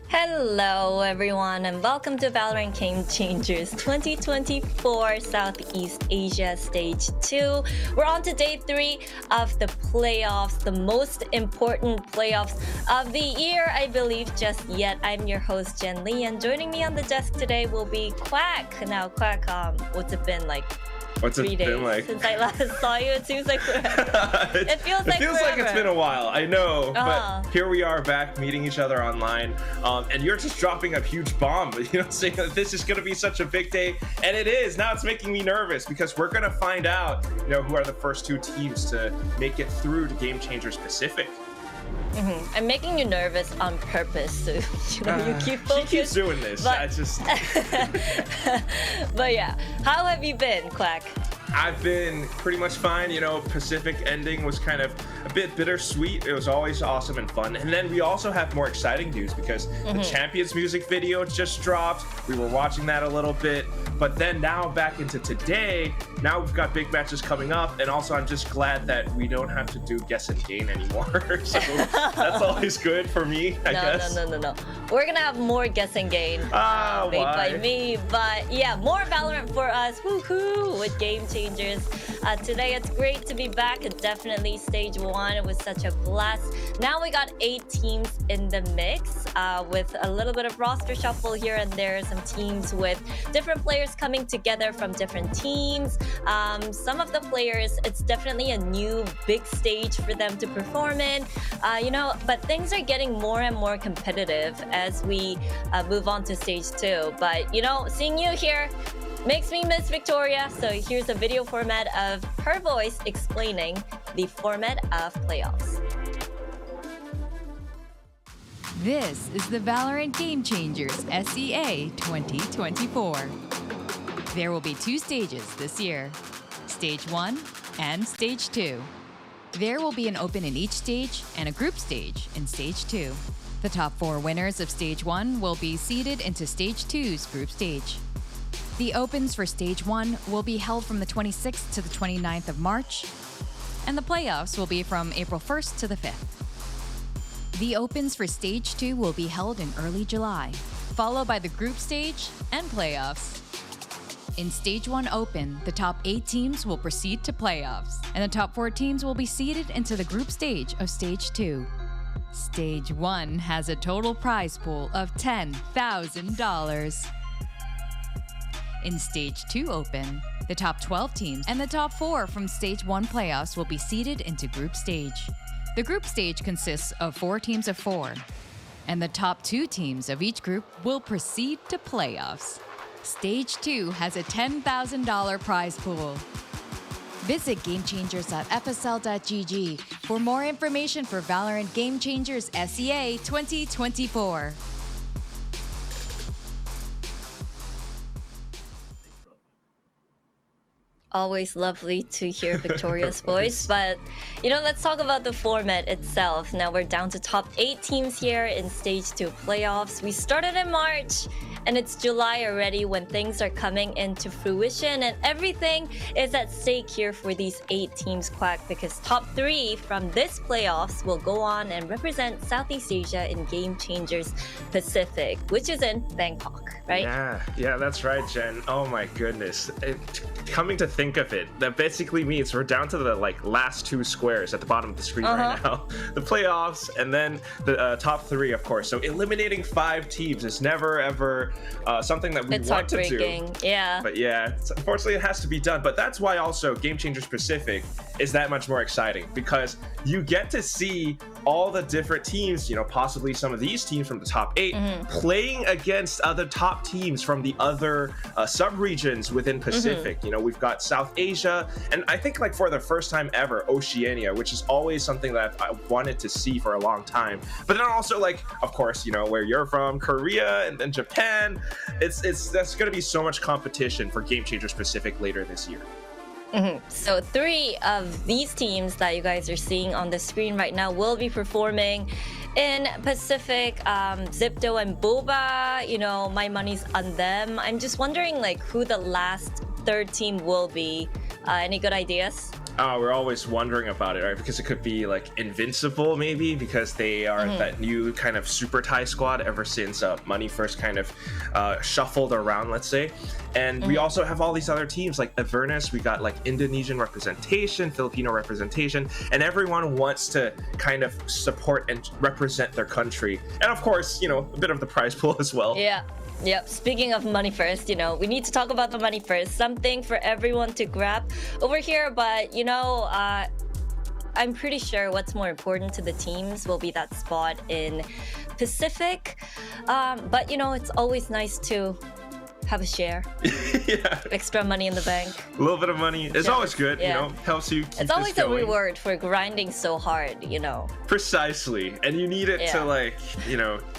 Hello everyone and welcome to VALORANT Game Changers 2024 Southeast Asia Stage 2. We're on to day 3 of the playoffs, the most important playoffs of the year, I believe, just yet. I'm your host, Jen Lee, and joining me on the desk today will be Quack. Now, Quack, what's it been like? What's it been like? Since I last saw you, it seems like forever. It feels like it's been a while. I know, but here we are back meeting each other online, and you're just dropping a huge bomb. You know, saying that this is going to be such a big day, and it is. Now it's making me nervous because we're going to find out, you know, who are the first two teams to make it through to Game Changers Pacific. I'm making you nervous on purpose, so you keep focused. She keeps doing this. But, I just. But yeah, how have you been, Quack? I've been pretty much fine. You know, Pacific ending was kind of a bit bittersweet. It was always awesome and fun. And then we also have more exciting news because the Champions music video just dropped. We were watching that a little bit. But then now back into today, now we've got big matches coming up. And also I'm just glad that we don't have to do guess and gain anymore. So that's always good for me, I guess. No. We're going to have more guess and gain made by me. But yeah, more Valorant for us. Woohoo! With Game Changers. Today it's great to be back. Definitely stage 1. It was such a blast. Now we got 8 teams in the mix with a little bit of roster shuffle here and there. Some teams with different players coming together from different teams. Some of the players, it's definitely a new big stage for them to perform in. You know, but things are getting more and more competitive as we move on to stage 2. But you know, seeing you here makes me miss Victoria, so here's a video format of her voice explaining the format of playoffs. This is the VALORANT Game Changers SEA 2024. There will be 2 stages this year, Stage 1 and Stage 2. There will be an open in each stage and a group stage in Stage 2. The top 4 winners of Stage 1 will be seeded into Stage 2's group stage. The opens for Stage 1 will be held from the 26th to the 29th of March, and the playoffs will be from April 1st to the 5th. The opens for Stage 2 will be held in early July, followed by the group stage and playoffs. In Stage 1 Open, the top 8 teams will proceed to playoffs, and the top 4 teams will be seeded into the group stage of Stage 2. Stage 1 has a total prize pool of $10,000. In Stage 2 Open, the top 12 teams and the top 4 from Stage 1 playoffs will be seeded into group stage. The group stage consists of 4 teams of 4, and the top 2 teams of each group will proceed to playoffs. Stage 2 has a $10,000 prize pool. Visit gamechangers.fsl.gg for more information for Valorant Game Changers SEA 2024. Always lovely to hear Victoria's voice, but let's talk about the format itself. Now we're down to top 8 teams here in Stage 2 playoffs. We started in March and it's July already when things are coming into fruition, and everything is at stake here for these 8 teams, Quack, because top 3 from this playoffs will go on and represent Southeast Asia in Game Changers Pacific, which is in Bangkok, right? Yeah, that's right, Jen. Oh my goodness. Coming to think of it, that basically means we're down to the last 2 squares at the bottom of the screen right now. The playoffs and then the top 3, of course. So eliminating 5 teams is never ever something that we want to do. Yeah. But yeah, unfortunately it has to be done. But that's why also Game Changers Pacific is that much more exciting, because you get to see all the different teams, possibly some of these teams from the top 8 playing against other top teams from the other sub-regions within Pacific. We've got South Asia, and I think for the first time ever, Oceania, which is always something that I wanted to see for a long time. But then also of course, where you're from, Korea and then Japan. That's going to be so much competition for Game Changers Pacific later this year. So 3 of these teams that you guys are seeing on the screen right now will be performing in Pacific. XIPTO and Boba, my money's on them. I'm just wondering who the last 3rd team will be. Any good ideas? We're always wondering about it, right? Because it could be Invincible, maybe, because they are that new kind of super Thai squad ever since Money first kind of shuffled around, let's say. And we also have all these other teams like Avernus. We got Indonesian representation, Filipino representation, and everyone wants to kind of support and represent their country. And of course, a bit of the prize pool as well. Yeah. Yep. Speaking of money first, we need to talk about the money first. Something for everyone to grab over here. But, I'm pretty sure what's more important to the teams will be that spot in Pacific. But, it's always nice to have a share. Yeah. Extra money in the bank. A little bit of money is always good, helps you keep It's always this a going. reward for grinding so hard, Precisely. And you need it to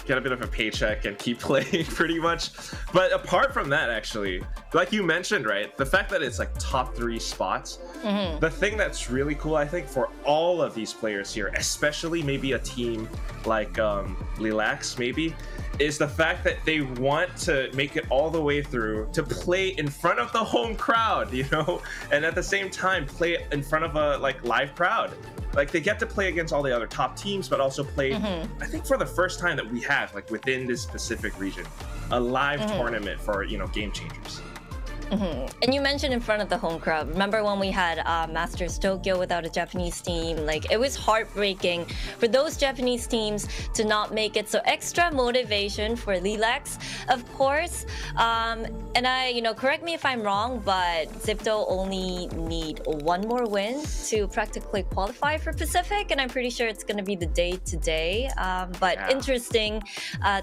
get a bit of a paycheck and keep playing pretty much. But apart from that, actually, like you mentioned, right, the fact that it's top 3 spots, the thing that's really cool, I think, for all of these players here, especially maybe a team like Lilacs, maybe, is the fact that they want to make it all the way through to play in front of the home crowd, and at the same time play in front of a live crowd. They get to play against all the other top teams, but also play, I think for the first time that we have within this Pacific region, a live tournament for Game Changers. And you mentioned in front of the home crowd. Remember when we had Masters Tokyo without a Japanese team? It was heartbreaking for those Japanese teams to not make it. So extra motivation for Lilacs, of course. And correct me if I'm wrong, but XIPTO only need 1 more win to practically qualify for Pacific, and I'm pretty sure it's going to be the day today. Interesting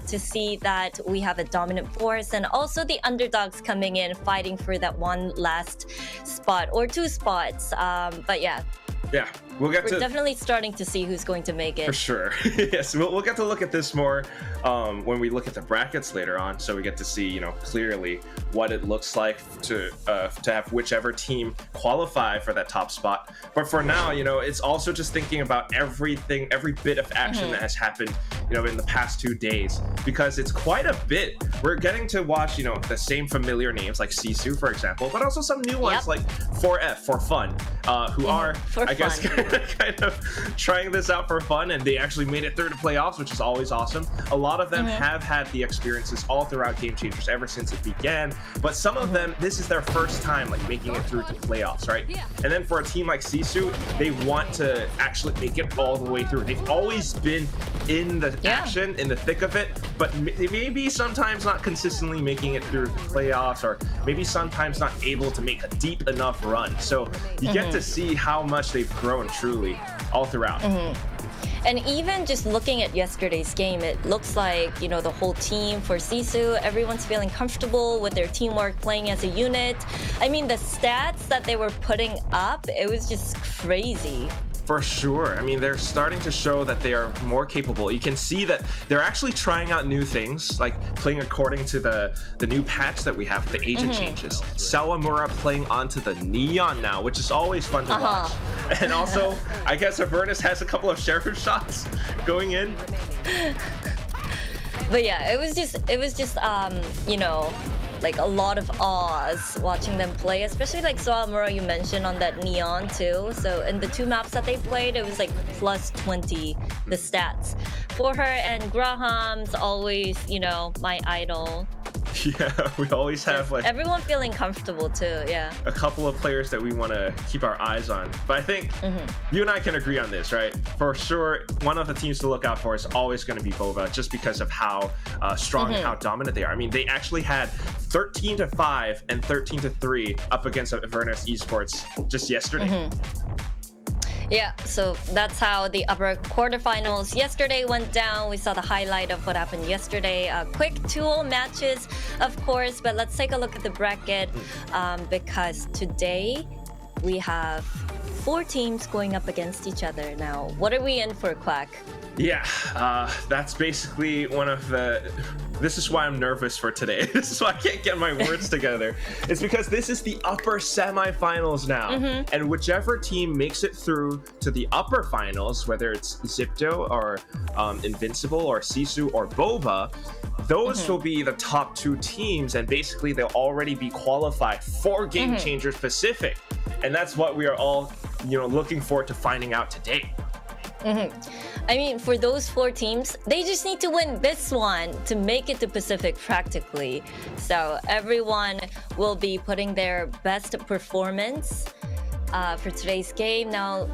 to see that we have a dominant force and also the underdogs coming in fighting for that one last spot or 2 spots. But yeah, Yeah, we'll get We're to definitely starting to see who's going to make it. for sure. Yes, we'll get to look at this more when we look at the brackets later on, so we get to see, you know, clearly what it looks like to have whichever team qualify for that top spot. But for now, you know, it's also just thinking about everything, every bit of action that has happened, you know, in the past 2 days, because it's quite a bit. We're getting to watch, you know, the same familiar names like Sisu, for example, but also some new ones like 4F for fun, who are, I guess, kind of trying this out for fun, and they actually made it through the playoffs, which is always awesome. A lot of them have had the experiences all throughout Game Changers ever since it began, but some of them, this is their first time like making it through to playoffs, right? And then for a team like Sisu, they want to actually make it all the way through. They've always been in the action, in the thick of it, but they may be sometimes not consistently making it through the playoffs, or maybe sometimes not able to make a deep enough run. So you get to see how much they've grown truly all throughout. And even just looking at yesterday's game, it looks like, you know, the whole team for Sisu, everyone's feeling comfortable with their teamwork, playing as a unit. I mean, the stats that they were putting up, it was just crazy. For sure. I mean, they're starting to show that they are more capable. You can see that they're actually trying out new things, like playing according to the new patch that we have, the agent changes. Sawamura playing onto the Neon now, which is always fun to watch. And also, I guess Avernus has a couple of sheriff shots going in. But yeah, it was just you know, like a lot of awes watching them play, especially like Sawamura, you mentioned on that Neon too. So in the 2 maps that they played, it was like plus 20 the stats for her. And Graham's always, you know, my idol. Yeah, we always have like everyone feeling comfortable too. Yeah, a couple of players that we want to keep our eyes on. But I think you and I can agree on this, right? For sure, one of the teams to look out for is always going to be Bova, just because of how strong and how dominant they are. I mean, they actually had 13-5 and 13-3 up against Avernus Esports just yesterday. Yeah, so that's how the upper quarterfinals yesterday went down. We saw the highlight of what happened yesterday. Quick 2-0 matches, of course, but let's take a look at the bracket because today we have 4 teams going up against each other. Now, what are we in for, Quack? Yeah, that's basically one of the... This is why I'm nervous for today. This is why I can't get my words together. It's because this is the upper semifinals now. And whichever team makes it through to the upper finals, whether it's XIPTO or Invincible or Sisu or Boba, those will be the top 2 teams, and basically they'll already be qualified for Game Changers Pacific. And that's what we are all, you know, looking forward to finding out today. I mean, for those 4 teams, they just need to win this one to make it to Pacific practically. So everyone will be putting their best performance for today's game. Now,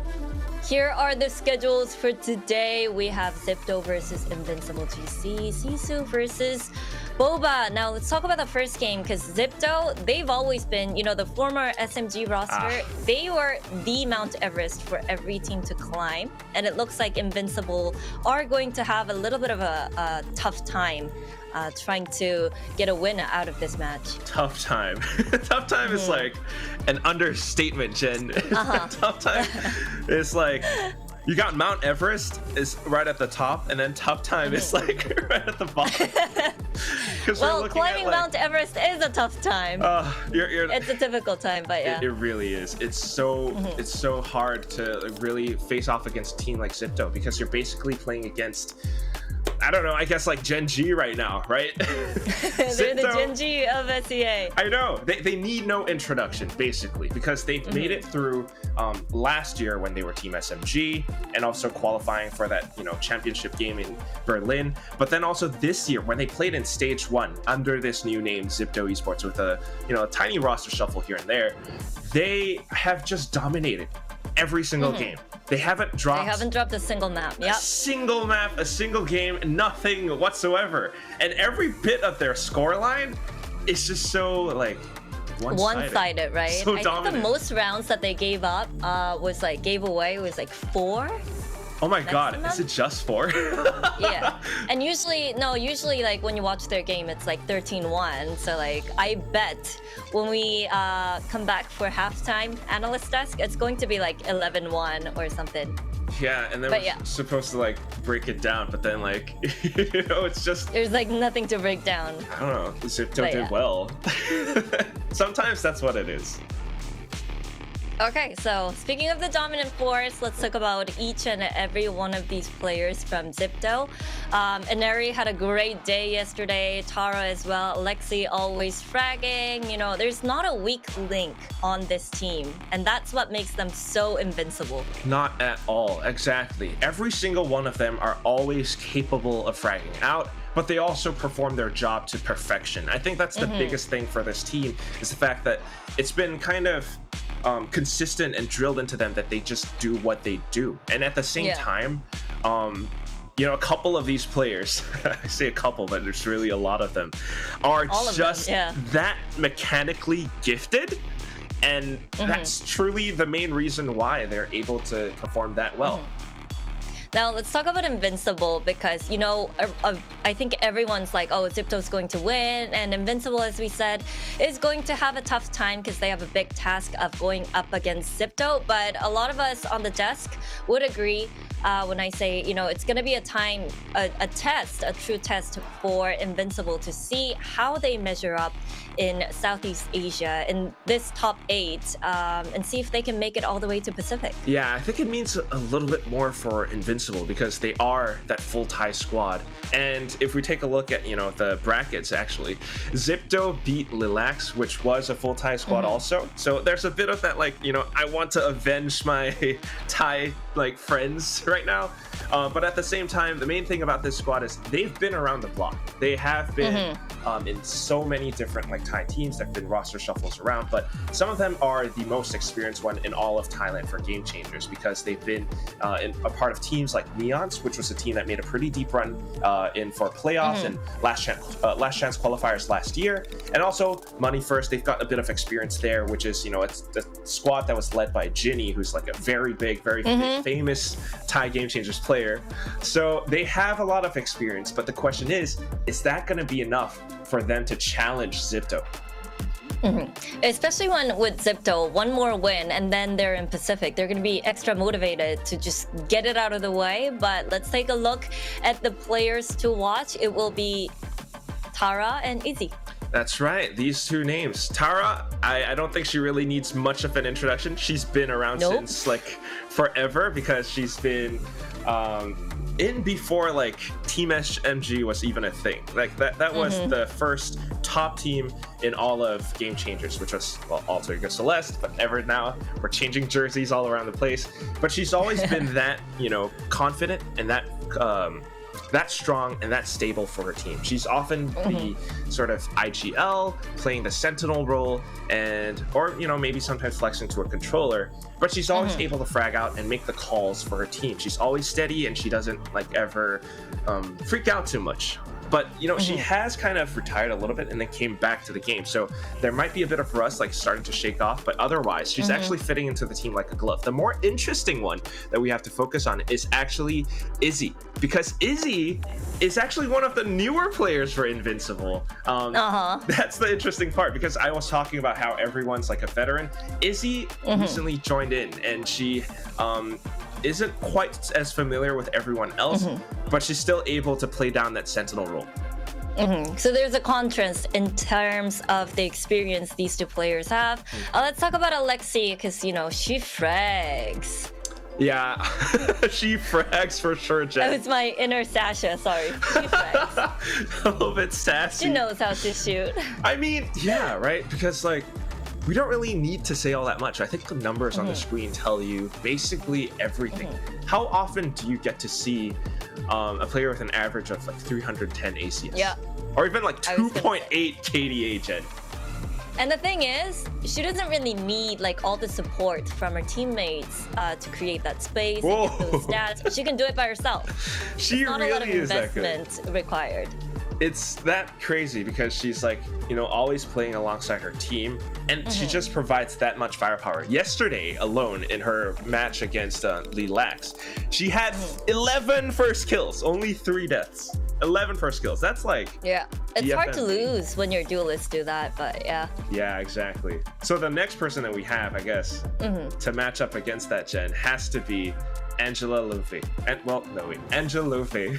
here are the schedules for today. We have XIPTO versus Invincible GC, Sisu versus Boba. Now, let's talk about the first game, because XIPTO, they've always been, you know, the former SMG roster. They were the Mount Everest for every team to climb. And it looks like Invincible are going to have a little bit of a tough time trying to get a win out of this match. Tough time. Tough time is like an understatement, Jen. Tough time is like, you got Mount Everest is right at the top, and then tough time is like right at the bottom. Well, climbing Mount Everest is a tough time. It's a difficult time, but yeah. It really is. It's so it's so hard to really face off against a team like XIPTO, because you're basically playing against, I don't know, I guess like Gen G right now, right? They're the Gen G of SEA. I know. They need no introduction, basically, because they've made it through last year when they were Team SMG, and also qualifying for that, you know, championship game in Berlin. But then also this year when they played in Stage 1 under this new name, XIPTO Esports, with a, you know, a tiny roster shuffle here and there, they have just dominated every single game. They haven't dropped a single map. A single map, a single game, nothing whatsoever. And every bit of their scoreline is just so like one-sided, right? So I dominant. think the most rounds that they gave away was like 4. Oh my god, maximum. is it just 4? Yeah. And usually like when you watch their game, it's like 13-1. So like I bet when we come back for halftime analyst desk, it's going to be like 11-1 or something. Yeah, and then we're supposed to like break it down, but then like it's just there's like nothing to break down. I don't know. XIPTO did well. Sometimes that's what it is. Okay, so speaking of the dominant force, let's talk about each and every one of these players from XIPTO. Ineri had a great day yesterday, Tara as well, Alexi always fragging. You know, there's not a weak link on this team, and that's what makes them so invincible. Not at all, exactly. Every single one of them are always capable of fragging out, but they also perform their job to perfection. I think that's the biggest thing for this team, is the fact that it's been kind of consistent and drilled into them that they just do what they do. And at the same time, you know, a couple of these players, I say a couple, but there's really a lot of them, are just that mechanically gifted. And that's truly the main reason why they're able to perform that well. Now, let's talk about Invincible because, you know, I think everyone's like, oh, XIPTO's going to win. And Invincible, as we said, is going to have a tough time because they have a big task of going up against XIPTO. But a lot of us on the desk would agree when I say, you know, it's going to be a true test for Invincible to see how they measure up in Southeast Asia in this top 8 and see if they can make it all the way to Pacific. Yeah, I think it means a little bit more for Invincible because they are that full Thai squad. And if we take a look at, you know, the brackets, actually, XIPTO beat Lilacs, which was a full Thai squad also. So there's a bit of that, like, you know, I want to avenge my Thai, like, friends right now. But at the same time, the main thing about this squad is they've been around the block. They have been in so many different like Thai teams. There have been roster shuffles around, but some of them are the most experienced one in all of Thailand for Game Changers because they've been a part of teams like Neons, which was a team that made a pretty deep run in for playoffs and last chance qualifiers last year. And also Money First, they've got a bit of experience there, which is, you know, it's the squad that was led by Ginny, who's like a very big, very famous Thai Game Changers player. So they have a lot of experience, but the question is that going to be enough for them to challenge XIPTO? Especially when with XIPTO, one more win and then they're in Pacific. They're going to be extra motivated to just get it out of the way. But let's take a look at the players to watch. It will be Tara and Izzy. That's right, these two names. Tara, I don't think she really needs much of an introduction. She's been around since like forever because she's been in before like Team SMG was even a thing. Like that was the first top team in all of Game Changers, which was, well, Alter Ego Celeste, but ever now we're changing jerseys all around the place. But she's always been that, you know, confident and that strong and that stable for her team. She's often the sort of IGL, playing the sentinel role, or you know, maybe sometimes flexing to a controller, but she's always able to frag out and make the calls for her team. She's always steady and she doesn't like ever freak out too much. But, you know, she has kind of retired a little bit and then came back to the game. So there might be a bit of rust like starting to shake off, but otherwise she's actually fitting into the team like a glove. The more interesting one that we have to focus on is actually Izzy, because Izzy is actually one of the newer players for Invincible. That's the interesting part, because I was talking about how everyone's like a veteran. Izzy recently joined in and she isn't quite as familiar with everyone else, but she's still able to play down that sentinel role. So there's a contrast in terms of the experience these two players have. Let's talk about Alexi, because, you know, she frags. Yeah, she frags for sure, Jen. That was my inner Sasha, sorry. She frags. A little bit sassy. She knows how to shoot. I mean, yeah, right? Because, like, we don't really need to say all that much. I think the numbers on the screen tell you basically everything. How often do you get to see a player with an average of like 310 ACS? Yeah. Or even like 2.8 KDA, Jen? And the thing is, she doesn't really need like all the support from her teammates to create that space and get those stats. She can do it by herself. She Not really a lot of is that good. investment required. it's that crazy because she's like, you know, always playing alongside her team, and she just provides that much firepower. Yesterday alone in her match against Lee Lax, she had 11 first kills, only 3 deaths. 11 first kills. That's like, yeah, it's hard to DFMD. lose when your duelists do that, but yeah. Yeah, exactly. So the next person that we have, I guess, to match up against that Jen has to be Angela Luffy. And well, no wait, Angela Luffy.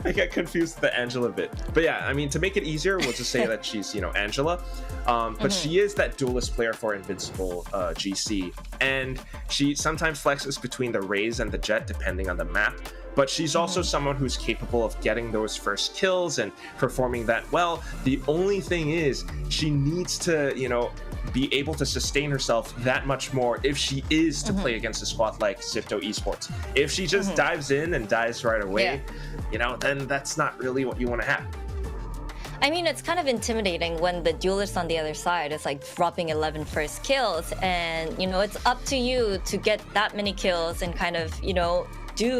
I get confused with the Angela bit. But yeah, I mean, to make it easier, we'll just say that she's, you know, Angela. But she is that duelist player for Invincible GC, and she sometimes flexes between the Raze and the Jet depending on the map. But she's also someone who's capable of getting those first kills and performing that well. The only thing is she needs to, you know, be able to sustain herself that much more if she is to play against a squad like XIPTO Esports. If she just dives in and dies right away, you know, then that's not really what you want to have. I mean, it's kind of intimidating when the duelist on the other side is like dropping 11 first kills, and you know, it's up to you to get that many kills and kind of, you know,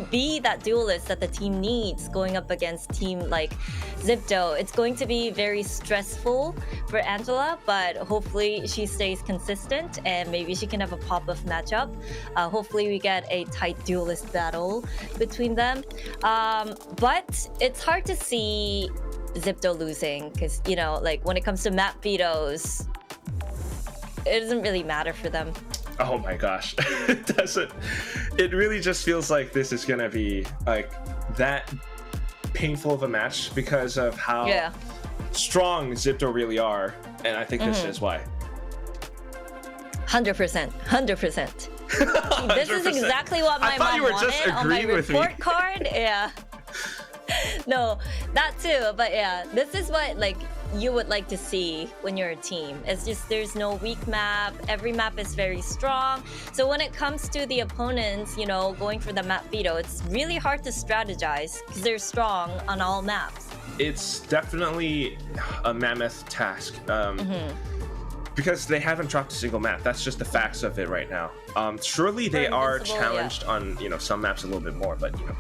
be that duelist that the team needs going up against team like XIPTO. It's going to be very stressful for Angela, but hopefully she stays consistent and maybe she can have a pop-off matchup. Hopefully we get a tight duelist battle between them. But it's hard to see XIPTO losing because, you know, like when it comes to map vetoes, it doesn't really matter for them. Oh my gosh, it doesn't. It really just feels like this is gonna be like that painful of a match because of how strong XIPTO really are, and I think this is why. 100%, 100%. This is exactly what my mom wanted on my report card. Yeah. No, that too. But yeah, this is what like you would like to see when you're a team. It's just there's no weak map. Every map is very strong. So when it comes to the opponents, you know, going for the map veto, it's really hard to strategize because they're strong on all maps. It's definitely a mammoth task. Because they haven't dropped a single map. That's just the facts of it right now. Surely they are challenged on, you know, some maps a little bit more, but you know.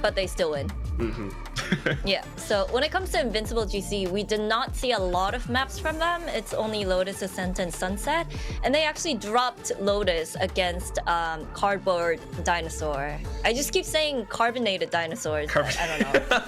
But they still win. Yeah, so when it comes to Invincible GC, we did not see a lot of maps from them. It's only Lotus, Ascent, and Sunset. And they actually dropped Lotus against Cardboard Dinosaur. I just keep saying carbonated dinosaurs. I don't know.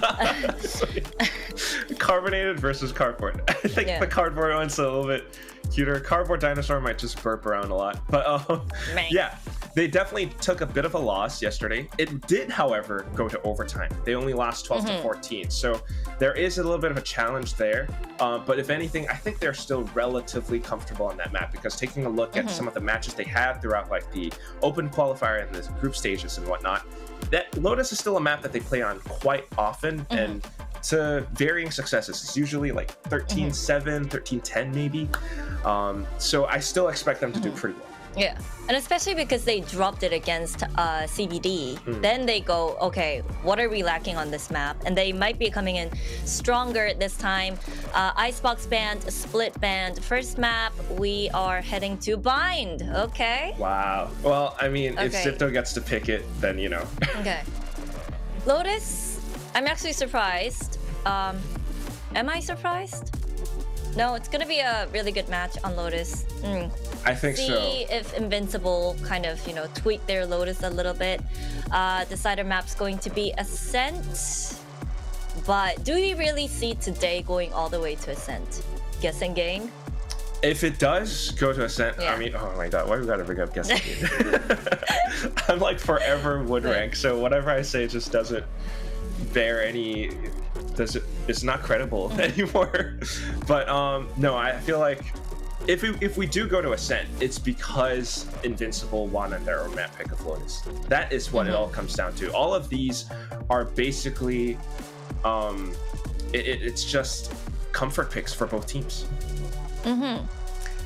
Carbonated versus cardboard. I think the cardboard one's a little bit cuter. Cardboard Dinosaur might just burp around a lot. But yeah, they definitely took a bit of a loss yesterday. It did, however, go to overtime. They only lost 12 to 14. So there is a little bit of a challenge there. But if anything, I think they're still relatively comfortable on that map because taking a look at some of the matches they had throughout like the open qualifier and the group stages and whatnot, that Lotus is still a map that they play on quite often and to varying successes. It's usually like 13-7, 13-10 maybe. So I still expect them to do pretty well. Yeah, and especially because they dropped it against CBD. Then they go, okay, what are we lacking on this map? And they might be coming in stronger this time. Icebox band, split band. First map, we are heading to Bind. Okay. Wow. Well, I mean, if XIPTO gets to pick it, then you know. Okay. Lotus, I'm actually surprised. Am I surprised? No, it's gonna be a really good match on Lotus. I think so. See if Invincible kind of, you know, tweak their Lotus a little bit. Decider map's going to be Ascent. But do we really see today going all the way to Ascent? Guessing game? If it does go to Ascent, I mean, oh my god, why we gotta bring up guessing game? I'm like forever wood rank, so whatever I say just doesn't bear any... it's not credible anymore. But no, I feel like if we do go to Ascent, it's because Invincible wanted their own map pick of Lotus. That is what it all comes down to. All of these are basically it's just comfort picks for both teams. And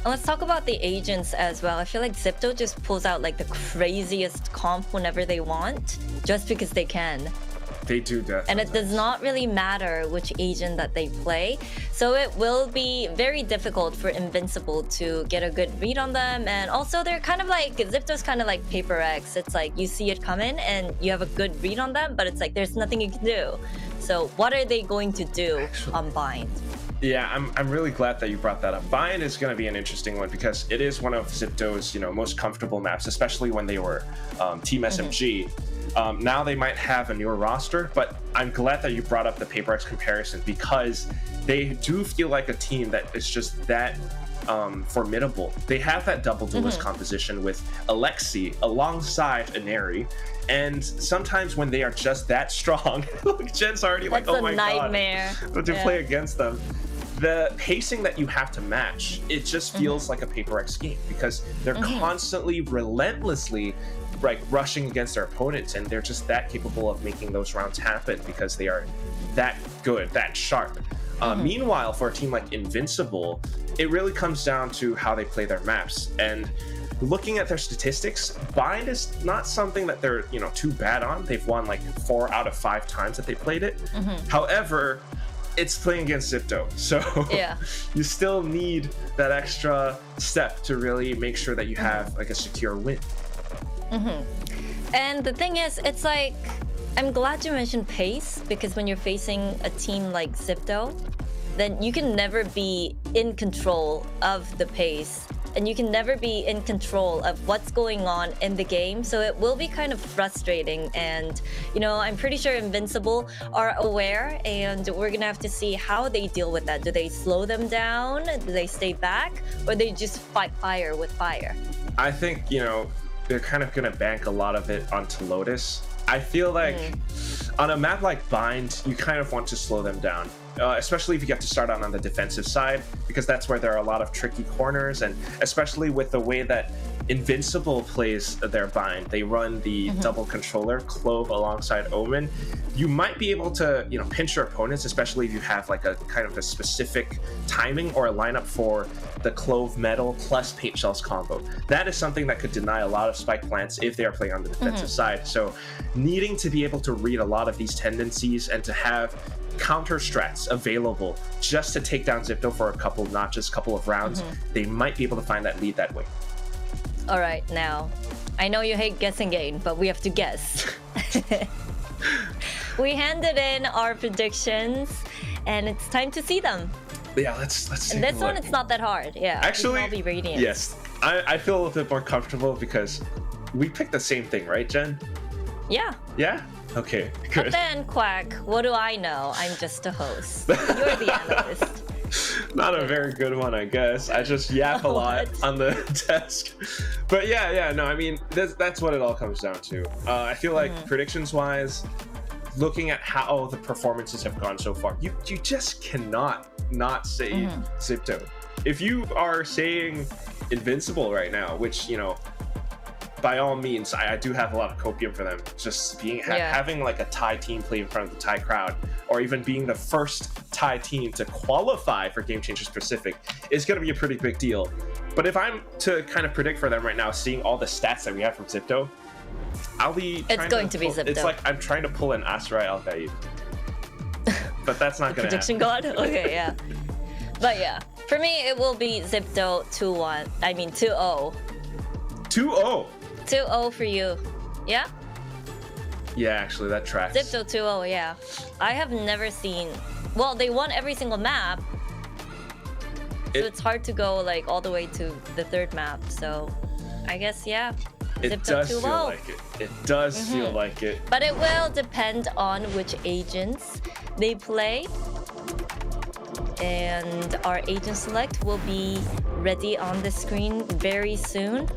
let's talk about the agents as well. I feel like XIPTO just pulls out like the craziest comp whenever they want, just because they can. They do definitely. And it does not really matter which agent that they play. So it will be very difficult for Invincible to get a good read on them. And also they're kind of like, XIPTO's kind of like Paper X. It's like you see it coming and you have a good read on them, but it's like there's nothing you can do. So what are they going to do on Bind? Yeah, I'm really glad that you brought that up. Bind is going to be an interesting one because it is one of XIPTO's, most comfortable maps, especially when they were Team SMG. Now they might have a newer roster, but I'm glad that you brought up the PaperX comparison because they do feel like a team that is just that formidable. They have that double duelist composition with Alexi alongside Inari, and sometimes when they are just that strong, Jen's already like, oh my nightmare. God, to play against them. The pacing that you have to match, it just feels like a PaperX game because they're constantly, relentlessly rushing against their opponents, and they're just that capable of making those rounds happen because they are that good, that sharp. Meanwhile, for a team like Invincible, it really comes down to how they play their maps. And looking at their statistics, Bind is not something that they're too bad on. They've won like 4 out of 5 times that they played it. However, it's playing against XIPTO, so you still need that extra step to really make sure that you have like a secure win. And the thing is, it's like, I'm glad you mentioned pace, because when you're facing a team like XIPTO, then you can never be in control of the pace, and you can never be in control of what's going on in the game, so it will be kind of frustrating. And I'm pretty sure Invincible are aware, and we're gonna have to see how they deal with that. Do they slow them down? Do they stay back? Or they just fight fire with fire? I think they're kind of gonna bank a lot of it onto Lotus. I feel like on a map like Bind, you kind of want to slow them down, especially if you get to start on the defensive side, because that's where there are a lot of tricky corners, and especially with the way that Invincible plays their Bind. They run the double controller, Clove alongside Omen. You might be able to, pinch your opponents, especially if you have like a kind of a specific timing or a lineup for the Clove Metal plus Paint Shells combo. That is something that could deny a lot of spike plants if they are playing on the defensive side. So needing to be able to read a lot of these tendencies and to have counter strats available just to take down XIPTO for a couple, not just a couple of rounds, they might be able to find that lead that way. All right, now, I know you hate guessing game, but we have to guess. We handed in our predictions, and it's time to see them. Yeah, let's and this one, it's not that hard. Yeah, actually, all be radiant. Yes, I feel a little bit more comfortable because we picked the same thing, right, Jen? Yeah. Yeah? Okay, good. But then, Quack, what do I know? I'm just a host. You're the analyst. Not a very good one, I guess. I just yap a lot on the desk. But yeah, no, I mean, that's what it all comes down to. I feel like predictions-wise, looking at how the performances have gone so far, you just cannot not say XIPTO. If you are saying Invincible right now, which, by all means, I do have a lot of copium for them. Just having like a Thai team play in front of the Thai crowd, or even being the first Thai team to qualify for Game Changers Pacific is going to be a pretty big deal. But if I'm to kind of predict for them right now, seeing all the stats that we have from XIPTO, it's going to be XIPTO. It's like I'm trying to pull an Asrai Al-Gaib. But that's not going to happen. Prediction god? Okay, yeah. But yeah, for me, it will be XIPTO 2-1. I mean 2-0. 2-0? 2-0 for you. Yeah? Yeah, actually, that tracks. XIPTO 2-0, yeah. I have never seen... Well, they won every single map. So it's hard to go like all the way to the third map. So I guess, yeah. It does feel like it. It does feel like it. But it will depend on which agents they play. And our agent select will be ready on the screen very soon.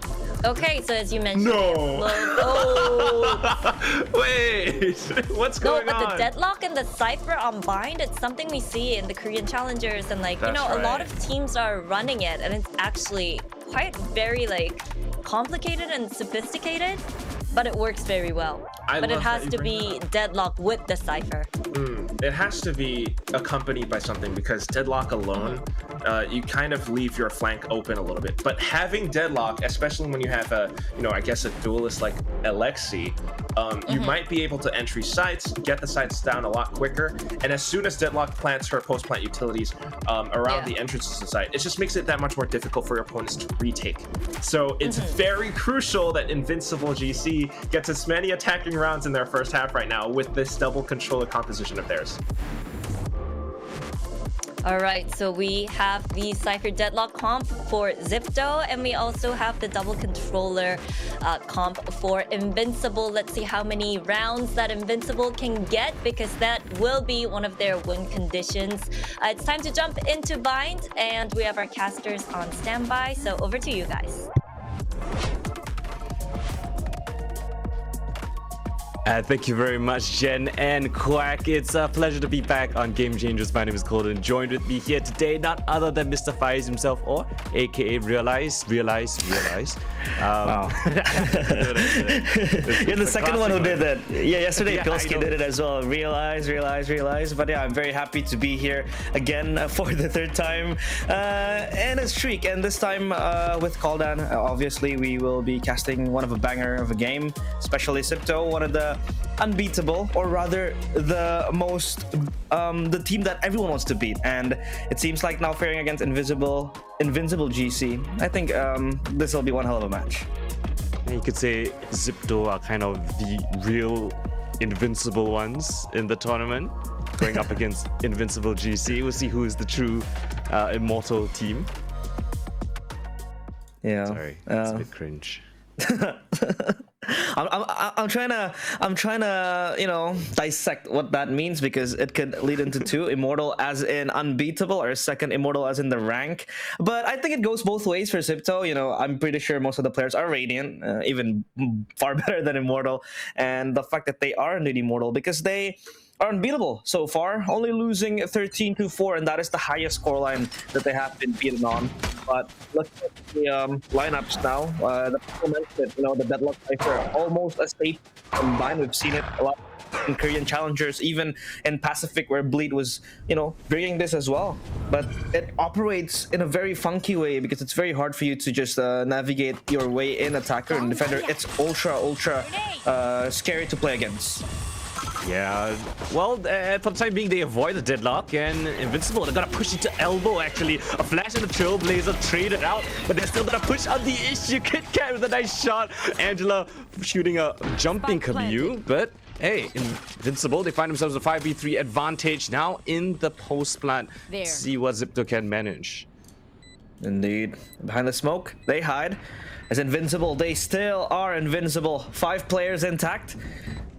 Okay, so as you mentioned, no. Wait, what's going on? No, but the deadlock and the cipher on Bind, it's something we see in the Korean challengers, and like, a lot of teams are running it, and it's actually quite very like complicated and sophisticated, but it works very well. But it has to be deadlock with the cipher. It has to be accompanied by something, because deadlock alone, you kind of leave your flank open a little bit. But having deadlock, especially when you have a, I guess a duelist like Alexi, you might be able to entry sites, get the sites down a lot quicker, and as soon as Deadlock plants her post-plant utilities around the entrances to the site, it just makes it that much more difficult for your opponents to retake. So it's very crucial that Invincible GC gets as many attacking rounds in their first half right now with this double controller composition of theirs. All right, so we have the Cypher Deadlock comp for XIPTO, and we also have the double controller comp for Invincible. Let's see how many rounds that Invincible can get, because that will be one of their win conditions. It's time to jump into Bind, and we have our casters on standby, so over to you guys. Thank you very much, Jen and Quack. It's a pleasure to be back on Game Changers. My name is Golden. Joined with me here today, not other than Mr. Faiz himself, or aka Realize. Wow. You're the second one who did that. Yeah, yesterday Pilsky did it as well. Realize. But yeah, I'm very happy to be here again for the third time and a streak. And this time with Kaldan, obviously we will be casting one of a banger of a game, especially XIPTO, one of the unbeatable, or rather the most the team that everyone wants to beat, and it seems like now faring against Invincible GC, I think this will be one hell of a match. You could say XIPTO are kind of the real invincible ones in the tournament, going up against Invincible GC. We'll see who is the true immortal team. Yeah, sorry, it's a bit cringe. I'm trying to dissect what that means, because it could lead into two: immortal as in unbeatable, or second immortal as in the rank. But I think it goes both ways for XIPTO. I'm pretty sure most of the players are Radiant, even far better than immortal, and the fact that they are indeed immortal, because they are unbeatable so far, only losing 13-4, and that is the highest scoreline that they have been beaten on. But look at the lineups now. The people mentioned, the Deadlock Cypher, almost a safe combine. We've seen it a lot in Korean challengers, even in Pacific, where Bleed was, bringing this as well. But it operates in a very funky way, because it's very hard for you to just navigate your way in attacker and defender. It's ultra scary to play against. Yeah, well, for the time being, they avoid the Deadlock, and Invincible, they're gonna push into elbow, actually. A flash and a Trailblazer traded out, but they're still gonna push on the issue. Kit Kat with a nice shot. Angela shooting a jumping Caillou, but hey, Invincible, they find themselves a 5v3 advantage now in the post-plant. See what XIPTO can manage. Indeed. Behind the smoke, they hide. As Invincible, they still are invincible. 5 players intact.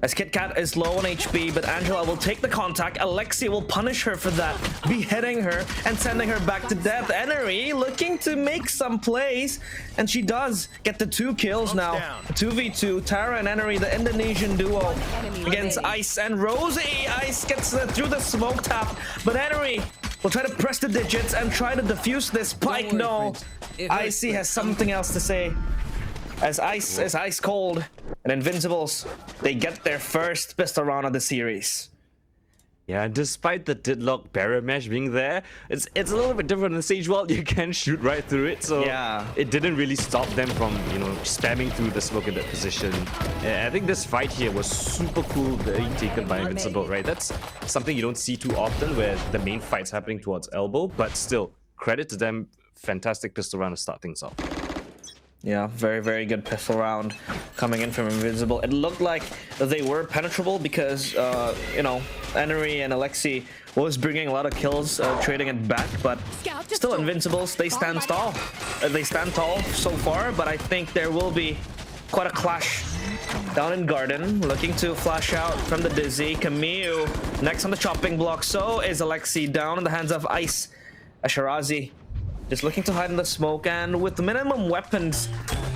As Kit Kat is low on HP, but Angela will take the contact. Alexi will punish her for that, beheading her and sending her back to death. Enery looking to make some plays, and she does get the 2 kills now. 2v2, Tara and Enery, the Indonesian duo against Ice and Rosie. Ice gets through the smoke tap, but Enery will try to press the digits and try to defuse this spike. No, Icy has something else to say. As Ice is ice cold, and Invincibles, they get their first pistol round of the series. Yeah, despite the Deadlock barrier mesh being there, it's a little bit different in Stage World. You can shoot right through it, so yeah, it didn't really stop them from spamming through the smoke in that position. And I think this fight here was super cool, very taken by Invincible, right? That's something you don't see too often, where the main fight's happening towards elbow, but still, credit to them. Fantastic pistol round to start things off. Yeah, very good pistol round coming in from Invincible. It looked like they were penetrable, because Enery and Alexi was bringing a lot of kills, trading it back, but still Invincibles, they stand tall. They stand tall so far, but I think there will be quite a clash down in Garden. Looking to flash out from the Dizzy. Caillou next on the chopping block. So is Alexi, down in the hands of Ice. Ashirazi just looking to hide in the smoke, and with the minimum weapons,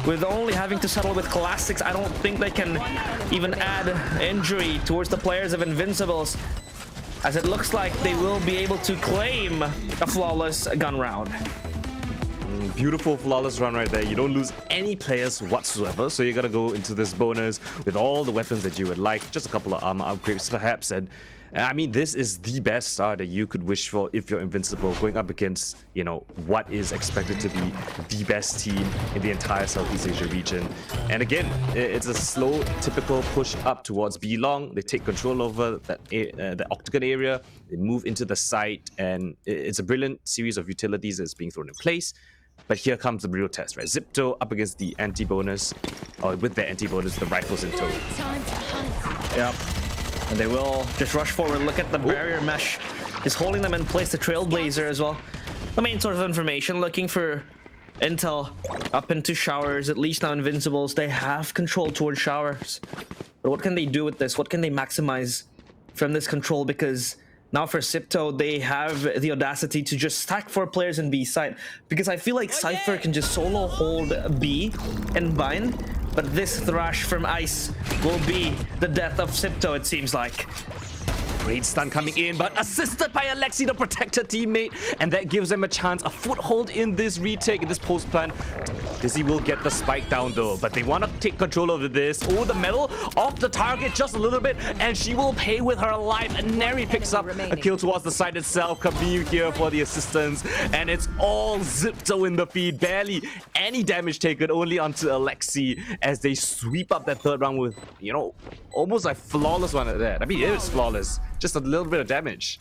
with only having to settle with classics, I don't think they can even add injury towards the players of Invincibles, as it looks like they will be able to claim a flawless gun round. Beautiful flawless run right there. You don't lose any players whatsoever, so you gotta go into this bonus with all the weapons that you would like, just a couple of armor upgrades perhaps, and I mean, this is the best start that you could wish for if you're Invincible, going up against, you know, what is expected to be the best team in the entire Southeast Asia region. And again, it's a slow, typical push up towards B Long. They take control over the Octagon area, they move into the site, and it's a brilliant series of utilities that's being thrown in place. But here comes the real test, right? XIPTO up against the anti-bonus, or with their anti-bonus, the rifles in tow. Yep. And they will just rush forward. Look at the barrier mesh. Is holding them in place. The Trailblazer as well. The main source of information, looking for intel up into showers. At least now Invincibles, they have control towards showers. But what can they do with this? What can they maximize from this control? Because now for XIPTO, they have the audacity to just stack 4 players in B side. Because I feel like Cypher can just solo hold B and bind. But this Thrash from Ice will be the death of XIPTO, it seems like. Great stun coming in, but assisted by Alexi to protect her teammate, and that gives them a chance, a foothold in this retake, in this post plan. Dizzy will get the spike down though, but they want to take control over this. Oh, the metal off the target just a little bit, and she will pay with her life. And Neri picks up a kill towards the side itself. Camille here for the assistance, and it's all XIPTO in the feed. Barely any damage taken, only onto Alexi as they sweep up that third round with, you know, almost like flawless one at that. I mean, it is flawless. Just a little bit of damage.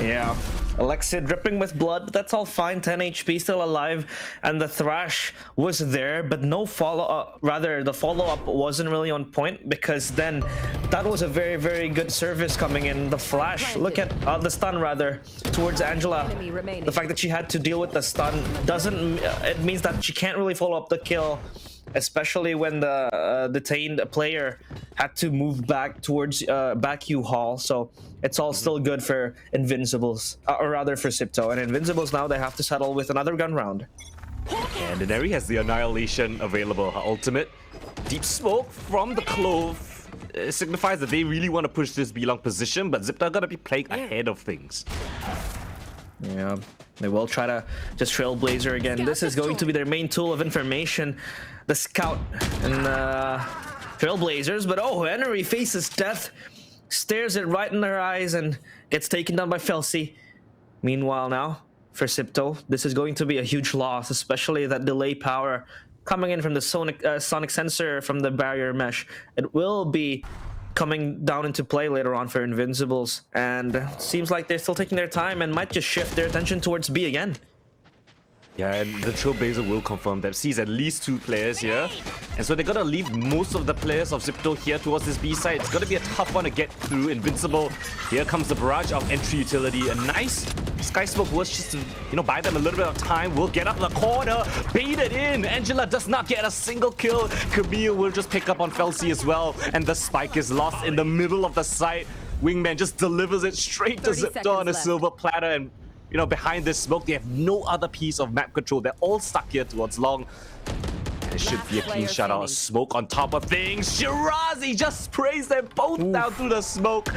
Yeah. Alexia dripping with blood, but that's all fine. 10 HP, still alive. And the Thrash was there, but no follow-up. Rather, the follow-up wasn't really on point, because then that was a very, very good service coming in. The flash, look at the stun, rather, towards Angela. The fact that she had to deal with the stun doesn't... it means that she can't really follow up the kill, especially when the detained player had to move back towards back U-Haul. So it's all still good for Invincibles, or rather for XIPTO. And Invincibles now, they have to settle with another gun round. And Neri has the Annihilation available. Her ultimate, Deep Smoke from the Clove, signifies that they really want to push this B-Long position, but XIPTO are going to be playing ahead of things. Yeah, they will try to just Trailblazer again. This is going to be their main tool of information. The Scout and Trailblazers, but oh, Henry faces death, stares it right in her eyes, and gets taken down by Felsi. Meanwhile now, for XIPTO, this is going to be a huge loss, especially that delay power coming in from the sonic sensor from the barrier mesh. It will be coming down into play later on for Invincibles, and seems like they're still taking their time and might just shift their attention towards B again. Yeah, and the Trailblazer will confirm that sees at least 2 players here. And so they're gonna leave most of the players of XIPTO here towards this B side. It's gonna be a tough one to get through. Invincible, here comes the barrage of entry utility. A nice Sky Smoke was just to, you know, buy them a little bit of time. We'll get up the corner, bait it in. Angela does not get a single kill. Camille will just pick up on Felsi as well. And the spike is lost in the middle of the site. Wingman just delivers it straight to XIPTO on a silver platter. And you know, behind this smoke, they have no other piece of map control. They're all stuck here towards long. It should be a clean shutout. Smoke on top of things. Shirazi just sprays them both down through the smoke.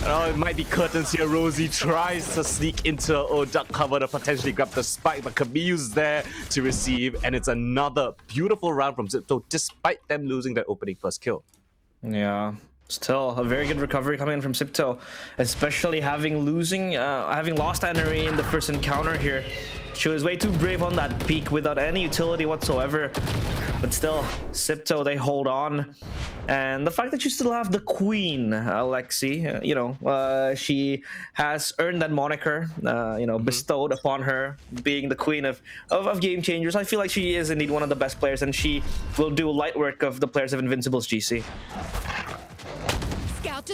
Oh, it might be curtains here. Rosie tries to sneak into her own duck cover to potentially grab the spike, but Camille's there to receive, and it's another beautiful round from XIPTO, despite them losing their opening first kill. Yeah. Still a very good recovery coming in from XIPTO, especially having lost Henry in the first encounter here. She was way too brave on that peak without any utility whatsoever. But still, XIPTO, they hold on. And the fact that you still have the Queen, Alexi, you know, she has earned that moniker, you know, bestowed upon her, being the Queen of Game Changers. I feel like she is indeed one of the best players, and she will do light work of the players of Invincibles GC.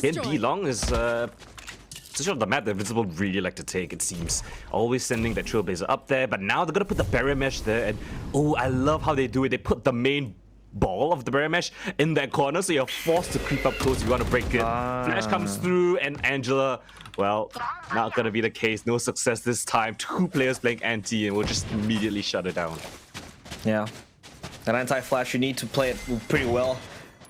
And B-Long is position of the map that Invincible really like to take, it seems. Always sending that Trailblazer up there, but now they're gonna put the barrier mesh there, and oh, I love how they do it. They put the main ball of the barrier mesh in that corner, so you're forced to creep up close if you want to break it. Flash comes through, and Angela, well, not gonna be the case. No success this time. 2 players playing anti, and we'll just immediately shut it down. Yeah. That anti-flash, you need to play it pretty well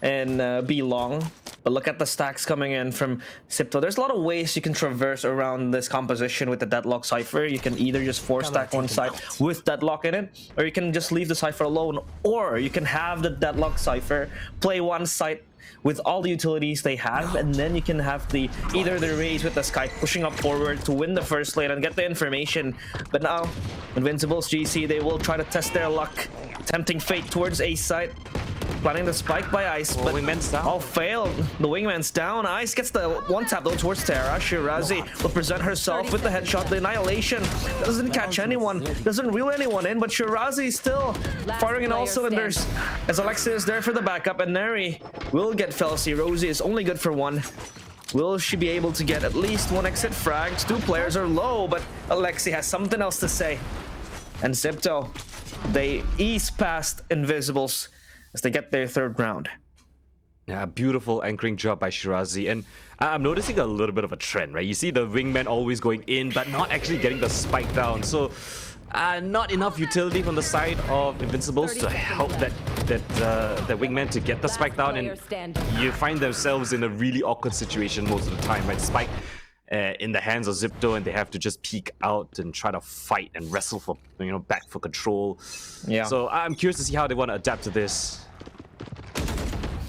and be long. But look at the stacks coming in from XIPTO. There's a lot of ways you can traverse around this composition with the Deadlock Cypher. You can either just 4-stack one side with Deadlock in it, or you can just leave the Cypher alone, or you can have the Deadlock Cypher play one side with all the utilities they have, and then you can have either the Raze with the Sky pushing up forward to win the first lane and get the information. But now, Invincible's GC, they will try to test their luck, tempting fate towards A side. Planning the spike by Ice, but Wingman's down. all failed. The Wingman's down. Ice gets the one tap though towards Terra. Shirazi will present herself with the headshot. The Annihilation doesn't catch anyone, doesn't reel anyone in, but Shirazi still firing in all cylinders as Alexia is there for the backup, and Neri will get Felsi. Rosie is only good for one. Will she be able to get at least one exit frags? Two players are low, but Alexi has something else to say. And XIPTO, they ease past Invisibles as they get their third round. Yeah, beautiful anchoring job by Shirazi. And I'm noticing a little bit of a trend, right? You see the wingman always going in, but not actually getting the spike down. So, not enough utility from the side of Invincibles to help that wingman to get the spike down. And you find themselves in a really awkward situation most of the time, right? Spike in the hands of XIPTO, and they have to just peek out and try to fight and wrestle for, back for control. Yeah. So I'm curious to see how they want to adapt to this.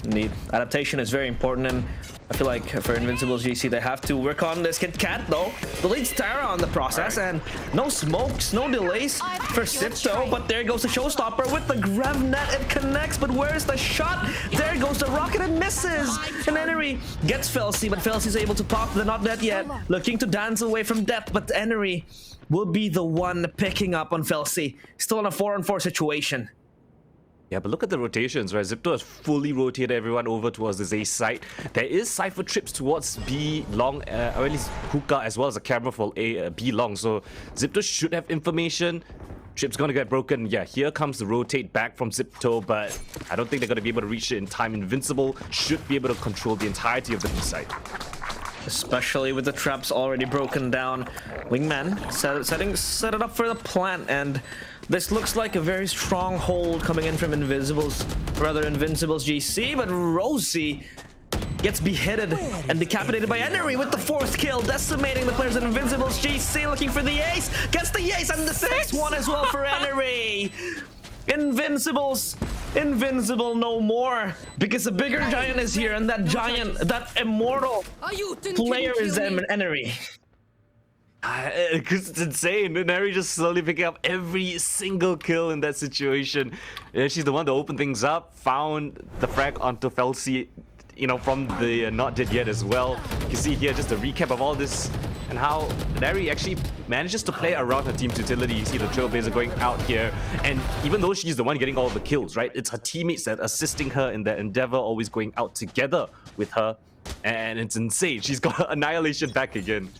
Indeed, adaptation is very important, and I feel like for Invincible's GC, they have to work on this Kit Kat though. The leads Tara on the process, and no smokes, no delays for XIPTO, but there goes the showstopper with the grab net. It connects, but where's the shot? There goes the rocket and misses. And Enery gets Felsi, but Felsi's able to pop. They're not dead yet. Looking to dance away from death, but Enery will be the one picking up on Felsi. Still in a 4-on-4 situation. Yeah, but look at the rotations, right? XIPTO has fully rotated everyone over towards this A site. There is Cypher trips towards B long, or at least hookah, as well as a camera for B long. So XIPTO should have information. Trip's gonna get broken. Yeah, here comes the rotate back from XIPTO, but I don't think they're gonna be able to reach it in time. Invincible should be able to control the entirety of the B site. Especially with the traps already broken down. Wingman set it up for the plant, and this looks like a very strong hold coming in from Invincible's GC, but Rosie gets beheaded and decapitated by Enery with the 4th kill, decimating the players in Invincible's GC, looking for the ace, gets the ace, and the 6th one as well for Enery. Invincible no more, because a bigger giant is here, and that giant, that immortal player is Enery. Because it's insane. Neri just slowly picking up every single kill in that situation. She's the one to open things up, found the frag onto Felsi, from the not dead yet as well. You can see here just a recap of all this and how Neri actually manages to play around her team's utility. You see the Trailblazer going out here, and even though she's the one getting all the kills, right? It's her teammates that are assisting her in their endeavor, always going out together with her, and it's insane. She's got Annihilation back again.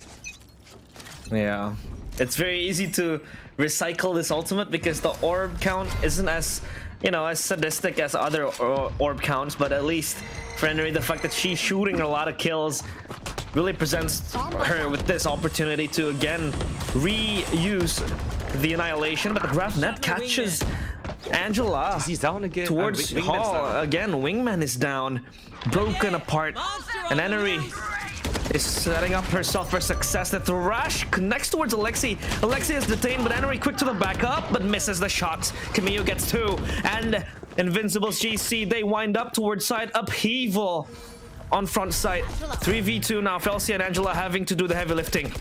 Yeah, it's very easy to recycle this ultimate because the orb count isn't as, as sadistic as other orb counts, but at least for Enery, the fact that she's shooting a lot of kills really presents her with this opportunity to again reuse the Annihilation, but the grab net catches Angela. He's down again Towards Hall. Again, Wingman is down, broken apart, and Enery is setting up herself for success. The Thrash connects towards Alexi. Alexi is detained, but Enery quick to the backup, but misses the shot. Camille gets 2, and Invincible's GC, they wind up towards side upheaval on front side. 3v2 now. Felsi and Angela having to do the heavy lifting.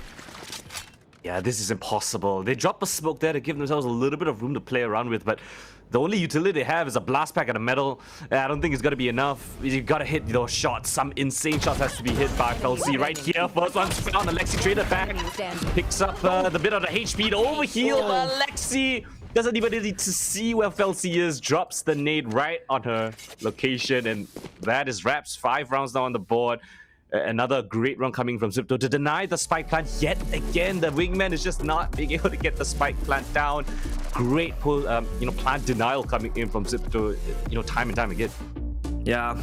Yeah, this is impossible. They drop a smoke there to give themselves a little bit of room to play around with, but the only utility they have is a blast pack and a metal. I don't think it's gonna be enough. You gotta hit those shots. Some insane shots has to be hit by Felsi right here. First one's found. Alexi traded back. Picks up the bit of the HP to overheal. Alexi doesn't even need to see where Felsi is. Drops the nade right on her location, and that is wraps. 5 rounds now on the board. Another great run coming from XIPTO to deny the spike plant yet again. The wingman is just not being able to get the spike plant down. Great pull, plant denial coming in from XIPTO, time and time again. Yeah,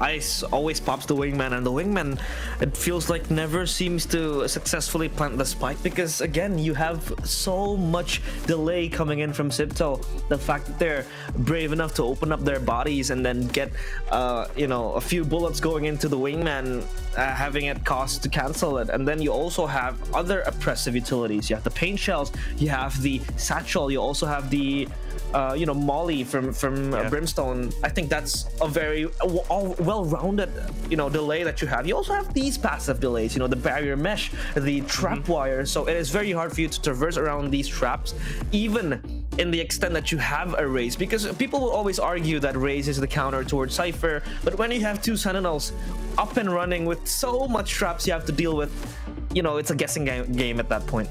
Ice always pops the wingman, and the wingman, it feels like never seems to successfully plant the spike because again you have so much delay coming in from XIPTO. The fact that they're brave enough to open up their bodies and then get a few bullets going into the wingman, having it cost to cancel it, and then you also have other oppressive utilities. You have the paint shells, you have the satchel, you also have the Molly from Brimstone. I think that's a very well-rounded, delay that you have. You also have these passive delays, the barrier mesh, the trap wire. So it is very hard for you to traverse around these traps, even in the extent that you have a Raze, because people will always argue that Raze is the counter towards Cypher. But when you have two Sentinels up and running with so much traps you have to deal with, it's a guessing game at that point.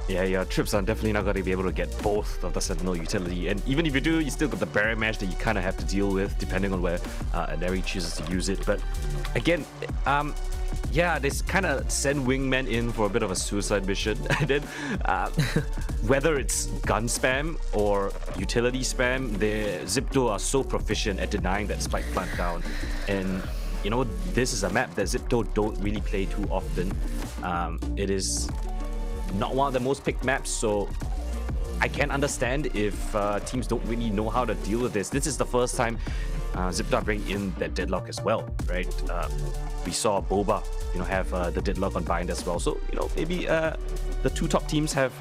Yeah, your trips are definitely not going to be able to get both of the Sentinel utility. And even if you do, you still got the barrier mesh that you kind of have to deal with, depending on where Neri chooses to use it. But again, yeah, they kind of send Wingman in for a bit of a suicide mission. And then whether it's gun spam or utility spam, the XIPTO are so proficient at denying that spike plant down. And this is a map that XIPTO don't really play too often. It is not one of the most picked maps, so I can understand if teams don't really know how to deal with this. This is the first time XIPTO bring in that deadlock as well, right? We saw Boba, have the deadlock on Bind as well. So, maybe the two top teams have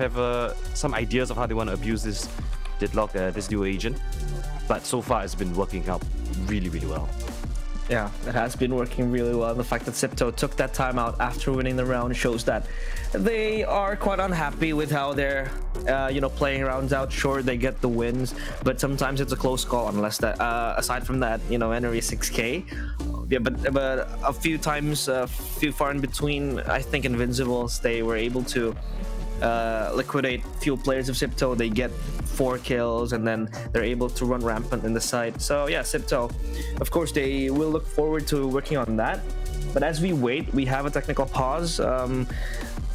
some ideas of how they want to abuse this deadlock, this duo agent. But so far, it's been working out really, really well. Yeah, it has been working really well. The fact that XIPTO took that time out after winning the round shows that they are quite unhappy with how they're, playing rounds out. Sure, they get the wins, but sometimes it's a close call. Unless that, aside from that, Enery 6K. Yeah, but a few times, few far in between, I think Invincibles, they were able to liquidate few players of XIPTO. They get 4 kills, and then they're able to run rampant in the side. So yeah, XIPTO, of course, they will look forward to working on that. But as we wait, we have a technical pause.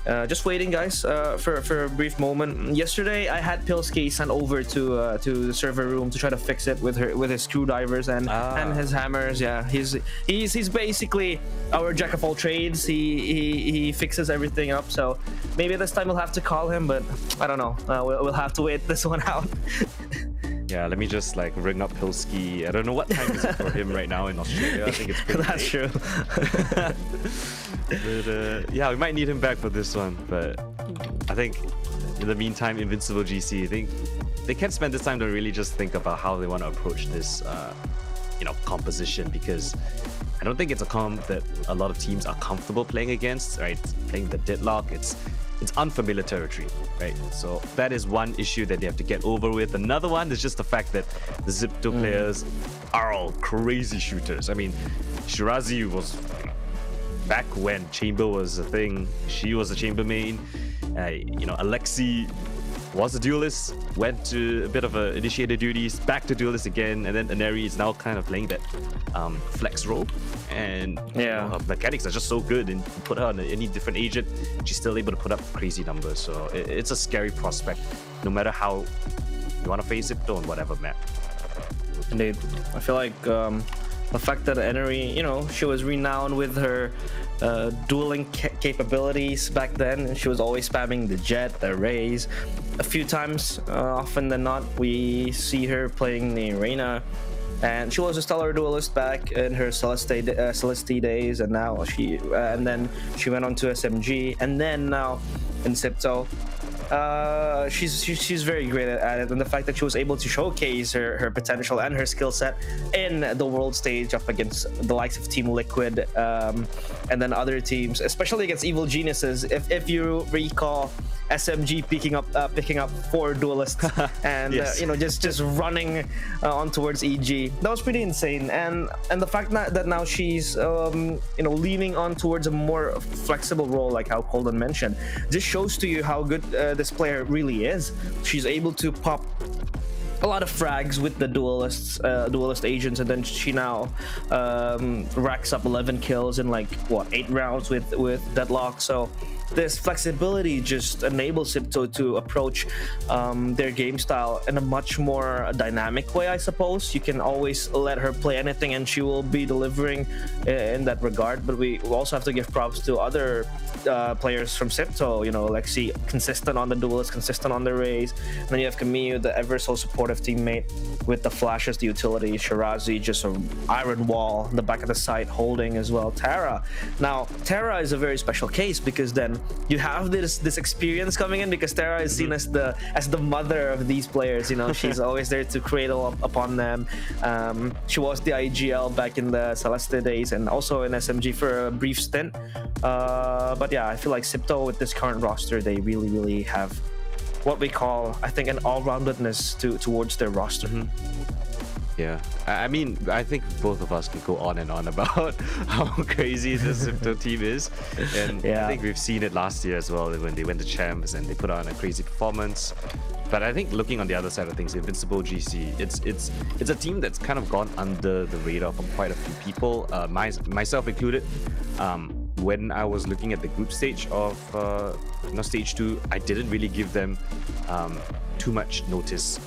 Just waiting, guys, for a brief moment. Yesterday, I had Pilsky sent over to the server room to try to fix it with his screwdrivers and his hammers. Yeah, he's basically our jack of all trades. He fixes everything up. So maybe this time we'll have to call him, but I don't know. We'll have to wait this one out. Yeah, let me just ring up Pilsky. I don't know what time is it for him right now in Australia. I think it's pretty That's late. true. But yeah, we might need him back for this one. But I think in the meantime, Invincible GC, I think they can spend this time to really just think about how they want to approach this, composition, because I don't think it's a comp that a lot of teams are comfortable playing against. Right, playing the deadlock, it's unfamiliar territory, right? So that is one issue that they have to get over with. Another one is just the fact that the XIPTO players are all crazy shooters. I mean, Shirazi was, back when Chamber was a thing, she was a Chamber main. Alexi was a duelist, went to a bit of a initiator duties, back to duelist again, and then Aneri is now kind of playing that flex role. And her mechanics are just so good, and you put her on any different agent, she's still able to put up crazy numbers. So it's a scary prospect, no matter how you want to face it on whatever map. Indeed. I feel like the fact that Enery, she was renowned with her dueling capabilities back then, and she was always spamming the Jet, the Raze. A few times, often than not, we see her playing the Reina, and she was a stellar duelist back in her Celeste days, and now and then she went on to SMG, and then now in XIPTO. She's very great at it, and the fact that she was able to showcase her potential and her skill set in the world stage up against the likes of Team Liquid, and then other teams, especially against Evil Geniuses. If you recall, SMG picking up 4 duelists and yes. Just running on towards EG. That was pretty insane, and the fact that now she's leaning on towards a more flexible role, like how Colden mentioned, just shows to you how good this player really is. She's able to pop a lot of frags with the duelist agents, and then she now racks up 11 kills in 8 rounds with Deadlock. So this flexibility just enables XIPTO to approach their game style in a much more dynamic way, I suppose. You can always let her play anything and she will be delivering in that regard. But we also have to give props to other players from XIPTO, Lexi, consistent on the duelist, consistent on the Raze. And then you have Camille, the ever so supportive teammate with the flashes, the utility. Shirazi, just an iron wall in the back of the site, holding as well. Tara. Now, Tara is a very special case because then you have this experience coming in, because Terra is seen as the mother of these players. You know, she's always there to cradle up upon them. She was the IGL back in the Celeste days, and also in SMG for a brief stint. But yeah, I feel like XIPTO with this current roster, they really have what we call, I think, an all-roundedness towards their roster. Yeah, I mean, I think both of us can go on and on about how crazy the XIPTO team is, and I think we've seen it last year as well when they went to champs and they put on a crazy performance. But I think looking on the other side of things, Invincible GC, it's a team that's kind of gone under the radar for quite a few people, myself included. When I was looking at the group stage of stage 2, I didn't really give them too much notice,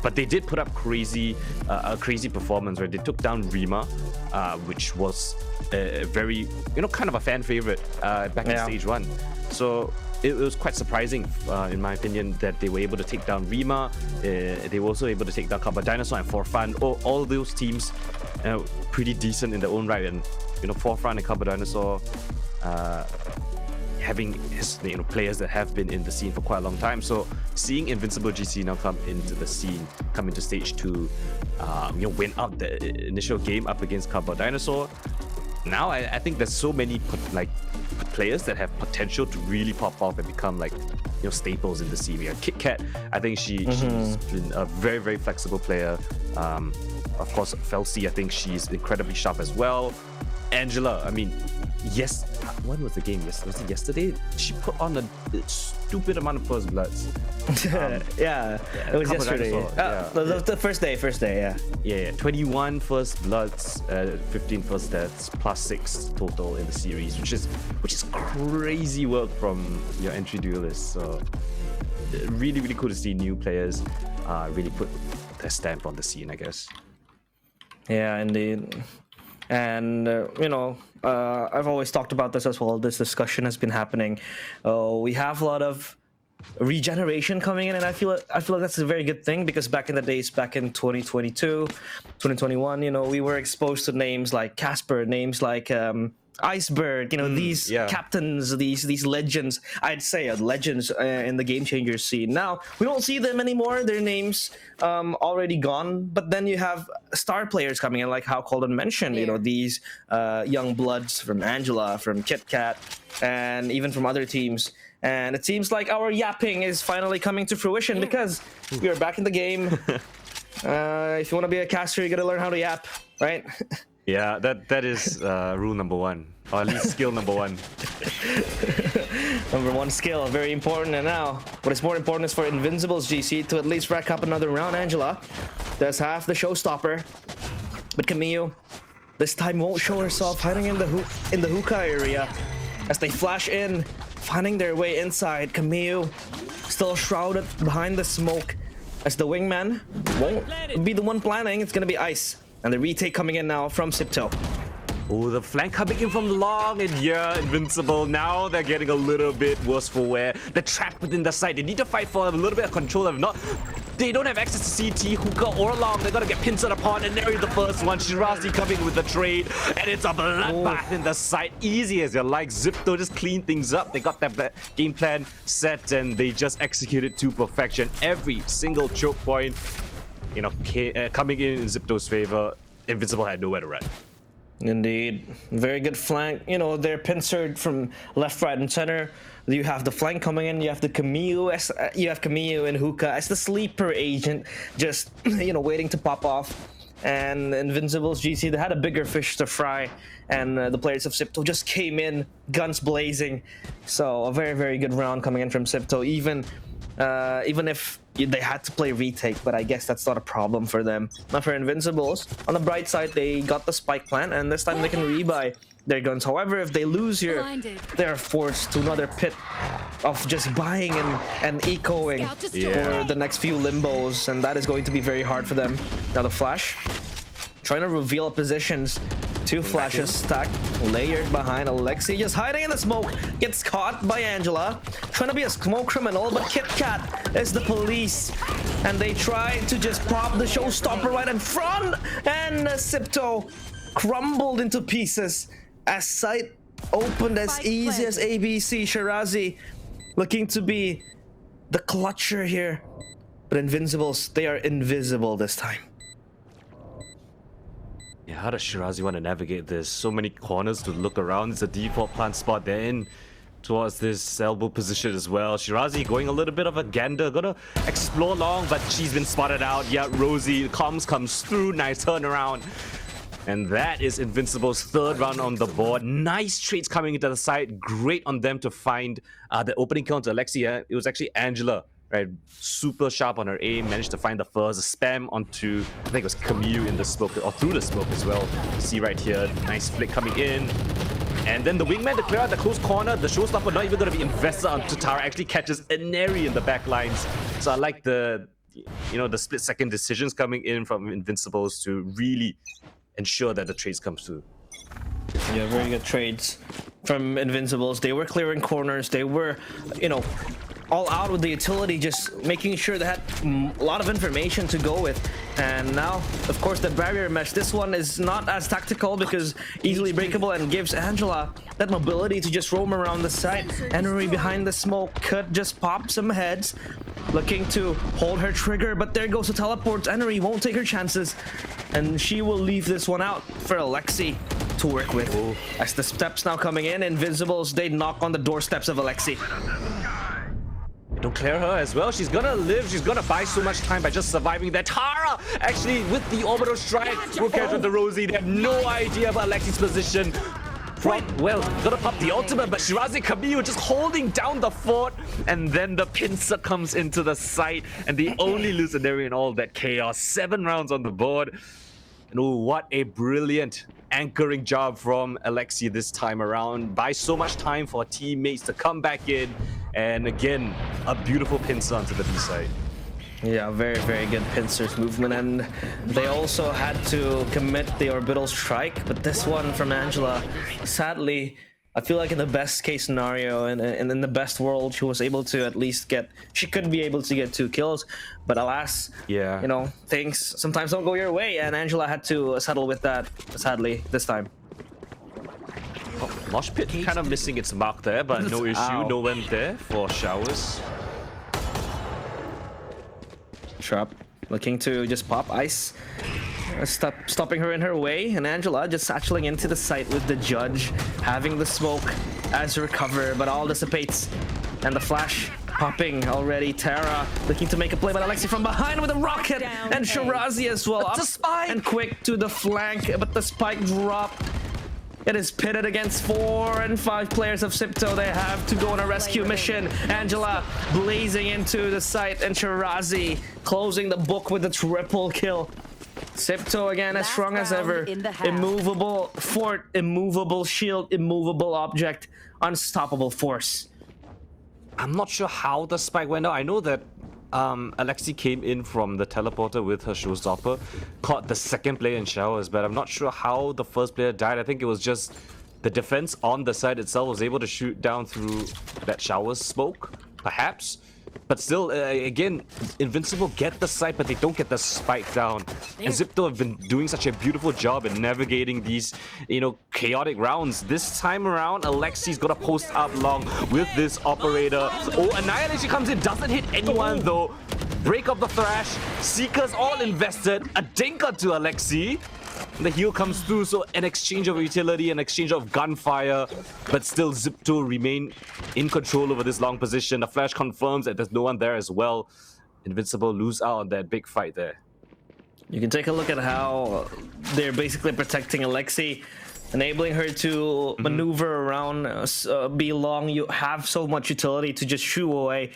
but they did put up a crazy performance where they took down Rima, which was a very, kind of a fan favorite back in stage 1. So it was quite surprising, in my opinion, that they were able to take down Rima. They were also able to take down Kaba Dinosaur and Forefront. All those teams pretty decent in their own right, and Forefront and Kaba Dinosaur having players that have been in the scene for quite a long time. So seeing Invincible GC now come into the scene, come into stage 2, win out the initial game up against Kaba Dinosaur. Now I think there's so many players that have potential to really pop off and become staples in the scene. We have Kit Kat. I think she's been a very flexible player. Of course, Felsi, I think she's incredibly sharp as well. Angela, I mean, yes, when was the game? Was it yesterday? She put on a stupid amount of first bloods. Yeah, it was yesterday. The first day, yeah. 21 first bloods, 15 first deaths, plus 6 total in the series, which is crazy work from your entry duelists. So really cool to see new players really put their stamp on the scene, I guess. Yeah, indeed. And I've always talked about this as well. This discussion has been happening. We have a lot of regeneration coming in, and I feel like that's a very good thing, because back in the days, back in 2022, 2021, we were exposed to names like Casper, names like Iceberg, these captains, these legends. I'd say legends in the game changers scene. Now we don't see them anymore. Their names already gone. But then you have star players coming in, like how Colden mentioned. These young bloods from Angela, from Kit Kat, and even from other teams. And it seems like our yapping is finally coming to fruition, because we are back in the game. If you want to be a caster, you got to learn how to yap, right? Yeah, that is rule number 1, or at least skill number 1. Number 1 skill, very important. And now, what is more important is for Invincible's GC to at least rack up another round. Angela does have the showstopper, but Camille this time won't show herself, hiding in the hookah area. As they flash in, finding their way inside, Camille still shrouded behind the smoke. As the wingman won't be the one planning, it's gonna be Ice. And the retake coming in now from XIPTO. Oh, the flank coming in from long, and Invincible. Now they're getting a little bit worse for wear. They're trapped within the site. They need to fight for a little bit of control. If not, they don't have access to CT, hookah, or long. They're gonna get pincered upon, and there is the first one. Shirazi coming with the trade, and it's a bloodbath in the site. Easy as you like. XIPTO just clean things up. They got that game plan set, and they just executed to perfection. Every single choke point, coming in XIPTO's favor. Invincible had nowhere to run. Indeed. Very good flank. They're pincered from left, right, and center. You have the flank coming in. You have the Camille. You have Camille and Hookah as the sleeper agent, just waiting to pop off. And Invincible's GC, they had a bigger fish to fry, and the players of XIPTO just came in, guns blazing. So a very good round coming in from XIPTO. Even if they had to play retake, but I guess that's not a problem for them. Now for Invincibles, on the bright side, they got the spike plant, and this time they can rebuy their guns. However, if they lose here, they're forced to another pit of just buying and ecoing for the next few limbos, and that is going to be very hard for them. Now the flash, trying to reveal positions. 2 flashes stacked, layered behind Alexi, just hiding in the smoke, gets caught by Angela, trying to be a smoke criminal, but Kit Kat is the police, and they try to just pop the showstopper right in front, and XIPTO crumbled into pieces as Sight opened as easy as ABC. Shirazi looking to be the clutcher here. But Invincibles, they are invisible this time. Yeah, how does Shirazi want to navigate this? So many corners to look around. It's a default plant spot. They're in towards this elbow position as well. Shirazi going a little bit of a gander. Gonna explore long, but she's been spotted out. Yeah, Rosie, comms comes through. Nice turnaround. And that is Invincible's third round on the board. Nice trades coming into the side. Great on them to find the opening counter. Alexia, it was actually Angela, right? Super sharp on her aim. Managed to find the first. A spam onto, I think it was Camille in the smoke, or through the smoke as well. You see right here, nice flick coming in. And then the wingman to clear out the close corner. The showstopper not even going to be invested onto Tara. Actually catches Ineri in the back lines. So I like the, the split-second decisions coming in from Invincibles to really ensure that the trades come through. Yeah, very good trades from Invincibles. They were clearing corners. They were, all out with the utility, just making sure they had a lot of information to go with. And now, of course, the barrier mesh. This one is not as tactical because easily breakable and gives Angela that mobility to just roam around the site. Henry behind the smoke could just pop some heads, looking to hold her trigger, but there goes the teleport. Henry won't take her chances, and she will leave this one out for Alexi to work with. Ooh. As the steps now coming in, Invincibles, they knock on the doorsteps of Alexi. Don't clear her as well. She's gonna live. She's gonna buy so much time by just surviving that. Tara, actually, with the orbital strike, will catch on the Rosie. They have no idea about Alexi's position. Well, gonna pop the ultimate, but Shirazi Camille just holding down the fort, and then the pincer comes into the site, and they only lose Ineri in all that chaos. 7 rounds on the board. And oh, what a brilliant anchoring job from Alexi this time around. Buys so much time for teammates to come back in, and again, a beautiful pincer onto the B side. Yeah, very, very good pincers movement, and they also had to commit the orbital strike, but this one from Angela, sadly, I feel like in the best case scenario and in the best world, she was able to at least she could be able to get 2 kills, but alas, yeah, things sometimes don't go your way, and Angela had to settle with that, sadly, this time. Oh, Mosh Pit kind of missing its mark there, but no issue, Ow. no one there for showers. Trap looking to just pop ice, stopping her in her way, and Angela just satcheling into the site with the judge, having the smoke as her cover, but all dissipates, and the flash popping already. Tara looking to make a play, but Alexi from behind with a rocket, and Shirazi as well, up and quick to the flank, but the spike drop. It is pitted against 4 and 5 players of XIPTO. They have to go on a rescue mission. Angela blazing into the site, and Shirazi closing the book with a triple kill. XIPTO again as strong as ever. Immovable fort, immovable shield, immovable object, unstoppable force. I'm not sure how the spike went out. I know that Alexi came in from the teleporter with her showstopper, caught the second player in showers, but I'm not sure how the first player died. I think it was just the defense on the side itself was able to shoot down through that showers smoke, perhaps. But still, again, Invincible get the site, but they don't get the spike down. And XIPTO have been doing such a beautiful job in navigating these, chaotic rounds. This time around, Alexi's got to post up long with this operator. Oh, Annihilation comes in, doesn't hit anyone though. Break of the Thrash, Seekers all invested. A dinker to Alexi. The heal comes through, so an exchange of utility, an exchange of gunfire, but still XIPTO remain in control over this long position. The flash confirms that there's no one there as well. Invincible lose out on that big fight there. You can take a look at how they're basically protecting Alexi, enabling her to maneuver around, be long. You have so much utility to just shoo away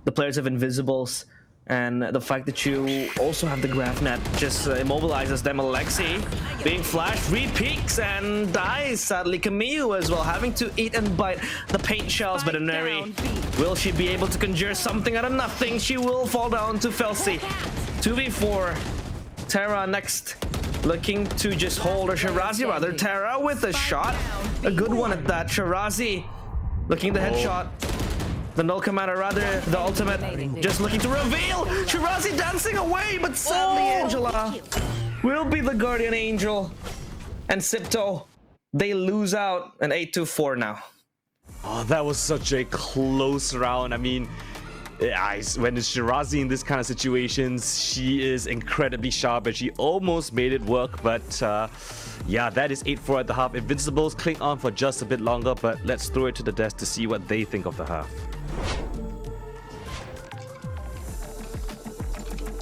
the players of Invisibles. And the fact that you also have the graph net just immobilizes them. Alexi being flashed, re-peaks and dies. Sadly, Camille as well, having to eat and bite the paint shells. But Ineri, will she be able to conjure something out of nothing? She will fall down to Felsi. 2v4. Tara next, looking to just hold, or Shirazi rather. Tara with a shot. A good one at that. Shirazi looking the headshot. The null commander, rather, the ultimate, just looking to reveal. Shirazi dancing away, but sadly Angela will be the guardian angel. And XIPTO they lose out an 8-4 now. Oh, that was such a close round. I mean, when it's Shirazi in this kind of situations, she is incredibly sharp and she almost made it work. But yeah, that is 8-4 at the half. Invincibles cling on for just a bit longer, but let's throw it to the desk to see what they think of the half.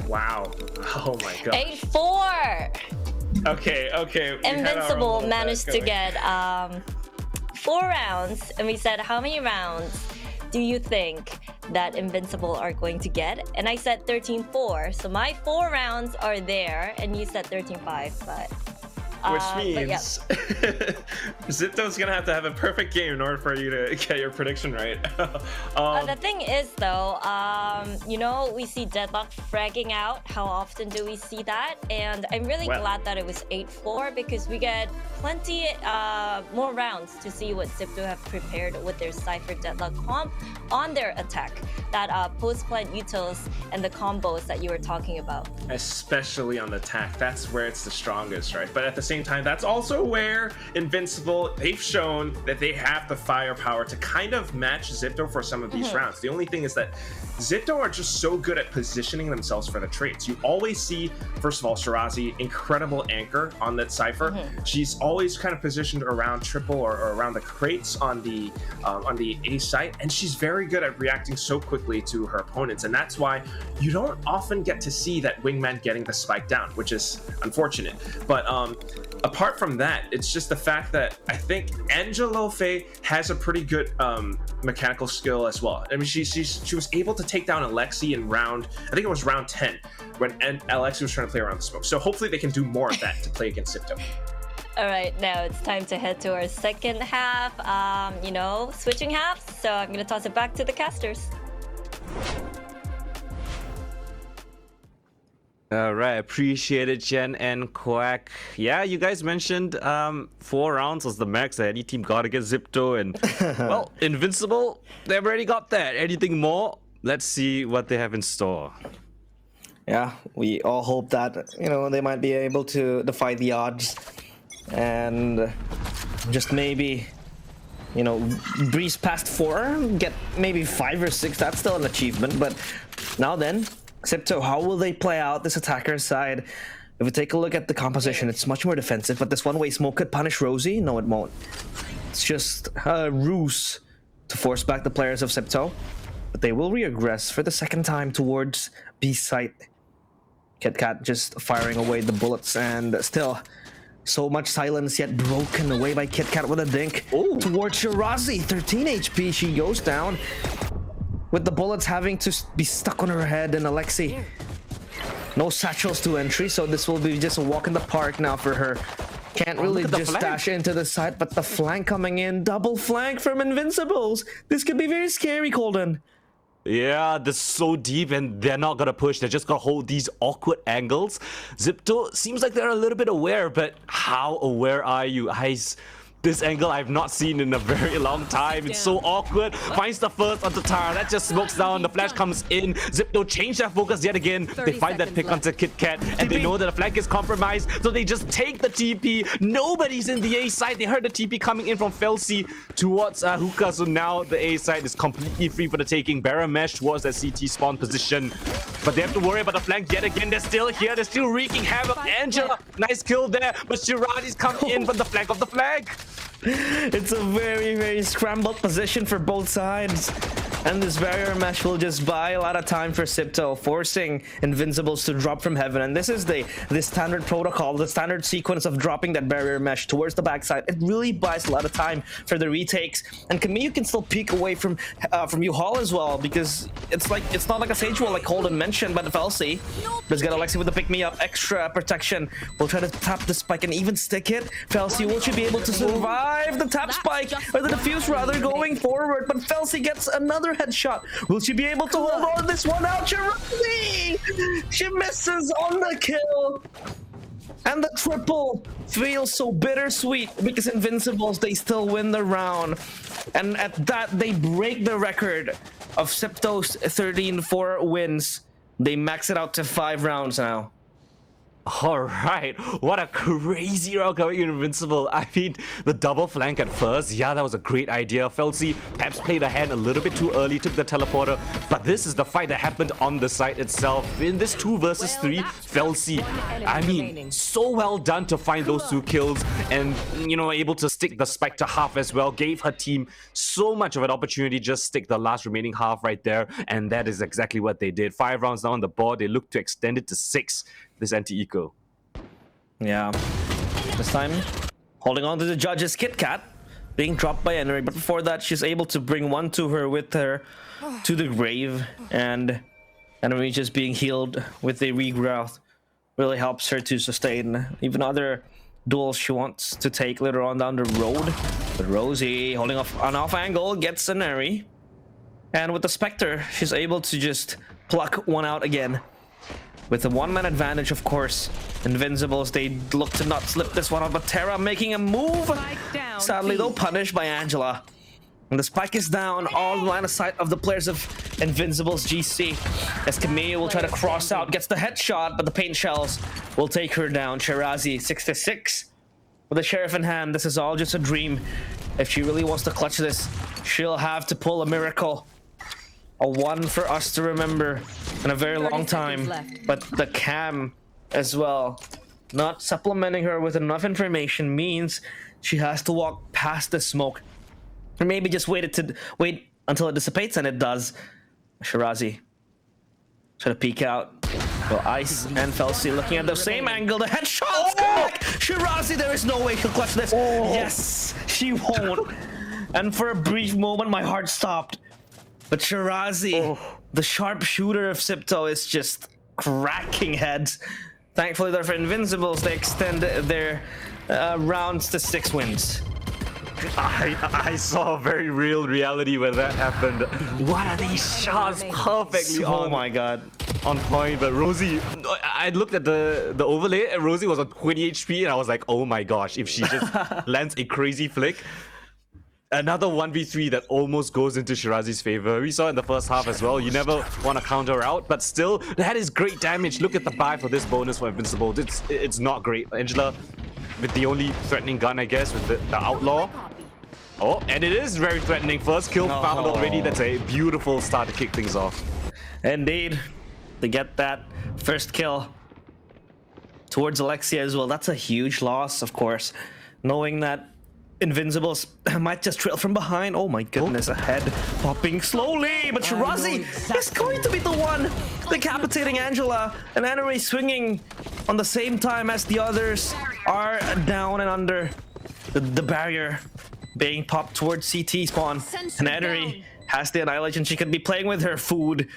Wow. Oh my god. 8-4. Okay. Invincible managed to get 4 rounds, and we said, how many rounds do you think that Invincible are going to get? And I said 13-4. So my 4 rounds are there, and you said 13-5, but which means ZIPTO's gonna have a perfect game in order for you to get your prediction right. The thing is, though, you know, we see Deadlock fragging out. How often do we see that? And I'm really glad that it was 8-4 because we get plenty more rounds to see what XIPTO have prepared with their Cypher Deadlock comp on their attack. That post-plant utils and the combos that you were talking about. Especially on the attack, that's where it's the strongest, right? But at the same time, that's also where Invincible, they've shown that they have the firepower to kind of match ZIPTO for some of these rounds. The only thing is that ZIPTO are just so good at positioning themselves for the trades. You always see, first of all, Shirazi, incredible anchor on that Cypher. She's always kind of positioned around triple or around the crates on the A site, and she's very good at reacting so quickly to her opponents, and that's why you don't often get to see that wingman getting the spike down, which is unfortunate. But apart from that, it's just the fact that I think Angelo Faye has a pretty good mechanical skill as well. I mean, she was able to take down Alexi in round, I think it was round 10, when Alexi was trying to play around the smoke. So hopefully they can do more of that to play against XIPTO. All right, now it's time to head to our second half, you know, switching halves. So I'm going to toss it back to the casters. All right, appreciate it, Jen and Quack. Yeah, you guys mentioned 4 rounds was the max that any team got against ZIPTO, and well, Invincible, they've already got that. Anything more? Let's see what they have in store. Yeah, we all hope that, you know, they might be able to defy the odds and just maybe, you know, breeze past 4, get maybe 5 or 6. That's still an achievement, but now then, XIPTO, how will they play out this attacker side? If we take a look at the composition, it's much more defensive, but this one-way smoke could punish Rosie. No, it won't. It's just a ruse to force back the players of XIPTO, but they will regress for the second time towards B site. KitKat just firing away the bullets, and still so much silence yet broken away by KitKat with a dink. Ooh. Towards Shirazi, 13 HP, she goes down, with the bullets having to be stuck on her head, and Alexi, no satchels to entry, so this will be just a walk in the park now for her. Can't really just dash into the side, but the flank coming in, double flank from Invincibles. This could be very scary, Colden. Yeah, they're so deep and they're not gonna push. They're just gonna hold these awkward angles. ZIPTO seems like they're a little bit aware, but how aware are you? This angle I've not seen in a very long time. It's so awkward. Finds the first onto Tara. That just smokes down. The flash comes in. ZIPTO change their focus yet again. They find that pick onto KitKat, and they know that the flank is compromised, so they just take the TP. Nobody's in the A side. They heard the TP coming in from Felsi towards Hookah, so now the A side is completely free for the taking. Barra Mesh towards that CT spawn position, but they have to worry about the flank yet again. They're still here. They're still wreaking havoc. Angela, nice kill there, but Shirazi's come in from the flank of the flag. It's a very, very scrambled position for both sides. And this barrier mesh will just buy a lot of time for XIPTO, forcing Invincibles to drop from heaven. And this is the standard protocol, the standard sequence of dropping that barrier mesh towards the backside. It really buys a lot of time for the retakes. And Kamiyu can still peek away from U-Haul as well, because it's not like a Sage wall like Holden mentioned, but Felsi does get Alexi with the pick-me-up, extra protection. We'll try to tap the spike and even stick it. Felsi, will she be able to survive the tap spike, or the defuse rather, going forward? But Felsi gets another headshot. Will she be able to hold on this one out? Shirazi! She misses on the kill. And the triple feels so bittersweet because Invincibles, they still win the round. And at that, they break the record of XIPTO's 13-4 wins. They max it out to 5 rounds now. Alright, what a crazy round coming in Invincible. I mean, the double flank at first, yeah, that was a great idea. Felsi perhaps played a hand a little bit too early, took the teleporter, but this is the fight that happened on the site itself. In this 2 versus 3, Felsi, I mean, so well done to find those 2 kills and, you know, able to stick the spike to half as well. Gave her team so much of an opportunity, just stick the last remaining half right there, and that is exactly what they did. 5 rounds now on the board, they look to extend it to 6. This anti-eco. Yeah. This time, holding on to the judges, Kit Kat being dropped by Henry, but before that, she's able to bring one to her with her to the grave, and Henry just being healed with a regrowth really helps her to sustain even other duels she wants to take later on down the road. But Rosie holding off an off angle gets an Henry, and with the Spectre, she's able to just pluck one out again. With a 1-man advantage, of course, Invincibles, they look to not slip this one out, but Terra making a move. Sadly, though, punished by Angela. And the spike is down, all line of sight of the players of Invincibles GC. As Camille will try to cross out, gets the headshot, but the paint shells will take her down. Shirazi, 6-6. With the Sheriff in hand, this is all just a dream. If she really wants to clutch this, she'll have to pull a miracle. A one for us to remember in a very long time. But the cam as well, not supplementing her with enough information, means she has to walk past the smoke. Or maybe just wait until it dissipates, and it does. Shirazi try to peek out. Well, Ice and Felsi looking at the same angle. The headshots come back. Shirazi, there is no way she'll clutch this. Yes, she won't. And for a brief moment, my heart stopped. But Shirazi, the sharpshooter of XIPTO, is just cracking heads. Thankfully, they're for Invincibles. They extend their rounds to 6 wins. I saw a very real reality when that happened. What are these shots? Perfectly Oh my god. on point. But Rosie, I looked at the overlay, and Rosie was on 20 HP, and I was like, oh my gosh, if she just lands a crazy flick. Another 1v3 that almost goes into Shirazi's favor. We saw in the first half as well. You never want to counter her out, but still, that is great damage. Look at the buy for this bonus for Invincible. It's not great. Angela with the only threatening gun, I guess, with the Outlaw. Oh, and it is very threatening. First kill found already. That's a beautiful start to kick things off. Indeed. To get that first kill towards Alexia as well. That's a huge loss, of course. Knowing that Invincibles might just trail from behind. Oh my goodness, ahead popping slowly, but Shirazi is going to be the one decapitating Angela, and Anari swinging on the same time as the others are down and under the barrier being popped towards CT spawn. And Anari has the annihilation. She could be playing with her food.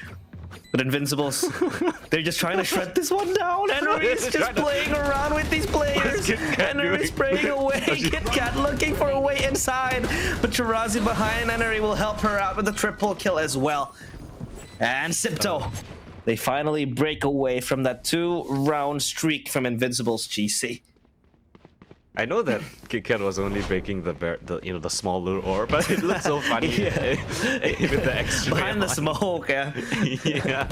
But Invincibles, they're just trying to shred this one down. Henry is just playing around with these players. Henry spraying away. Kit Kat looking for a way inside. But Shirazi behind Henry will help her out with the triple kill as well. And XIPTO, they finally break away from that 2-round streak from Invincibles GC. I know that Kit Kat was only breaking the small little ore, but it looks so funny with the extra behind the smoke. Yeah. Yeah.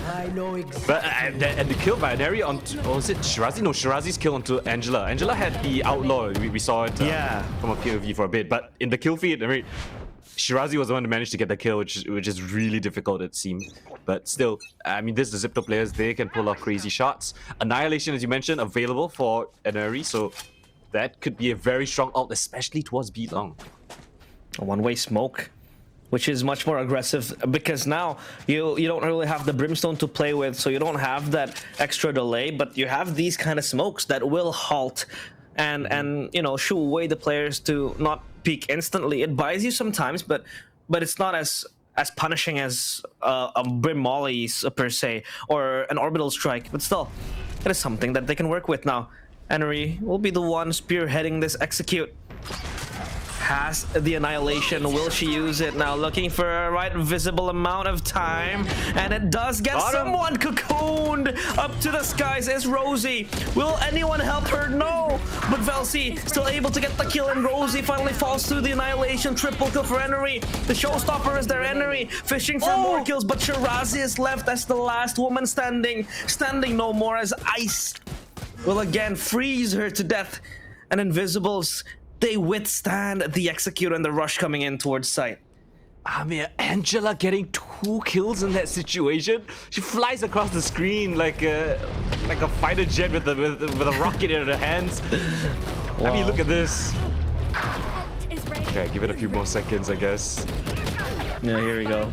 I know exactly. But and the kill by Neri on was it Shirazi? No, Shirazi's kill onto Angela. Angela had the Outlaw. We saw it from a POV for a bit, but in the kill feed, I mean, Shirazi was the one who managed to get the kill, which is really difficult, it seems. But still, I mean, this is the XIPTO players. They can pull off crazy shots. Annihilation, as you mentioned, available for Neri, so that could be a very strong ult, especially towards B long. A one-way smoke, which is much more aggressive because now you don't really have the brimstone to play with, so you don't have that extra delay, but you have these kind of smokes that will halt and you know, shoo away the players to not peek instantly. It buys you sometimes, but it's not as punishing as a brim mollies per se or an orbital strike, but still it is something that they can work with now. Henry will be the one spearheading this execute. Has the annihilation. Will she use it now? Looking for a right visible amount of time. And it does get someone cocooned up to the skies. Is Rosie. Will anyone help her? No. But Velsi still able to get the kill, and Rosie finally falls through the annihilation. Triple kill for Henry. The showstopper is there. Henry fishing for more kills, but Shirazi is left as the last woman standing. Standing no more as Ice will again freeze her to death. And Invisibles, they withstand the execute and the rush coming in towards site. I mean, Angela getting 2 kills in that situation. She flies across the screen like a fighter jet with a rocket in her hands. Wow. I mean, look at this. Okay, give it a few more seconds, I guess. Yeah, here we go.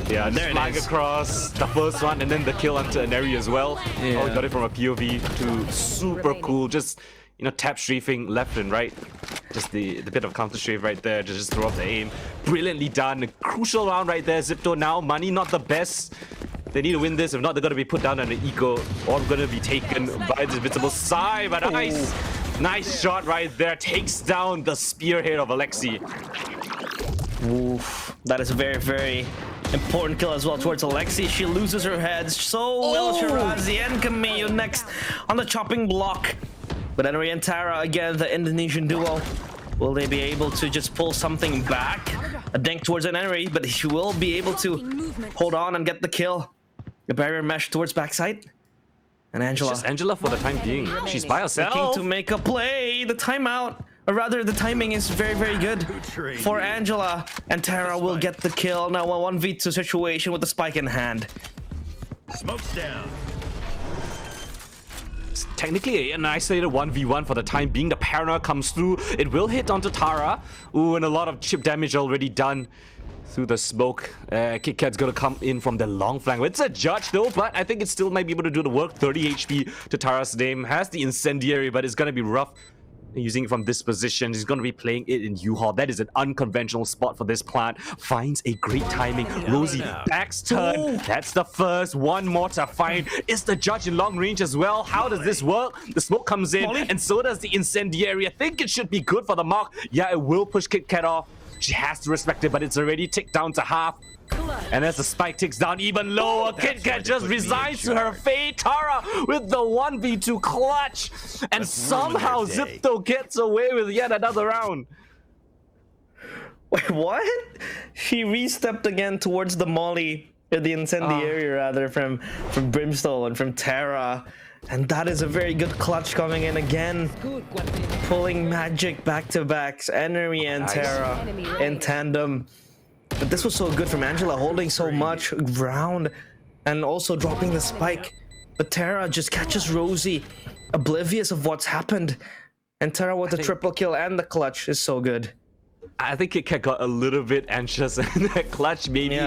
Yeah, There it flag is. across the first one, and then the kill onto an area as well. Yeah. Oh, we got it from a POV to super cool. Just, you know, tap strafing left and right. Just the bit of counter strafe right there. Just throw up the aim. Brilliantly done. A crucial round right there. XIPTO now. Money not the best. They need to win this. If not, they're going to be put down on the eco or going to be taken by the Invincible side. But nice shot right there. Takes down the spearhead of Alexi. Oof. That is a very, very important kill as well towards Alexi. She loses her head. So will Shirazi and Camille next on the chopping block. But Henry and Tara, again, the Indonesian duo. Will they be able to just pull something back? A dink towards an Henry, but he will be able to hold on and get the kill. The barrier mesh towards backside. And Angela. Just Angela for the time being. She's by herself. Looking to make a play. The timeout. Or rather, the timing is very, very good for Angela. And Tara will get the kill. Now a 1v2 situation with the spike in hand. Smoke's down. It's technically an isolated 1v1 for the time being. The paranoia comes through. It will hit onto Tara. Ooh, and a lot of chip damage already done through the smoke. KitKat's gonna come in from the long flank. It's a judge though, but I think it still might be able to do the work. 30 HP to Tara's name. Has the incendiary, but it's gonna be rough using it from this position. He's going to be playing it in U-Haul. That is an unconventional spot for this plant. Finds a great timing. Rosie backs turn. That's the first. One more to find. Is the judge in long range as well? How does this work? The smoke comes in, and so does the incendiary. I think it should be good for the mark. Yeah, it will push KitKat off. She has to respect it, but it's already ticked down to half. And as the spike ticks down even lower, KitKat just resigns to her fate. Tara with the 1v2 clutch. And somehow XIPTO gets away with yet another round. Wait, what? She re-stepped again towards the molly, or the incendiary rather, from Brimstone and from Tara. And that is a very good clutch coming in again. Pulling magic back-to-backs. Henry and Tara in tandem. But this was so good from Angela, holding so much ground and also dropping the spike. But Tara just catches Rosie, oblivious of what's happened. And Tara with the triple kill and the clutch is so good. I think KitKat got a little bit anxious in that clutch, maybe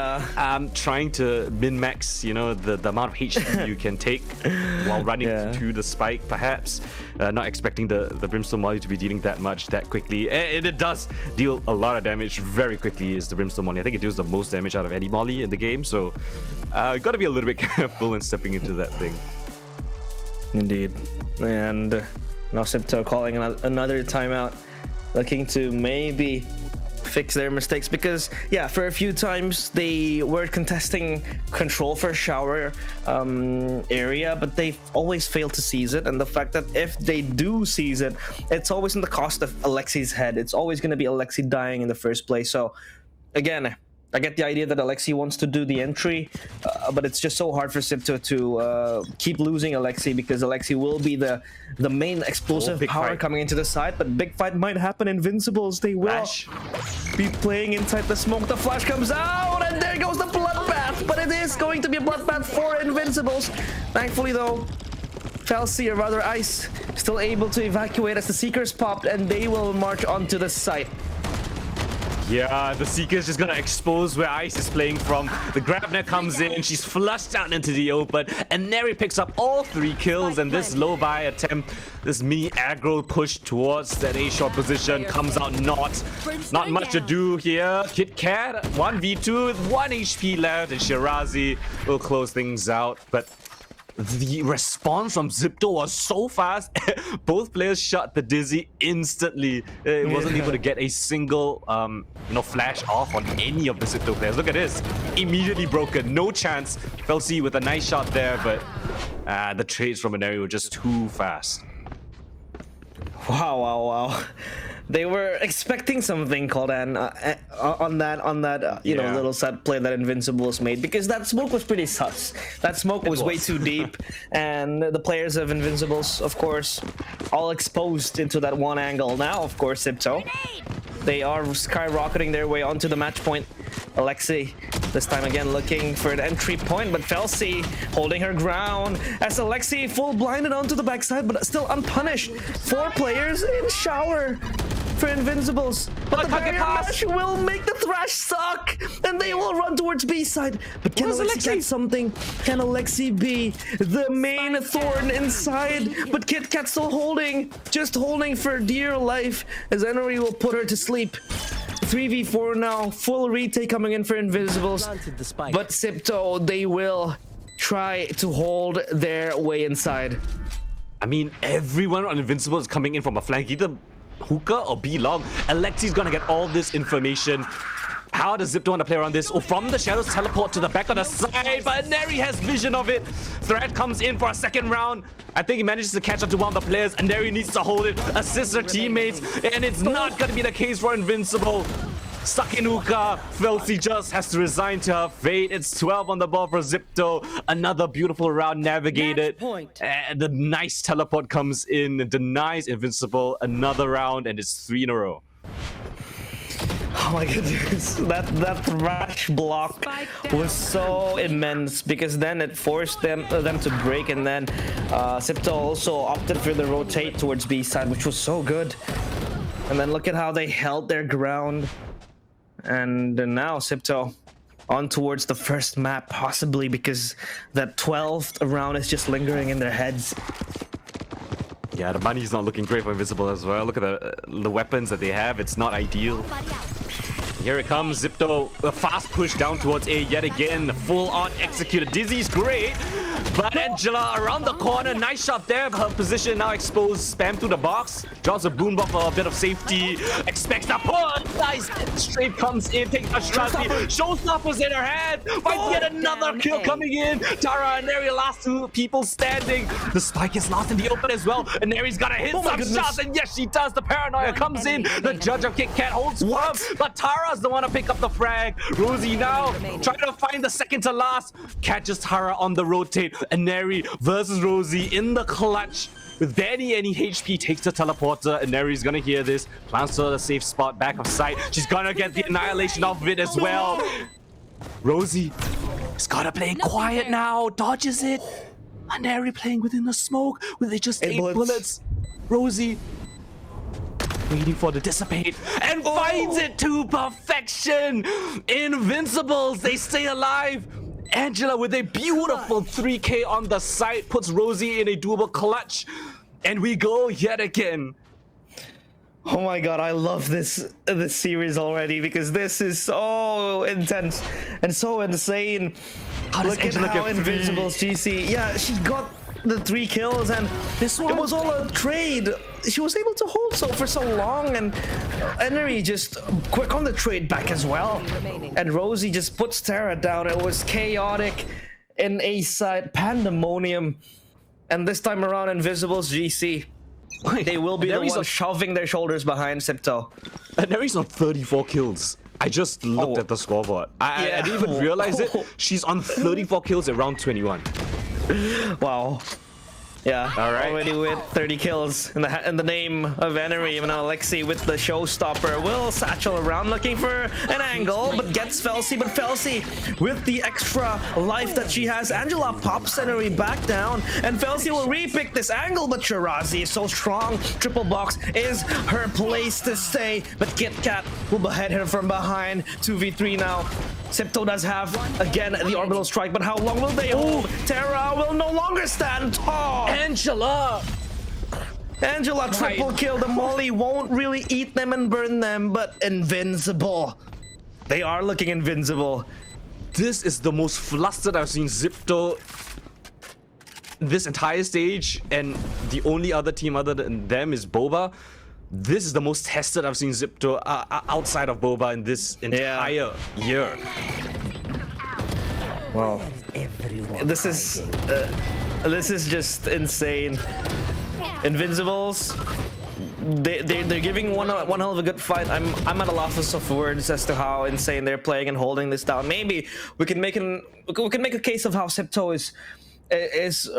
trying to min-max, you know, the amount of HP you can take while running through the spike, perhaps. Not expecting the Brimstone Molly to be dealing that much that quickly. And it does deal a lot of damage very quickly, is the Brimstone Molly. I think it deals the most damage out of any Molly in the game, so you gotta be a little bit careful in stepping into that thing. Indeed. And now XIPTO calling another timeout, looking to maybe fix their mistakes, because for a few times they were contesting control for shower area, but they've always failed to seize it. And the fact that if they do seize it, it's always in the cost of Alexi's head. It's always going to be Alexi dying in the first place. So again, I get the idea that Alexi wants to do the entry, but it's just so hard for XIPTO to keep losing Alexi, because Alexi will be the main explosive power coming into the side. But big fight might happen. Invincibles, they will be playing inside the smoke. The flash comes out, and there goes the bloodbath. But it is going to be a bloodbath for Invincibles. Thankfully, though, Felsi, or rather Ice, still able to evacuate as the Seekers popped, and they will march onto the site. Yeah, the Seeker's just gonna expose where Ice is playing from. The Grabner comes in, she's flushed out into the open, and Neri picks up all 3 kills, and this low buy attempt, this mini aggro push towards that A-shot position comes out not much to do here. KitKat, 1v2 with 1 HP left, and Shirazi will close things out, but the response from XIPTO was so fast. Both players shot the Dizzy instantly. It wasn't able to get a single flash off on any of the XIPTO players. Look at this. Immediately broken. No chance. Felsi with a nice shot there, but the trades from Aneri were just too fast. Wow. They were expecting something called on that you know, little set play that Invincibles made, because that smoke was pretty sus. That smoke was way too deep, and the players of Invincibles, of course, all exposed into that one angle. Now, of course, XIPTO, they are skyrocketing their way onto the match point. Alexi, this time again looking for an entry point, but Felsi holding her ground as Alexi full blinded onto the backside, but still unpunished. 4 players in shower for Invincibles, but the barrier mash will make the Thrash suck, and they will run towards B side. But can Alexi get something? Can Alexi be the main thorn inside? But Kit Kat still holding, just holding for dear life, as Enery will put her to sleep. 3v4 now, full retake coming in for Invincibles, but XIPTO, they will try to hold their way inside. I mean, everyone on Invincible is coming in from a flank, either hookah or B long. Alexi's gonna get all this information. How does XIPTO want to play around this? Oh, from the shadows, teleport to the back of the side, but Neri has vision of it. Threat comes in for a second round. I think he manages to catch up to one of the players, and Neri needs to hold it, assist her teammates, and it's not going to be the case for Invincible. Stuck in hookah, Felsi just has to resign to her fate. It's 12 on the ball for XIPTO. Another beautiful round navigated. And the nice teleport comes in, denies Invincible another round, and it's 3 in a row. Oh my goodness, that Thrash block was so immense, because then it forced them to break, and then XIPTO also opted for the rotate towards B side, which was so good. And then look at how they held their ground. And now XIPTO on towards the first map, possibly because that 12th round is just lingering in their heads. Yeah, the money's not looking great for Invincible as well. Look at the weapons that they have. It's not ideal. Here it comes, XIPTO, a fast push down towards A yet again. Full on executed. Dizzy's great, but Angela around the corner. Nice shot there. Her position now exposed. Spam through the box. Draws a boombox for a bit of safety. Expects the put. Nice. Strafe comes in. Takes a Shrazi. Showstoppers in her hand. Finds yet another kill coming in. Tara and Neri, last 2 people standing. The spike is lost in the open as well. And Neri's got to hit some shots. And yes, she does. The paranoia comes in. The judge of Kit Kat holds firm. But Tara's the one to pick up the frag. Rosie now trying to find the second to last. Catches Tara on the rotate. And Neri versus Rosie in the clutch. With barely any HP, takes the teleporter, and Neri's gonna hear this. Plans to a safe spot back of sight. She's gonna get the annihilation off of it as well. Rosie has gotta play quiet now. Dodges it. And Neri playing within the smoke with just 8 bullets. Rosie waiting for the dissipate and finds it to perfection. Invincibles, they stay alive. Angela with a beautiful 3K on the side puts Rosie in a doable clutch, and we go yet again. Oh my god, I love this series already, because this is so intense and so insane. Look at how Invincible's GC, yeah, she got the 3 kills, and this one, it was all a trade. She was able to hold for so long, and Enery just quick on the trade back as well. And Rosie just puts Tara down. It was chaotic in A side, pandemonium. And this time around, Invisible's GC, they will be the ones shoving their shoulders behind XIPTO. Enery's on 34 kills. I just looked at the scoreboard. I didn't even realize it. She's on 34 kills at round 21. Wow. Yeah, all right. Already with 30 kills in the name of Enery. And now Alexi with the showstopper will satchel around looking for an angle, but gets Felsi. But Felsi with the extra life that she has, Angela pops Enery back down, and Felsi will repick this angle, but Shirazi is so strong. Triple box is her place to stay, but Kit Kat will behead her from behind. 2v3 now. XIPTO does have, again, the orbital strike, but how long will they hold? Tara will no longer stand tall. Angela triple kill. The molly won't really eat them and burn them, but invincible. They are looking invincible. This is the most flustered I've seen XIPTO this entire stage, and the only other team other than them is Boba. This is the most tested I've seen XIPTO outside of Boba in this entire year. Wow. This is just insane. Invincibles, they're giving one hell of a good fight. I'm at a loss of words as to how insane they're playing and holding this down. Maybe we can make a case of how XIPTO is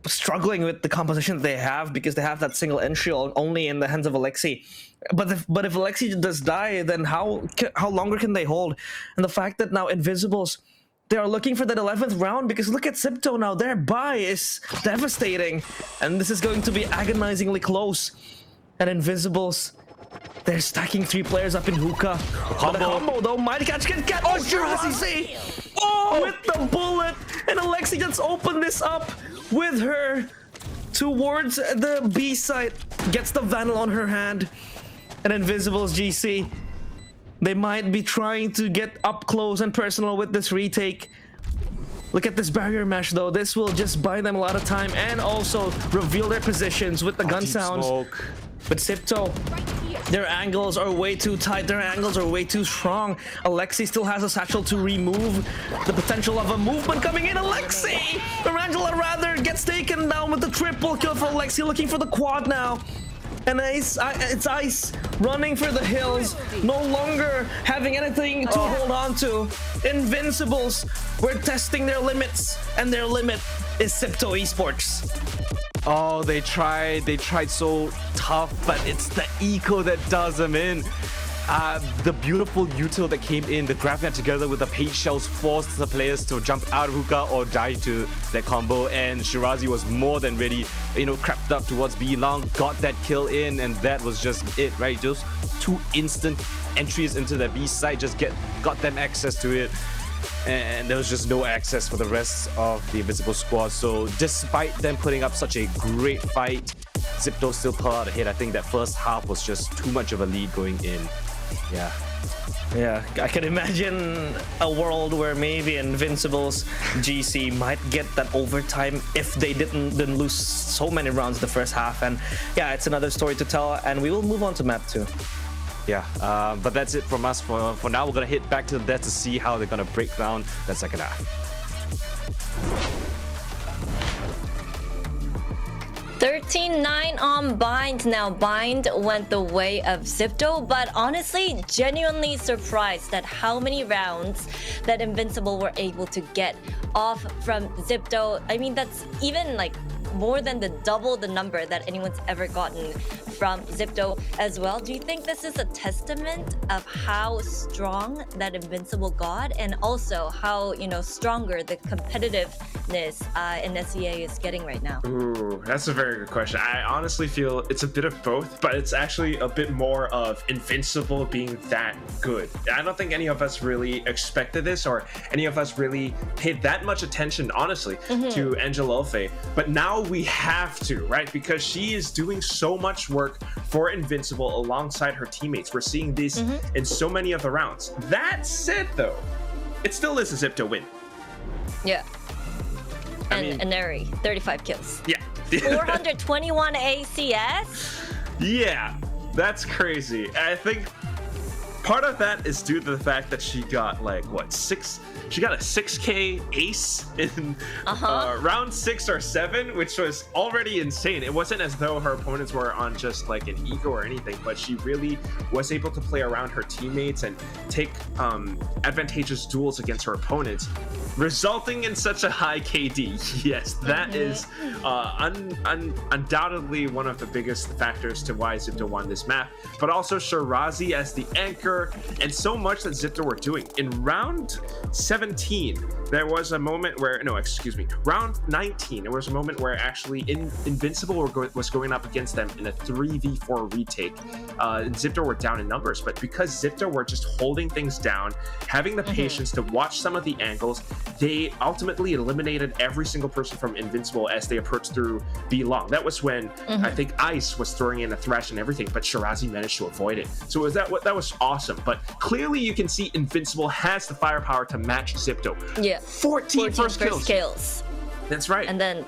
struggling with the composition they have, because they have that single entry only in the hands of Alexi. But if Alexi does die, then how longer can they hold? And the fact that now Invincibles, they are looking for that 11th round, because look at XIPTO now. Their bye is devastating, and this is going to be agonizingly close. And Invincibles, they're stacking 3 players up in hookah. But the combo though, might catch can get. Oh, Shirazi! Oh, with the bullet, and Alexi just opened this up with her towards the B site. Gets the Vandal on her hand, and Invincibles GC, they might be trying to get up close and personal with this retake. Look at this barrier mesh though. This will just buy them a lot of time and also reveal their positions with the gun sounds. Smoke. But XIPTO, their angles are way too tight. Their angles are way too strong. Alexi still has a satchel to remove the potential of a movement coming in. Alexi! Tarantula rather gets taken down with the triple kill for Alexi, looking for the quad now. And it's Ice running for the hills, no longer having anything to hold on to. Invincibles were testing their limits, and their limit is XIPTO Esports. Oh, they tried so tough, but it's the eco that does them in. The beautiful util that came in, the Gravnet together with the page shells forced the players to jump out of hookah or die to that combo, and Shirazi was more than ready, crept up towards B Long, got that kill in, and that was just it, right? Just 2 instant entries into the B site, just got them access to it. And there was just no access for the rest of the Invincible squad. So despite them putting up such a great fight, XIPTO still pulled out ahead. I think that first half was just too much of a lead going in. Yeah, I can imagine a world where maybe Invincibles GC might get that overtime if they didn't lose so many rounds the first half. And yeah, it's another story to tell, and we will move on to map 2. Yeah, but that's it from us for now. We're gonna hit back to that to see how they're gonna break down that second half. 13-9 on Bind. Now, Bind went the way of XIPTO, but honestly, genuinely surprised at how many rounds that Invincible were able to get off from XIPTO. I mean, that's even like more than double the number that anyone's ever gotten from XIPTO as well. Do you think this is a testament of how strong that Invincible got, and also how, stronger the competitiveness in SEA is getting right now? Ooh, that's a very good question. I honestly feel it's a bit of both, but it's actually a bit more of Invincible being that good. I don't think any of us really expected this, or any of us really paid that much attention, honestly, to Angelolfe. But now we have to, right? Because she is doing so much work for Invincible alongside her teammates. We're seeing this in so many of the rounds. That said, though, it still is a XIPTO win. Yeah. I mean, Aneri, 35 kills. Yeah. 421 ACS? Yeah, that's crazy. I think part of that is due to the fact that she got she got a 6k ace in round 6 or 7, which was already insane. It wasn't as though her opponents were on just like an ego or anything, but she really was able to play around her teammates and take advantageous duels against her opponents, resulting in such a high KD. Yes, that is undoubtedly one of the biggest factors to why XIPTO won this map, but also Shirazi as the anchor, and so much that XIPTO were doing. In round 17, there was a moment where, round 19, there was a moment where actually Invincible was going up against them in a 3v4 retake. And XIPTO were down in numbers, but because XIPTO were just holding things down, having the patience to watch some of the angles, they ultimately eliminated every single person from Invincible as they approached through B Long. That was when I think Ice was throwing in a thrash and everything, but Shirazi managed to avoid it. So that was awesome. But clearly you can see Invincible has the firepower to match XIPTO. Yeah. 14 first kills. That's right. And then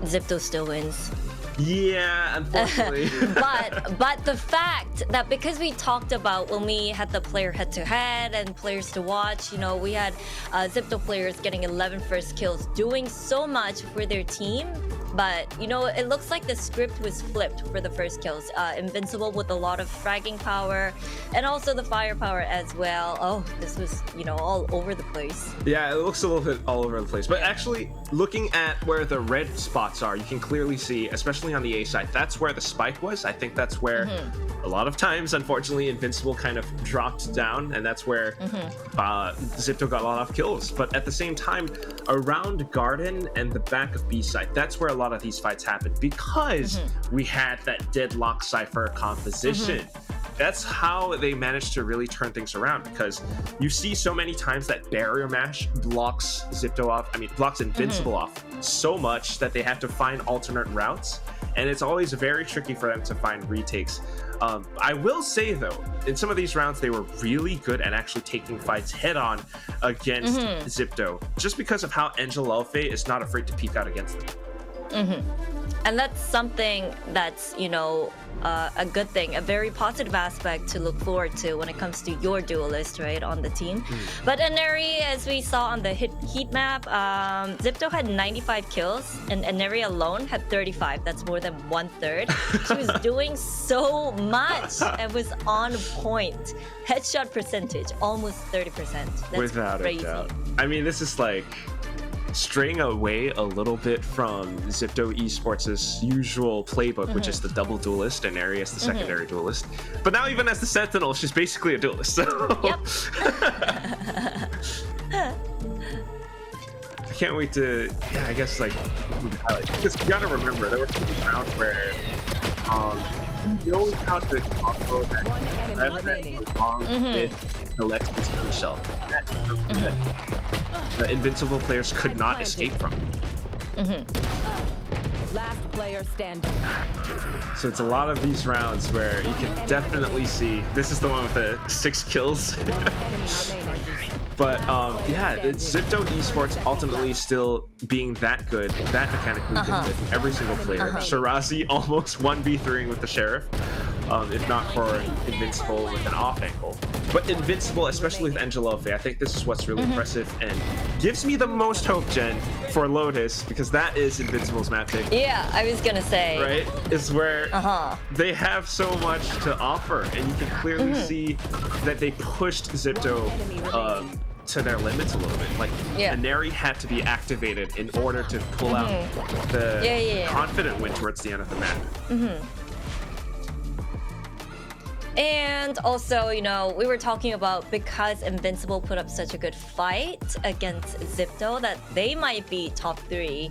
XIPTO still wins. Yeah, unfortunately. but the fact that, because we talked about when we had the player head-to-head and players to watch, we had XIPTO players getting 11 first kills, doing so much for their team. but you know, it looks like the script was flipped for the first kills. Invincible with a lot of fragging power and also the firepower as well. Oh, this was, you know, all over the place. Yeah, it looks a little bit all over the place, but actually looking at where the red spots are, you can clearly see, especially on the A side, that's where the spike was. I think that's where a lot of times, unfortunately, Invincible kind of dropped down, and that's where XIPTO got a lot of kills. But at the same time, around Garden and the back of B side, that's where a lot of these fights happened, because we had that deadlock Cypher composition. That's how they managed to really turn things around, because you see so many times that barrier mash blocks XIPTO off, blocks Invincible off so much that they have to find alternate routes, and it's always very tricky for them to find retakes. I will say though, in some of these rounds, they were really good at actually taking fights head on against XIPTO, just because of how Angelofe is not afraid to peek out against them. And that's something that's, you know, a good thing, a very positive aspect to look forward to when it comes to your duelist, right, on the team. But Aneri, as we saw on the heat map, XIPTO had 95 kills, and Aneri alone had 35. That's more than 1/3. She was doing so much and was on point. Headshot percentage, almost 30%. That's Without crazy. a doubt. I mean, this is like straying away a little bit from XIPTO Esports' usual playbook, which is the double duelist and Ari as the secondary duelist. But now even as the Sentinel, she's basically a duelist. So Yep. I can't wait to, I guess, like, because you gotta remember, there were some rounds where you always count the combo that was wrong with the Lexus himself. The Invincible players could not escape from. Last player standing. So it's a lot of these rounds where you can definitely see, this is the one with the 6 kills. But yeah, it's XIPTO Esports ultimately still being that good, that mechanically good with every single player. Shirazi almost 1v3ing with the Sheriff, if not for Invincible with an off angle. But Invincible, especially with Angelofe, I think this is what's really impressive and gives me the most hope, Jen, for Lotus, because that is Invincible's map pick. Yeah, I was gonna say. Right? Is where they have so much to offer, and you can clearly see that they pushed XIPTO to their limits a little bit. Like, Aneri had to be activated in order to pull out the confident win towards the end of the map. And also, you know, we were talking about, because Invincible put up such a good fight against XIPTO, that they might be top 3,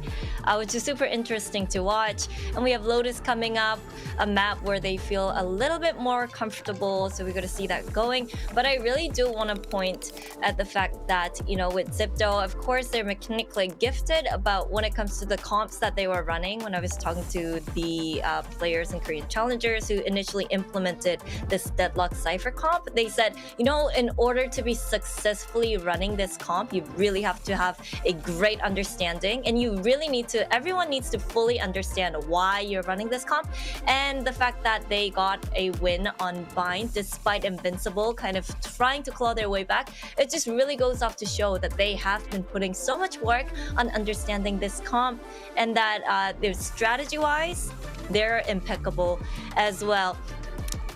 which is super interesting to watch. And we have Lotus coming up, a map where they feel a little bit more comfortable, so we're going to see that going. But I really do want to point at the fact that, you know, with XIPTO, of course, they're mechanically gifted, but when it comes to the comps that they were running, when I was talking to the players and Korean challengers who initially implemented this deadlock Cypher comp, they said, you know, in order to be successfully running this comp, you really have to have a great understanding, and you really need to, everyone needs to fully understand why you're running this comp. And the fact that they got a win on Bind despite Invincible kind of trying to claw their way back, it just really goes off to show that they have been putting so much work on understanding this comp, and that their strategy wise, they're impeccable as well.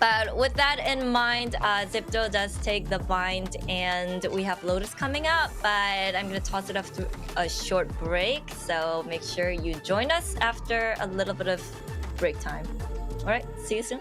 But with that in mind, XIPTO does take the bind, and we have Lotus coming up, but I'm going to toss it off to a short break, so make sure you join us after a little bit of break time. All right, see you soon.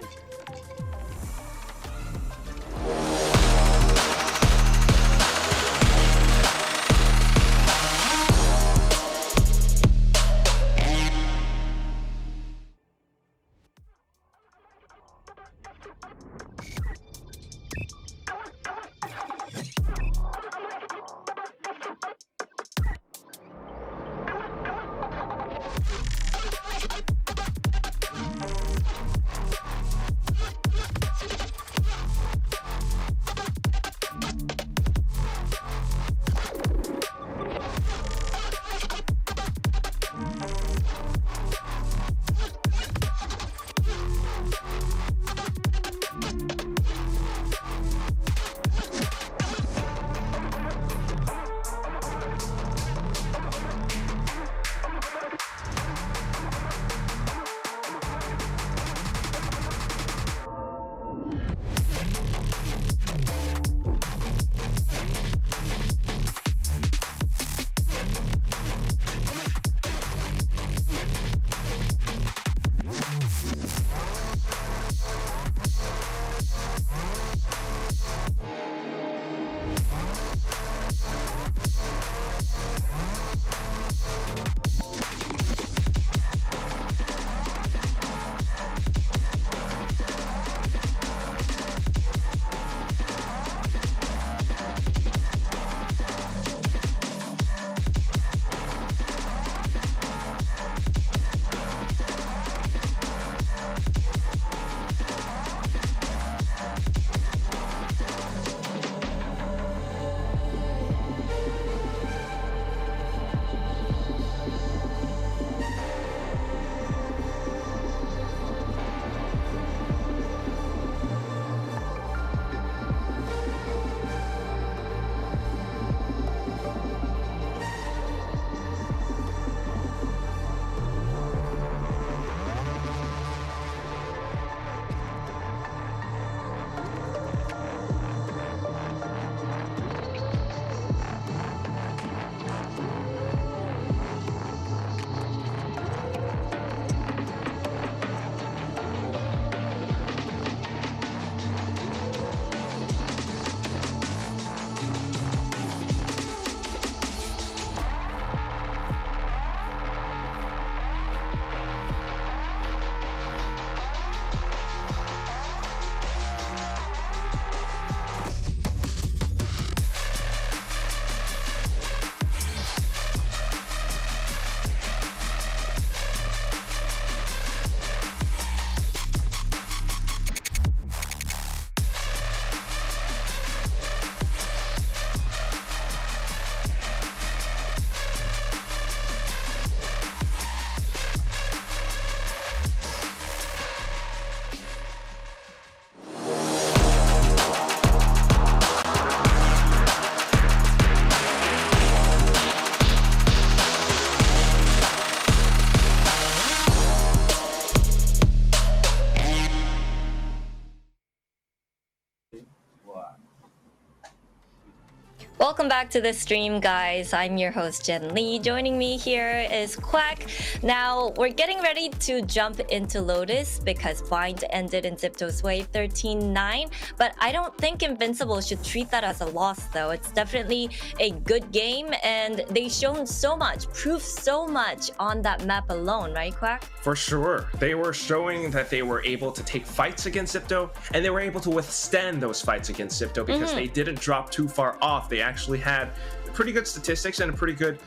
Welcome back to the stream, guys. I'm your host, Jen Lee. Joining me here is Quack. Now, we're getting ready to jump into Lotus because Bind ended in XIPTO's way 13-9. But I don't think Invincible should treat that as a loss, though. It's definitely a good game, and they've shown so much, proved so much on that map alone, right, Quack? For sure. They were showing that they were able to take fights against XIPTO, and they were able to withstand those fights against XIPTO because they didn't drop too far off. They actually had pretty good statistics and a pretty good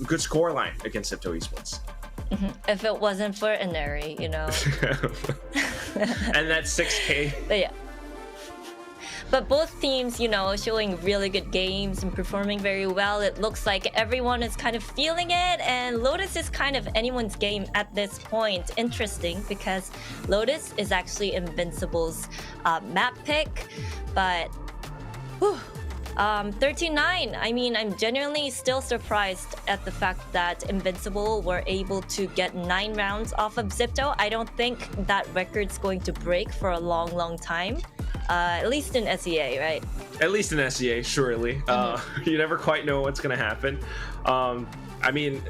good score line against XIPTO Esports. If it wasn't for Inari, you know. And that's 6K. But yeah. But both teams, you know, showing really good games and performing very well. It looks like everyone is kind of feeling it, and Lotus is kind of anyone's game at this point. Interesting, because Lotus is actually Invincible's map pick, but 13-9. I mean, I'm genuinely still surprised at the fact that Invincible were able to get 9 rounds off of XIPTO. I don't think that record's going to break for a long time. At least in SEA, right? At least in SEA, surely. You never quite know what's going to happen. I mean,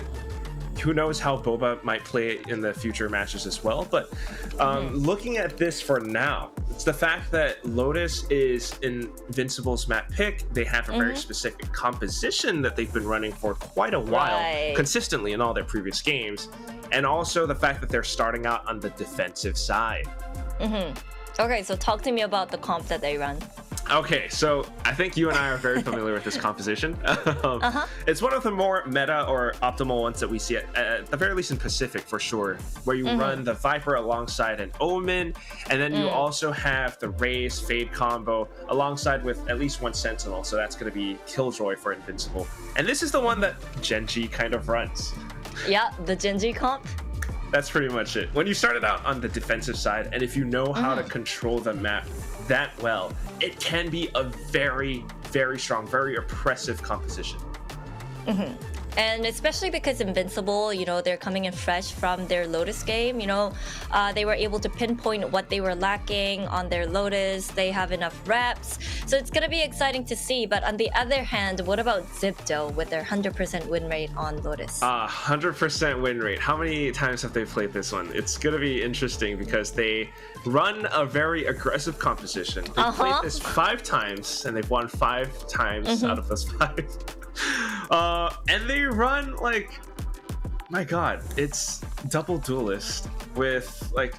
who knows how Boba might play in the future matches as well. But looking at this for now, it's the fact that Lotus is Invincible's map pick. They have a very specific composition that they've been running for quite a while, consistently in all their previous games. And also the fact that they're starting out on the defensive side. Okay, so talk to me about the comp that they run. Okay, so I think you and I are very familiar with this composition. It's one of the more meta or optimal ones that we see at the very least in Pacific for sure, where you run the Viper alongside an Omen, and then you also have the Raze Fade combo alongside with at least one Sentinel, so that's going to be Killjoy for Invincible. And this is the one that Genji kind of runs. Yeah, the Genji comp. That's pretty much it. When you started out on the defensive side, and if you know how to control the map that well, it can be a very, very strong, very oppressive composition. And especially because Invincible, you know, they're coming in fresh from their Lotus game, you know, they were able to pinpoint what they were lacking on their Lotus. They have enough reps. So it's going to be exciting to see. But on the other hand, what about XIPTO with their 100% win rate on Lotus? 100% win rate. How many times have they played this one? It's going to be interesting because they run a very aggressive composition. They played this 5 times and they've won 5 times out of those 5. And they run like, my god, it's double duelist with like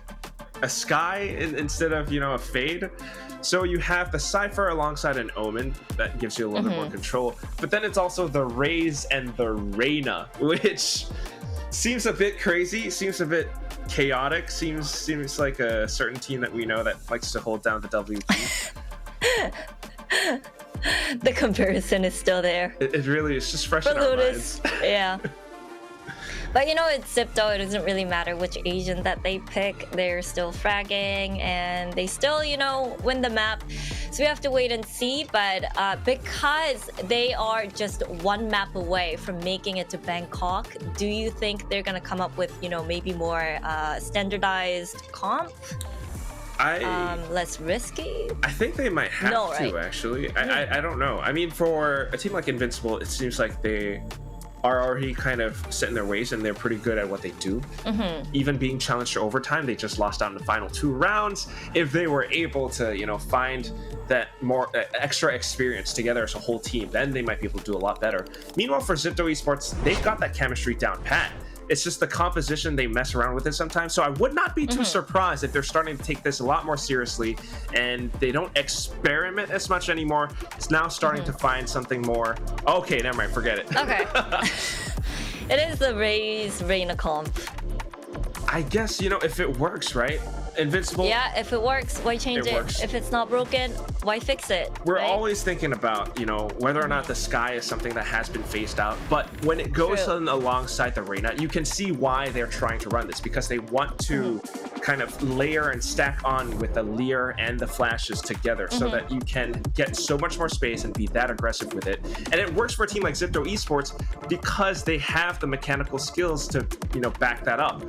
a Sky instead of, you know, a Fade. So you have the Cypher alongside an Omen that gives you a little bit more control, but then it's also the Raze and the Reyna, which seems a bit crazy, seems a bit chaotic, seems like a certain team that we know that likes to hold down the WP. The comparison is still there. It really is just fresh For in our Lotus, minds. yeah. But you know, it's XIPTO. It doesn't really matter which Asian that they pick. They're still fragging, and they still, you know, win the map. So we have to wait and see. But because they are just 1 map away from making it to Bangkok, do you think they're gonna come up with, you know, maybe more standardized comp? Less risky? I think they might have to, actually. I don't know. I mean, for a team like Invincible, it seems like they are already kind of set in their ways and they're pretty good at what they do. Even being challenged to overtime, they just lost out in the final 2 rounds. If they were able to, you know, find that more extra experience together as a whole team, then they might be able to do a lot better. Meanwhile, for XIPTO Esports, they've got that chemistry down pat. It's just the composition, they mess around with it sometimes. So I would not be too surprised if they're starting to take this a lot more seriously and they don't experiment as much anymore. It's now starting to find something more. Okay, never mind, forget it. Okay. It is the Raze Reyna comp. I guess, you know, if it works, right? Invincible. Yeah, if it works, why change it? If it's not broken, why fix it? We're always thinking about, you know, whether or not the Sky is something that has been phased out. But when it goes alongside the Reyna, you can see why they're trying to run this, because they want to kind of layer and stack on with the Leer and the flashes together so that you can get so much more space and be that aggressive with it. And it works for a team like XIPTO Esports because they have the mechanical skills to, back that up.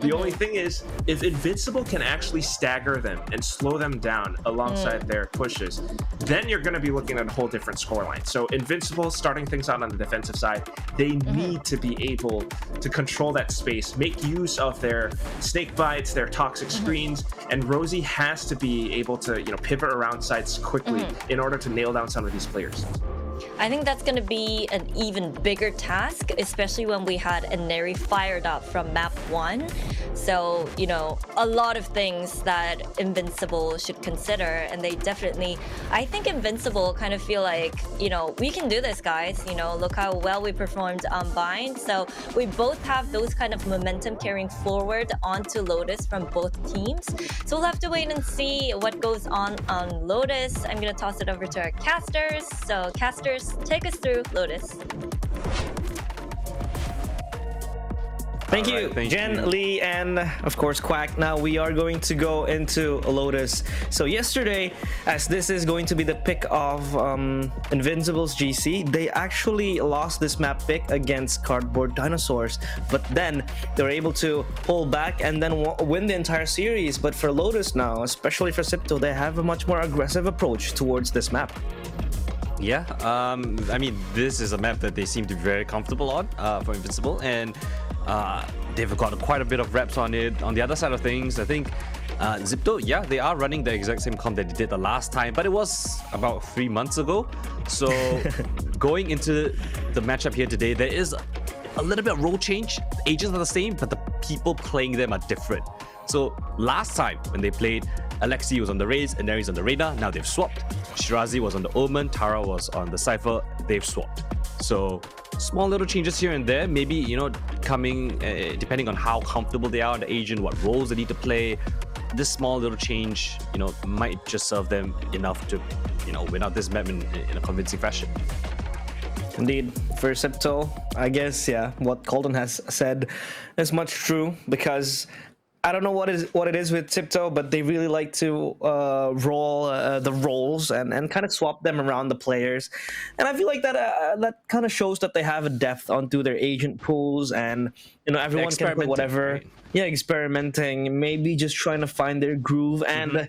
The only thing is, if Invincible can actually stagger them and slow them down alongside their pushes, then you're going to be looking at a whole different scoreline. So Invincible starting things out on the defensive side, they need to be able to control that space, make use of their snake bites, their toxic screens, and Rosie has to be able to, pivot around sites quickly in order to nail down some of these players. I think that's going to be an even bigger task, especially when we had Neri fired up from map 1. So, a lot of things that Invincible should consider, and they definitely, I think Invincible kind of feel like, we can do this, guys. Look how well we performed on Bind. So we both have those kind of momentum carrying forward onto Lotus from both teams. So we'll have to wait and see what goes on Lotus. I'm going to toss it over to our casters. So casters, take us through Lotus. Thank you, Jen, Lee, and of course Quack. Now we are going to go into Lotus. So yesterday, as this is going to be the pick of Invincible's GC, they actually lost this map pick against Cardboard Dinosaurs, but then they were able to pull back and then win the entire series. But for Lotus now, especially for XIPTO, they have a much more aggressive approach towards this map. Yeah, I mean, this is a map that they seem to be very comfortable on for Invincible, and they've got quite a bit of reps on it. On the other side of things, I think XIPTO, yeah, they are running the exact same comp that they did the last time, but it was about 3 months ago. So going into the matchup here today, there is a little bit of role change. The agents are the same, but the people playing them are different. So last time when they played, Alexi was on the Raze and Neri's on the Reyna. Now they've swapped. Shirazi was on the Omen, Tara was on the Cypher. They've swapped. So small little changes here and there. Maybe, coming depending on how comfortable they are on the agent, what roles they need to play. This small little change, might just serve them enough to, win out this map in a convincing fashion. Indeed, for XIPTO, I guess, yeah, what Colton has said is much true, because I don't know what it is with XIPTO, but they really like to roll the roles and kind of swap them around the players. And I feel like that kind of shows that they have a depth onto their agent pools, and everyone can play whatever. Right? Yeah, experimenting, maybe just trying to find their groove and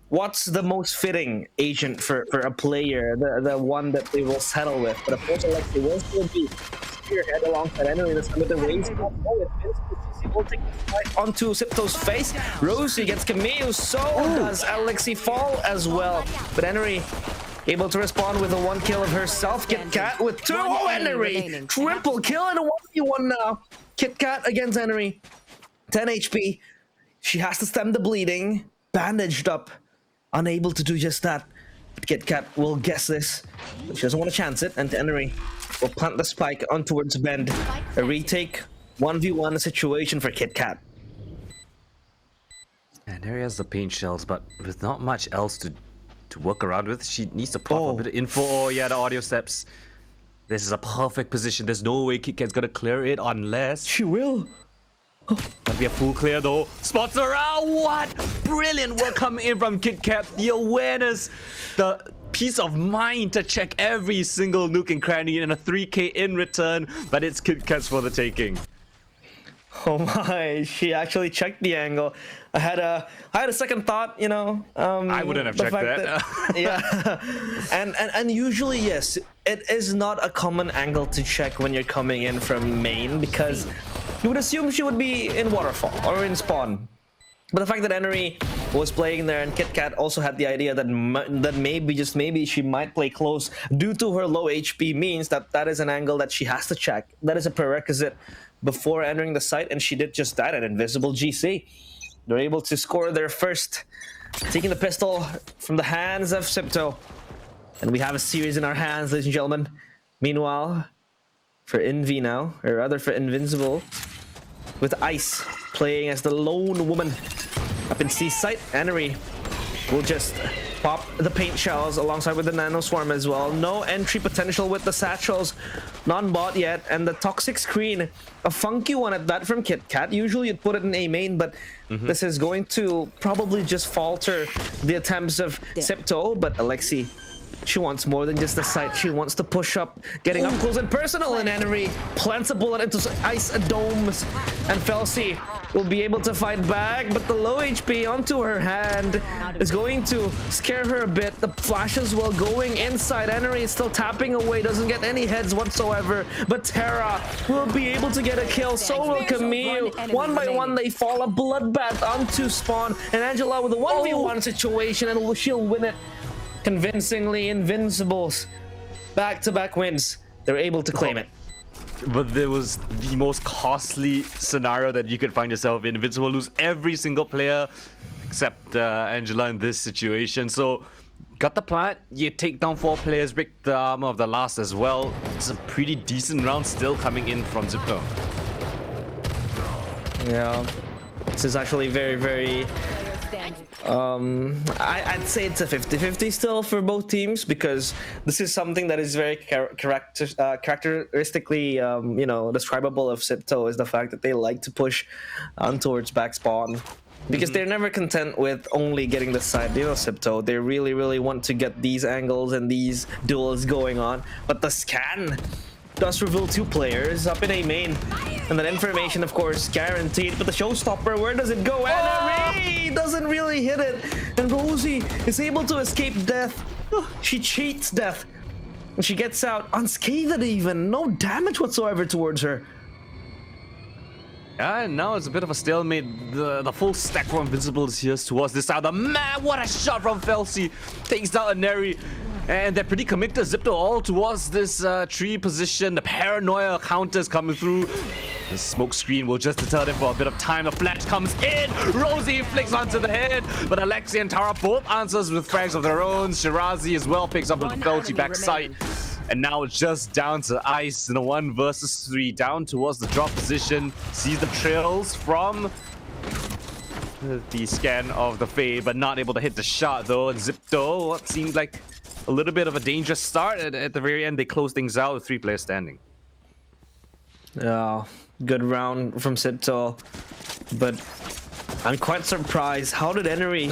what's the most fitting agent for a player, the one that they will settle with. But of course, Alexi will still be spearhead alongside Henry in some of the ways. Will take the fight onto XIPTO's face. Rosie gets Camille, so does Alexi fall as well. But Henry able to respond with a 1 kill of herself. KitKat with 2. Oh, Henry! Triple kill and a 1v1 now. KitKat against Henry. 10 HP. She has to stem the bleeding. Bandaged up. Unable to do just that. But KitKat will guess this. She doesn't want to chance it. And Henry will plant the spike on towards Bend. A retake. 1v1 situation for KitKat. And there he has the paint shells, but with not much else to work around with. She needs to pop a bit of info. Oh yeah, the audio steps. This is a perfect position. There's no way KitKat's gonna clear it unless she will. Gotta be a full clear though. Spots around. What? Brilliant work coming in from KitKat. The awareness, the peace of mind to check every single nook and cranny, and a 3k in return. But it's KitKat's for the taking. Oh my, she actually checked the angle. I had a second thought, I wouldn't have checked that. Yeah. and usually, yes, it is not a common angle to check when you're coming in from main, because you would assume she would be in waterfall or in spawn. But the fact that Henry was playing there and KitKat also had the idea that maybe, just maybe, she might play close due to her low HP means that is an angle that she has to check. That is a prerequisite before entering the site, and she did just that at Invisible GC. They're able to score their first, taking the pistol from the hands of XIPTO. And we have a series in our hands, ladies and gentlemen. Meanwhile, for Invi now, or rather for Invincible, with Ice playing as the lone woman up in C site. Henry will just Pop the paint shells alongside with the nano swarm as well. No entry potential with the satchels. Non-bot yet. And the toxic screen. A funky one at that from KitKat. Usually you'd put it in A main, but this is going to probably just falter the attempts of XIPTO. But Alexi, she wants more than just the sight. She wants to push up, getting up close and personal. And Enery plants a bullet into ice domes. And Felsi will be able to fight back, but the low HP onto her hand is going to scare her a bit. The flashes will going inside. Enery is still tapping away, doesn't get any heads whatsoever, but Terra will be able to get a kill. So will Camille. One by one, they fall. A bloodbath onto Spawn, and Angela with a 1v1 situation, and she'll win it convincingly. Invincibles, back-to-back wins. They're able to claim it. But there was the most costly scenario that you could find yourself in. Invincible lose every single player except Angela in this situation. So, got the plant, you take down 4 players, break the armor of the last as well. It's a pretty decent round still coming in from XIPTO. Yeah, this is actually very I'd say it's a 50-50 still for both teams, because this is something that is very characteristically you know, describable of XIPTO, is the fact that they like to push on towards back spawn, because they're never content with only getting the side. You know, XIPTO, they really want to get these angles and these duels going on. But the scan does reveal 2 players up in A main, and that information of course guaranteed. But the showstopper, where does it go? And doesn't really hit it, and Rosie is able to escape death. She cheats death, and she gets out unscathed, even no damage whatsoever towards her. Yeah, and now it's a bit of a stalemate. The full stack from Invincible is here towards this side. Man, what a shot from Felsi. Takes down Enery. And they're pretty committed to XIPTO all towards this tree position. The paranoia counters coming through. The smoke screen will just deter them for a bit of time. The flash comes in. Rosie flicks onto the head. But Alexi and Tara both answers with frags of their own. Shirazi as well picks up with the Felsi backside. And now it's just down to Ice in a 1 versus 3. Down towards the drop position. Sees the trails from the scan of the Fae, but not able to hit the shot though. And XIPTO, what seemed like a little bit of a dangerous start. At the very end, they close things out with 3 players standing. Yeah, good round from XIPTO, but I'm quite surprised. How did Enery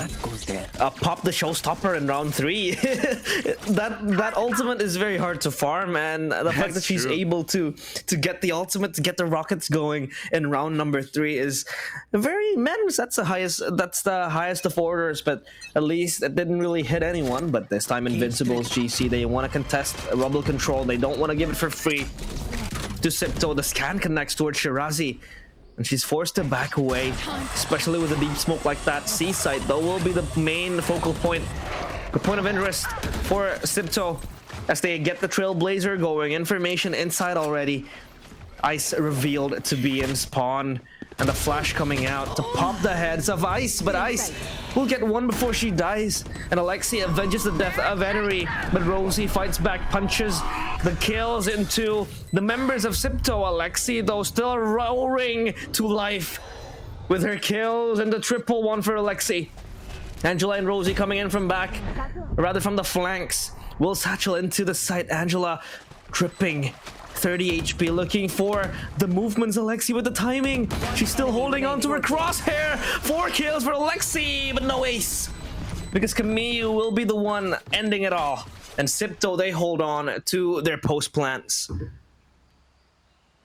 pop the showstopper in round 3? that ultimate is very hard to farm, and the fact that she's able to get the ultimate, to get the rockets going in round number 3 is very men's. That's the highest of orders, but at least it didn't really hit anyone. But this time Invincible's GC, they want to contest Rebel control. They don't want to give it for free to XIPTO. The scan connects towards Shirazi, and she's forced to back away, especially with a deep smoke like that. C-site, though, will be the main focal point, the point of interest for XIPTO as they get the Trailblazer going. Information inside already. Ice revealed to be in spawn, and the flash coming out to pop the heads of Ice, but Ice will get one before she dies, and Alexi avenges the death of Enery, but Rosie fights back, punches the kills into the members of XIPTO. Alexi, though, still roaring to life with her kills, and the triple one for Alexi. Angela and Rosie coming in from back, or rather from the flanks. Will satchel into the site. Angela tripping. 30 HP, looking for the movements. Alexi with the timing. She's still holding on to her crosshair. 4 kills for Alexi, but no ace, because Camille will be the one ending it all. And XIPTO, they hold on to their post plants.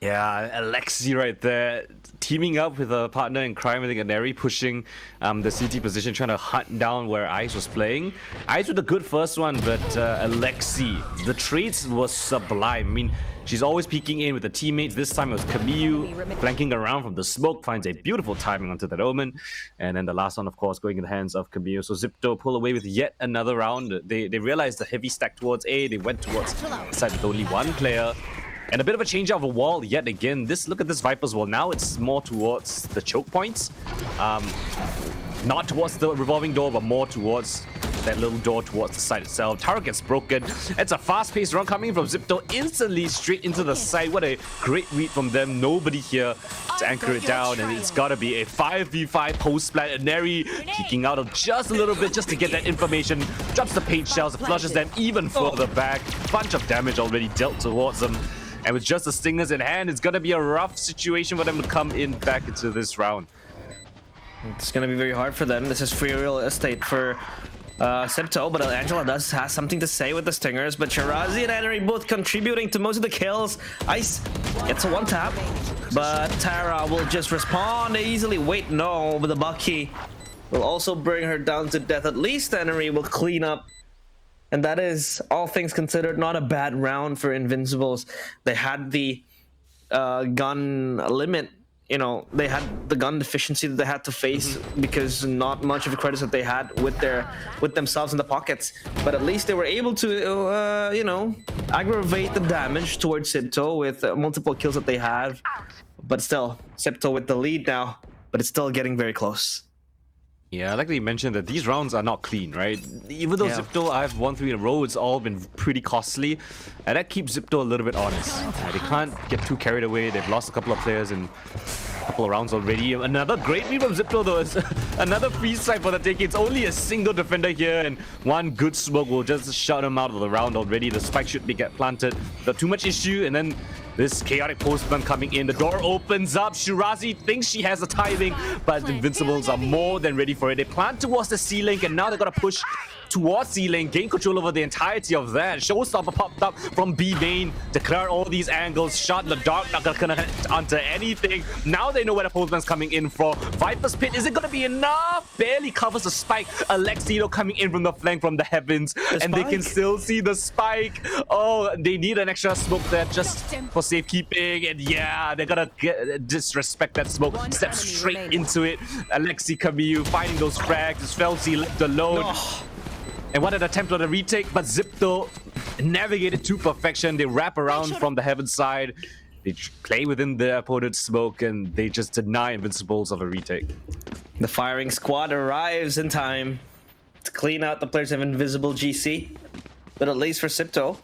Yeah, Alexi right there, teaming up with a partner in crime, I think Enery, pushing the CT position, trying to hunt down where Ice was playing. Ice with a good first one, but Alexi, the trades was sublime. I mean, she's always peeking in with the teammates. This time it was Camille flanking around from the smoke, finds a beautiful timing onto that Omen. And then the last one, of course, going in the hands of Camille. So XIPTO pull away with yet another round. They realized the heavy stack towards A. They went towards the side with only 1 player. And a bit of a change of a wall yet again. Look at this Viper's wall. Now it's more towards the choke points. Not towards the revolving door, but more towards that little door towards the side itself. Tower gets broken. It's a fast-paced run coming from XIPTO instantly straight into the side. What a great read from them. Nobody here to anchor it down, and it's gotta be a 5v5 post-plant. And Neri peeking out of just a little bit just to get that information. Drops the paint shells, flushes them even further back. Bunch of damage already dealt towards them. And with just the stingers in hand, it's gonna be a rough situation for them to come in back into this round. It's gonna be very hard for them. This is free real estate for XIPTO, but Angela has something to say with the stingers. But Shirazi and Henry both contributing to most of the kills. Ice gets a one tap, but Tara will just respond easily. Wait, no, but the Bucky will also bring her down to death. At least Henry will clean up. And that is, all things considered, not a bad round for Invincibles. They had the gun limit. You know, they had the gun deficiency that they had to face because not much of the credits that they had with themselves in the pockets. But at least they were able to, you know, aggravate the damage towards XIPTO with multiple kills that they have. But still, XIPTO with the lead now, but it's still getting very close. Yeah, like you mentioned that these rounds are not clean, right? Even though XIPTO, I've won 3 in a row, it's all been pretty costly. And that keeps XIPTO a little bit honest. They can't get too carried away. They've lost a couple of players in a couple of rounds already. Another great read from XIPTO though. Is another free side for the taking. It's only a single defender here, and one good smoke will just shut him out of the round already. The spike should be get planted. Not too much issue, and then this chaotic postman coming in. The door opens up. Shirazi thinks she has the timing, but the Invincibles are more than ready for it. They plant towards the C-Link, and now they're gonna push towards C-Link, gain control over the entirety of that. Showstopper popped up from B main, declare all these angles, shot in the dark, not gonna hit onto anything. Now they know where the postman's coming in for. Viper's Pit, is it gonna be enough? Barely covers the spike. Alexino coming in from the flank from the heavens, and they can still see the spike. Oh, they need an extra smoke there just for safekeeping, and yeah, they're gonna disrespect that smoke. Step straight into it. Alexi Camille finding those frags. Felsi left alone. And what an attempt on a retake, but XIPTO navigated to perfection. They wrap around from the heaven side. They play within their opponent's smoke, and they just deny Invincibles of a retake. The firing squad arrives in time to clean out the players of Invisible GC. But at least for XIPTO,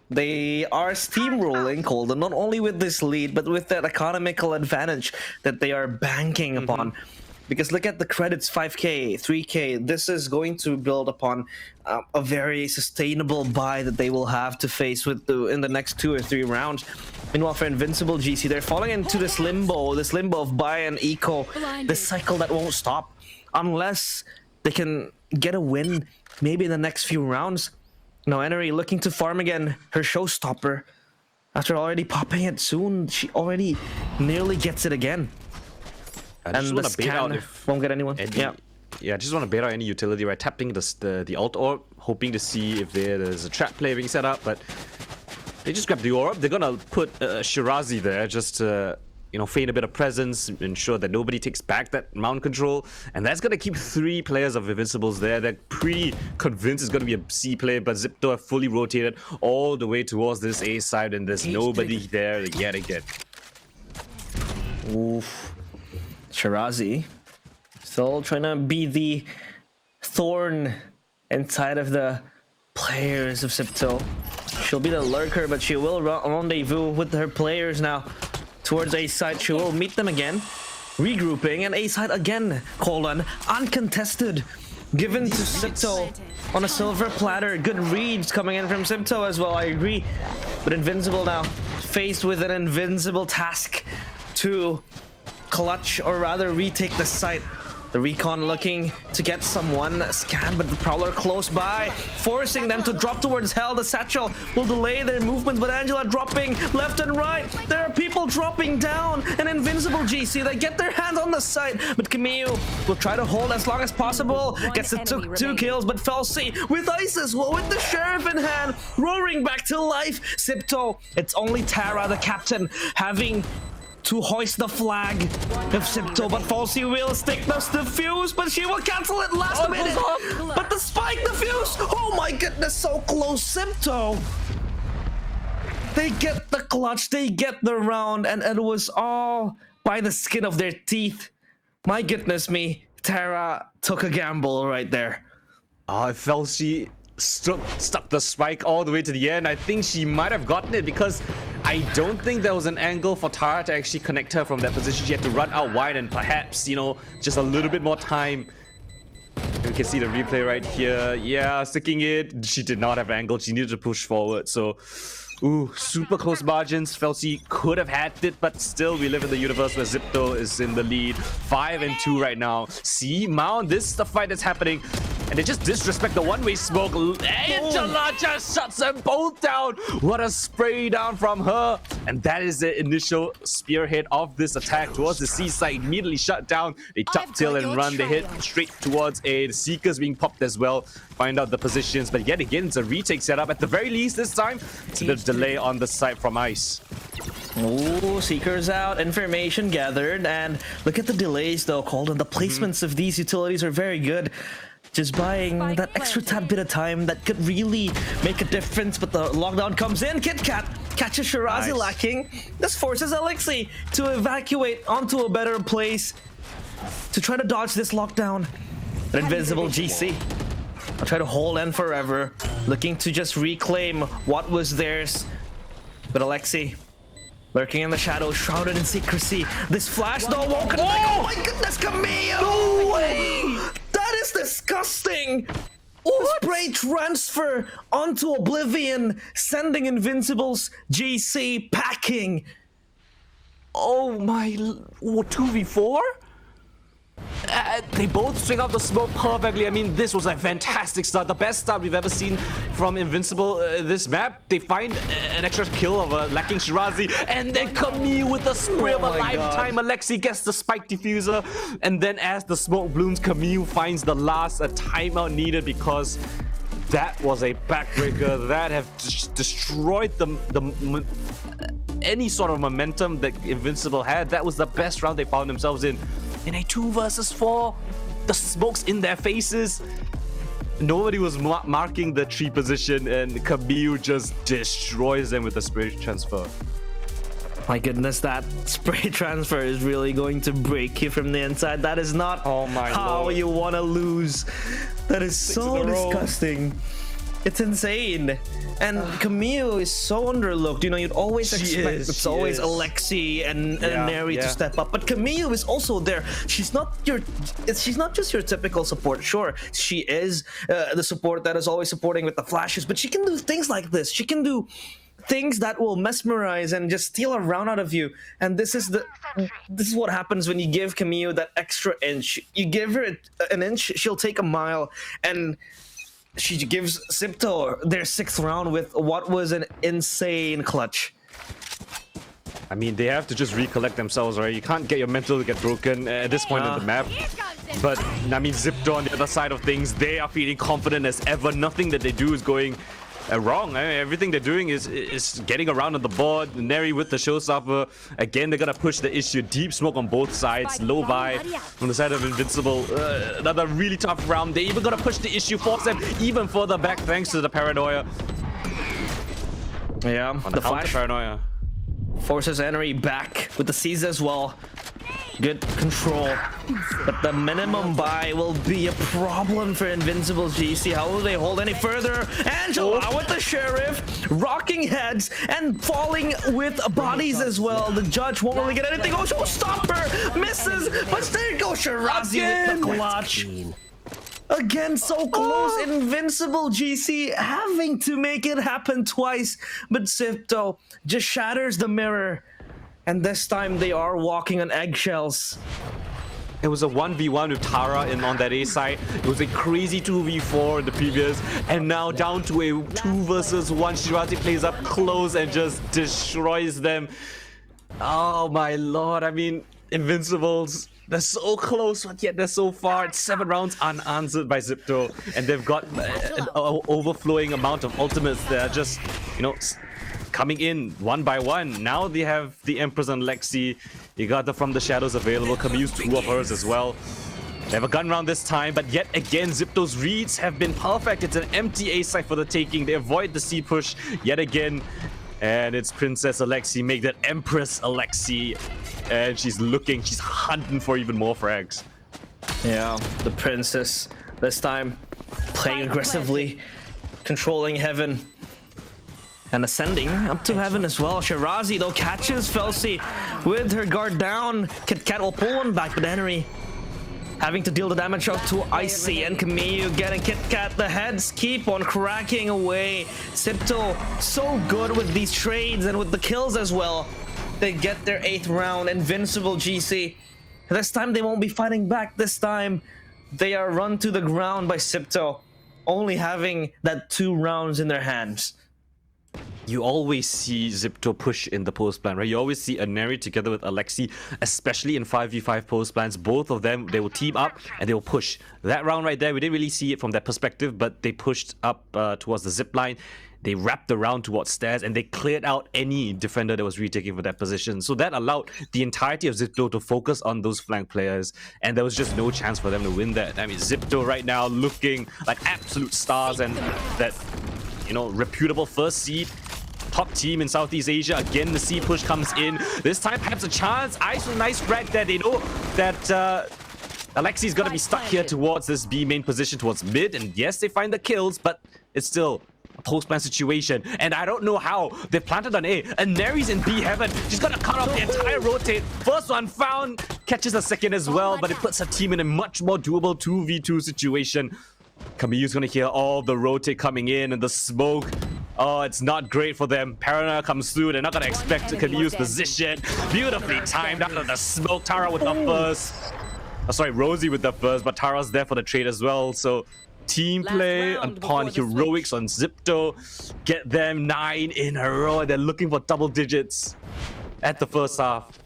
they are steamrolling Colden, not only with this lead, but with that economical advantage that they are banking upon. Because look at the credits, 5k, 3k. This is going to build upon a very sustainable buy that they will have to face with in the next 2 or 3 rounds. Meanwhile, for Invincible GC, they're falling into this limbo of buy and eco, this cycle that won't stop unless they can get a win, maybe in the next few rounds. Now, Enery looking to farm again, her showstopper. After already popping it soon, she already nearly gets it again. I just want to bait out if won't get anyone. Yeah, I just want to bait out any utility, right? Tapping the alt orb, hoping to see if there's a trap play being set up, but they just grab the orb. They're gonna put Shirazi there just to, you know, feign a bit of presence, ensure that nobody takes back that mount control, and that's gonna keep 3 players of Invincibles there. They're pretty convinced it's gonna be a C play, but XIPTO have fully rotated all the way towards this A side, and there's nobody there yet again. Oof. Shirazi still trying to be the thorn inside of the players of XIPTO. She'll be the lurker, but she will rendezvous with her players now towards A side. She will meet them again, regrouping, and A side again. Colon uncontested, given to XIPTO on a silver platter. Good reads coming in from XIPTO as well. I agree, but Invincible now faced with an invincible task to clutch, or rather retake the site. The recon looking to get someone scanned, but the Prowler close by, forcing them to drop towards hell. The satchel will delay their movement, but Angela dropping left and right. There are people dropping down, and Invincible GC, they get their hands on the site, but Camille will try to hold as long as possible. Gets it to 2 kills, but Felsi with Isis, well, with the Sheriff in hand, roaring back to life. XIPTO, it's only Tara, the captain, having to hoist the flag of XIPTO, but Falsey will stick the fuse, but she will cancel it last minute. But the spike, the fuse, oh my goodness, so close. XIPTO, they get the clutch, they get the round, and it was all by the skin of their teeth. My goodness me, Tara took a gamble right there. Felsi stuck the spike all the way to the end. I think she might have gotten it because I don't think there was an angle for Tara to actually connect her from that position. She had to run out wide and perhaps, you know, just a little bit more time. We can see the replay right here. Yeah, sticking it. She did not have angle. She needed to push forward. So, ooh, super close margins. Felsi could have had it, but still, we live in the universe where XIPTO is in the lead. 5-2 right now. See, Mao, this is the fight that's happening. And they just disrespect the one-way smoke. Angela just shuts them both down. What a spray down from her. And that is the initial spearhead of this attack towards the C side. Immediately shut down. They tuck tail and run. They hit straight towards A. The Seeker's being popped as well. Find out the positions. But yet again, it's a retake setup. At the very least this time, it's a bit of delay on the side from Ice. Oh, Seekers out, information gathered. And look at the delays though, Colton. The placements of these utilities are very good. Just buying that extra tad bit of time that could really make a difference, but the lockdown comes in. KitKat catches Shirazi lacking. This forces Alexi to evacuate onto a better place to try to dodge this lockdown. An Invincible GC. I'll try to hold in forever, looking to just reclaim what was theirs. But Alexi, lurking in the shadows, shrouded in secrecy. This flash though won't connect. Oh my goodness, Camille! No way! That is disgusting! Spray transfer onto Oblivion, sending Invincible's GC packing. Oh my, 2v4? They both swing out the smoke perfectly. I mean, this was a fantastic start. The best start we've ever seen from Invincible this map. They find an extra kill of a lacking Shirazi. And then Camille with the spray of a lifetime. Alexi gets the spike diffuser. And then as the smoke blooms, Camille finds the last timeout needed because that was a backbreaker. That have destroyed any sort of momentum that Invincible had. That was the best round they found themselves in a 2 versus 4. The smoke's in their faces. Nobody was marking the tree position, and Camille just destroys them with the spray transfer. My goodness, that spray transfer is really going to break you from the inside. That is not how you want to lose. That is so disgusting. It's insane. And Camille is so underlooked. You know, you'd always expect it's always Alexi and Neri to step up. But Camille is also there. She's not just your typical support. Sure, she is the support that is always supporting with the flashes, but she can do things like this. She can do things that will mesmerize and just steal a round out of you. And this is what happens when you give Camille that extra inch. You give her an inch, she'll take a mile. And she gives XIPTO their 6th round with what was an insane clutch. I mean, they have to just recollect themselves, right? You can't get your mental to get broken at this point in the map. But, I mean, XIPTO on the other side of things, they are feeling confident as ever. Nothing that they do is going wrong. I mean, everything they're doing is getting around on the board. Neri with the showstopper. Again, they're gonna push the issue. Deep smoke on both sides. Low buy on the side of Invincible. Another really tough round. They even gonna push the issue, force them even further back thanks to the paranoia. Yeah, on the flash paranoia forces Neri back with the C's as well. Good control, but the minimum buy will be a problem for Invincible GC. How will they hold any further? Angela with the Sheriff, rocking heads and falling with bodies as well. The judge won't really get anything. Oh, stopper misses, but there goes Shirazi with the clutch. Again, so close. Invincible GC having to make it happen twice, but XIPTO just shatters the mirror. And this time they are walking on eggshells. It was a 1v1 with Tara on that A side. It was a crazy 2v4 in the previous. And now down to a 2 versus 1. Shirazi plays up close and just destroys them. Oh my lord. I mean, Invincibles, they're so close, but yet they're so far. It's 7 rounds unanswered by XIPTO. And they've got an overflowing amount of ultimates that are just, you know, coming in one by one. Now they have the Empress and Lexi. You got the From the Shadows available. Camille's 2 of hers as well. They have a gun round this time, but yet again, XIPTO's reads have been perfect. It's an empty A site for the taking. They avoid the C push yet again. And it's Princess Alexi, make that Empress Alexi. And she's hunting for even more frags. Yeah, the Princess this time playing aggressively, controlling heaven. And ascending up to heaven as well. Shirazi though catches Felsi with her guard down. KitKat will pull one back, but Henry having to deal the damage out to Icy and Kamiyu getting KitKat. The heads keep on cracking away. XIPTO so good with these trades and with the kills as well. They get their 8th round. Invincible GC. This time they won't be fighting back. This time they are run to the ground by XIPTO, only having that 2 rounds in their hands. You always see XIPTO push in the post plan, right? You always see Aneri together with Alexi, especially in 5v5 post plans. Both of them, they will team up and they will push. That round right there, we didn't really see it from that perspective, but they pushed up towards the zip line. They wrapped around towards stairs and they cleared out any defender that was retaking for that position. So that allowed the entirety of XIPTO to focus on those flank players, and there was just no chance for them to win that. I mean, XIPTO right now looking like absolute stars, and that, you know, reputable first seed. Top team in Southeast Asia. Again, the C push comes in. This time, perhaps a chance. Ice with a nice frag there. They know that Alexi's going to be stuck here towards this B main position, towards mid. And yes, they find the kills, but it's still a post-plan situation. And I don't know how. They've planted on A. And Neri's in B heaven. She's going to cut off the entire rotate. First one found. Catches a second as well, but it puts her team in a much more doable 2v2 situation. Kamiyu's going to hear all the rotate coming in and the smoke. Oh, it's not great for them. Paranoia comes through. They're not going to expect Kamiyu's position. Beautifully timed out of the smoke. Tara with the first. Oh, sorry, Rosie with the first, but Tara's there for the trade as well. So team play upon heroics on XIPTO. Get them 9 in a row. They're looking for double digits at the first half.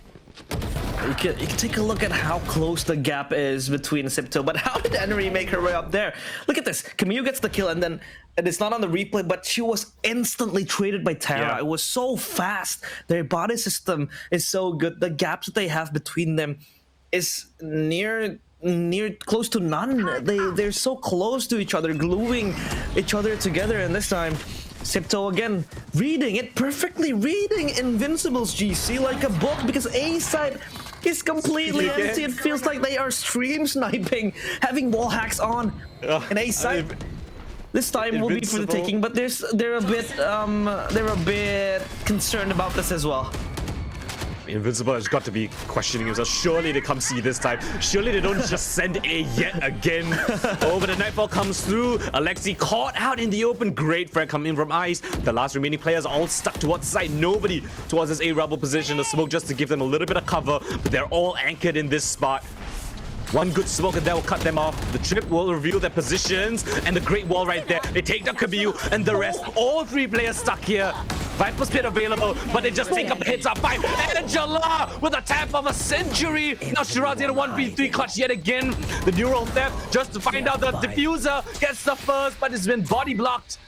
You can take a look at how close the gap is between XIPTO, but how did Henry make her way up there? Look at this. Kamiyu gets the kill, and then it's not on the replay, but she was instantly traded by Tara. Yeah. It was so fast. Their body system is so good. The gaps that they have between them is near close to none. They're so close to each other, gluing each other together, and this time XIPTO again reading it perfectly, reading Invincible's GC like a book, because A side is completely empty. It feels like they are stream sniping, having wall hacks on. And A side this time will be for the taking, but they're a bit concerned about this as well. Invincible has got to be questioning himself. Surely they come see this time. Surely they don't just send A yet again. Oh, but the Nightfall comes through. Alexi caught out in the open. Great frag coming in from Ice. The last remaining players are all stuck towards the side. Nobody towards this A rubble position. The smoke just to give them a little bit of cover, but they're all anchored in this spot. One good smoke and that will cut them off. The trip will reveal their positions, and the great wall right there. They take down Kamiyu and the rest. All 3 players stuck here. Viper Spit available, but they just take up the hits up 5. Angela with a tap of a century. Now Shirazi in a 1v3 clutch yet again. The neural theft just to find out that diffuser gets the first, but it's been body blocked.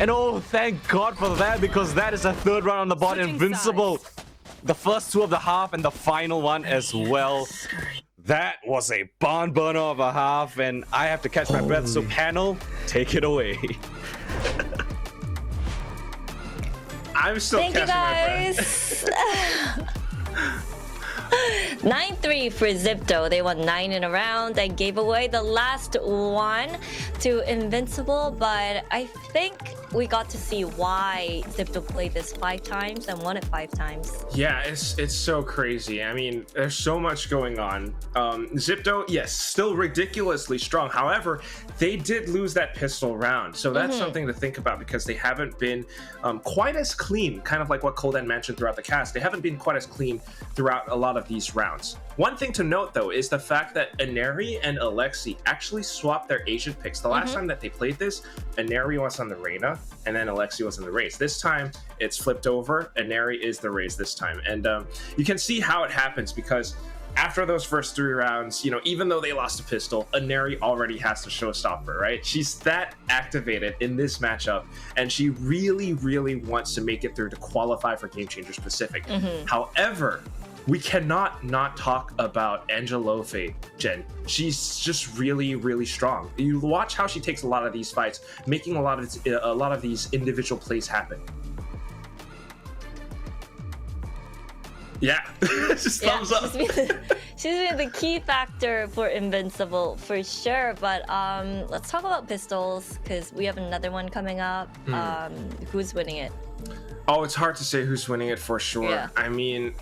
And oh, thank God for that, because that is a 3rd round on the board. Invincible. The first 2 of the half and the final one as well. That was a barn burner of a half, and I have to catch my breath. So panel, take it away. I'm still Thank you catching my breath. guys. 9-3 for XIPTO. They won 9 in a round and gave away the last one to Invincible, but I think we got to see why XIPTO played this 5 times and won it 5 times. Yeah, it's so crazy. I mean, there's so much going on. XIPTO, yes, still ridiculously strong. However, they did lose that pistol round, so that's something to think about, because they haven't been quite as clean, kind of like what Colden mentioned throughout the cast. They haven't been quite as clean throughout a lot of these rounds. One thing to note, though, is the fact that Aneri and Alexi actually swapped their Asian picks. The last time that they played this, Aneri was on the Reyna, and then Alexi was on the Raze. This time, it's flipped over. Aneri is the Raze this time. And you can see how it happens, because after those first 3 rounds, you know, even though they lost a pistol, Aneri already has to showstopper, right? She's that activated in this matchup, and she really, really wants to make it through to qualify for Game Changers Pacific. However, we cannot not talk about Angelofe, Jen. She's just really, really strong. You watch how she takes a lot of these fights, making a lot of these individual plays happen. Yeah, just thumbs up. She's been the key factor for Invincible for sure. But let's talk about pistols because we have another one coming up. Who's winning it? Oh, it's hard to say who's winning it for sure. Yeah. I mean,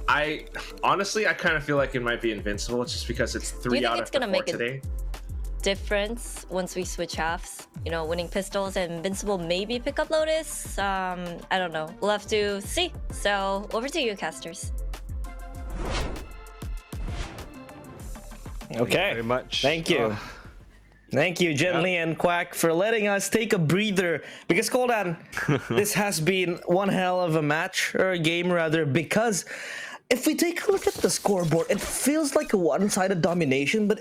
I honestly kind of feel like it might be Invincible just because it's 3 out of 4 today. Difference once we switch halves, you know, winning pistols and Invincible maybe pick up Lotus. I don't know, we'll have to see. So over to you, casters. Okay, very much. Thank you. Thank you, Gently and Quack, for letting us take a breather. Because, Koldan, this has been one hell of a match, or a game rather, because if we take a look at the scoreboard, it feels like a one-sided domination, but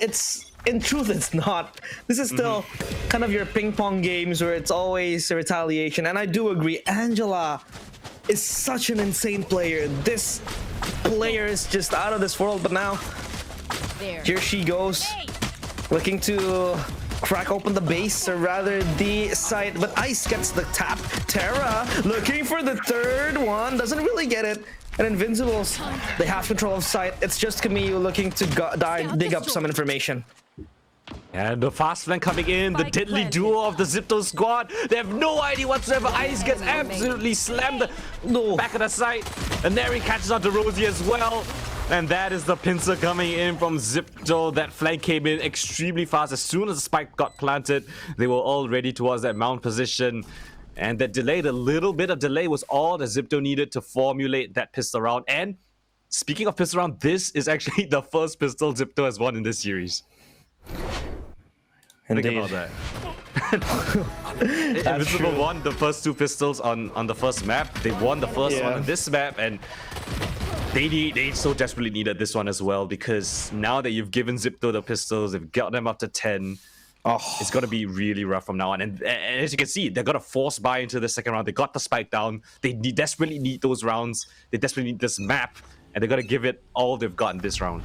in truth, it's not. This is still kind of your ping pong games where it's always a retaliation. And I do agree, Angela is such an insane player. This player is just out of this world, but now here she goes, looking to crack open the base, or rather the site, but Ice gets the tap. Terra looking for the third one, doesn't really get it. And Invincibles, they have control of site. It's just Camille looking to dig up some information. And the fast flank coming in, the deadly duo of the XIPTO squad. They have no idea whatsoever. Ice gets absolutely slammed back of the site. And Neri catches on to Rosie as well. And that is the pincer coming in from XIPTO. That flank came in extremely fast. As soon as the spike got planted, they were all ready towards that mount position. And that delay, the little bit of delay was all that XIPTO needed to formulate that pistol round. And speaking of pistol round, this is actually the first pistol XIPTO has won in this series. Indeed. Think about that. Invincible won the first 2 pistols on the first map. They won the first one on this map, and they so desperately needed this one as well, because now that you've given XIPTO the pistols, they've got them up to 10. It's going to be really rough from now on. And as you can see, they're going to force buy into the second round. They got the spike down. They desperately need those rounds. They desperately need this map. And they're going to give it all they've got in this round.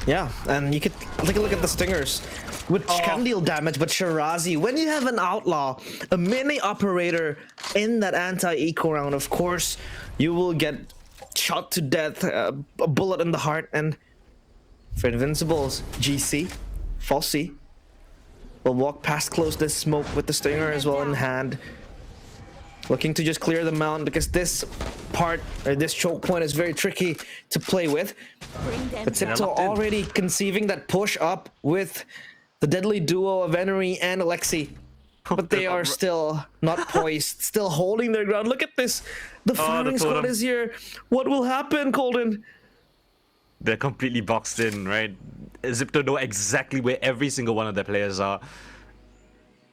Yeah, and you could take a look at the stingers, which can deal damage, but Shirazi, when you have an outlaw, a mini operator in that anti-eco round, of course, you will get shot to death, a bullet in the heart. And for Invincibles, GC, Falsey, will walk past close this smoke with the stinger as well in hand, looking to just clear the mount, because this part, or this choke point, is very tricky to play with. But XIPTO already conceiving that push up with the deadly duo of Venery and Alexi. But they are still not poised, still holding their ground. Look at this. The firing squad is here. What will happen, Colden? They're completely boxed in, right? XIPTO know exactly where every single one of their players are.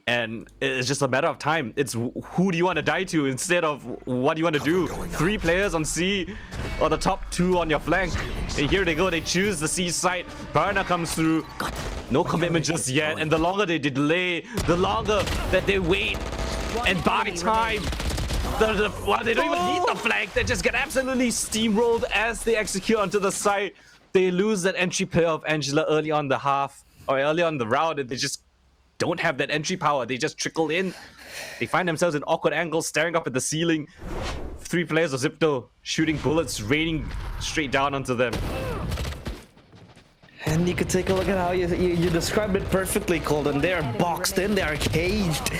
And it's just a matter of time. It's who do you want to die to instead of what do you want to do. 3 players on C, or the top 2 on your flank. And here they go, they choose the C site. Barna comes through. No commitment just yet. And the longer they delay, the longer that they wait and buy time. Well, they don't even need the flank. They just get absolutely steamrolled as they execute onto the site. They lose that entry player of Angela early on the half, or early on the round, and they just don't have that entry power. They just trickle in. They find themselves in awkward angles, staring up at the ceiling. 3 players of XIPTO shooting bullets, raining straight down onto them. And you could take a look at how you described it perfectly, Colden. They are boxed in, they are caged.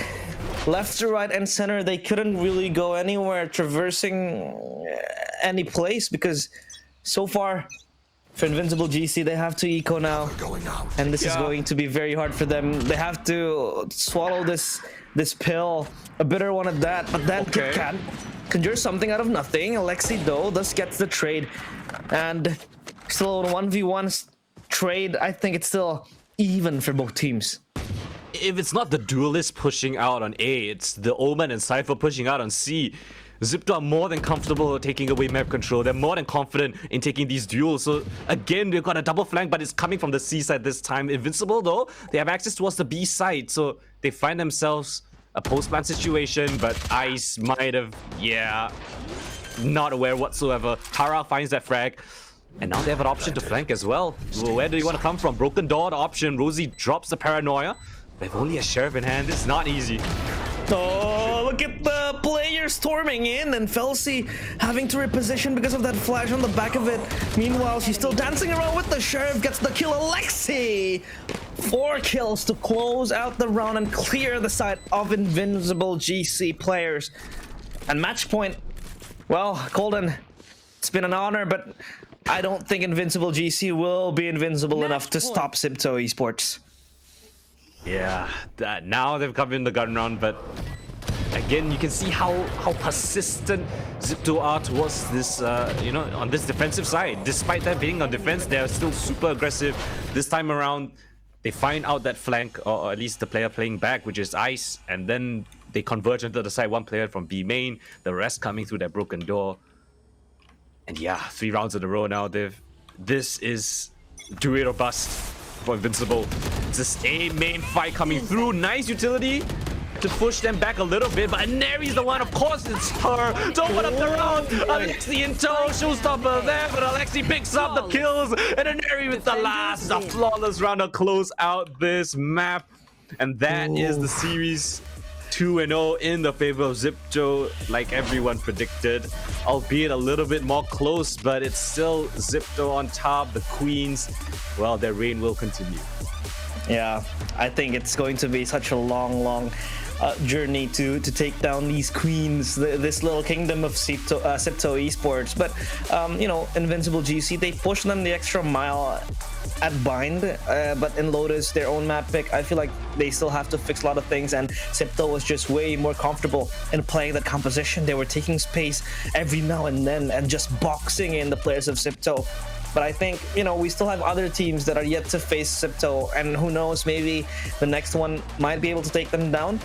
Left to right and center, they couldn't really go anywhere, traversing any place, because so far, for Invincible GC, they have to eco now, and this is going to be very hard for them. They have to swallow this pill, a bitter one at that, but then can conjure something out of nothing. Alexi, though, thus gets the trade, and still a 1v1 trade. I think it's still even for both teams. If it's not the duelist pushing out on A, it's the Omen and Cypher pushing out on C. XIPTO are more than comfortable taking away map control. They're more than confident in taking these duels. So again, they've got a double flank, but it's coming from the C side this time. Invincible, though, they have access towards the B side. So they find themselves a post-plant situation, but Ice might have, not aware whatsoever. Tara finds that frag. And now they have an option to flank as well. Where do you want to come from? Broken door, the option. Rosie drops the paranoia. They have only a sheriff in hand. It's not easy. Oh, look at the player storming in, and Felsi having to reposition because of that flash on the back of it. Meanwhile, she's still dancing around with the Sheriff, gets the kill. Alexi! 4 kills to close out the round and clear the side of Invincible GC players. And match point, well, Golden, it's been an honor, but I don't think Invincible GC will be invincible enough to stop XIPTO Esports. Yeah, now they've come in the gun round, but again, you can see how persistent XIPTO are towards this, on this defensive side. Despite them being on defense, they're still super aggressive. This time around, they find out that flank, or at least the player playing back, which is Ice, and then they converge into the side. One player from B main, the rest coming through that broken door. And yeah, 3 rounds in a row now. This is do it or bust for Invincible. It's this A main fight coming through. Nice utility to push them back a little bit, but Neri's the one, of course it's her, to open up the round. Alexi in tow, showstopper there, but Alexi picks up the kills, and Neri with the last, a flawless round to close out this map. And that is the series 2-0 in the favor of XIPTO, like everyone predicted, albeit a little bit more close, but it's still XIPTO on top. The Queens, well, their reign will continue. Yeah, I think it's going to be such a long journey to take down these queens, this little kingdom of XIPTO Esports. But Invincible GC, they push them the extra mile at Bind, but in Lotus, their own map pick, I feel like they still have to fix a lot of things, and XIPTO was just way more comfortable in playing that composition. They were taking space every now and then and just boxing in the players of XIPTO. But I think, we still have other teams that are yet to face XIPTO, and who knows, maybe the next one might be able to take them down.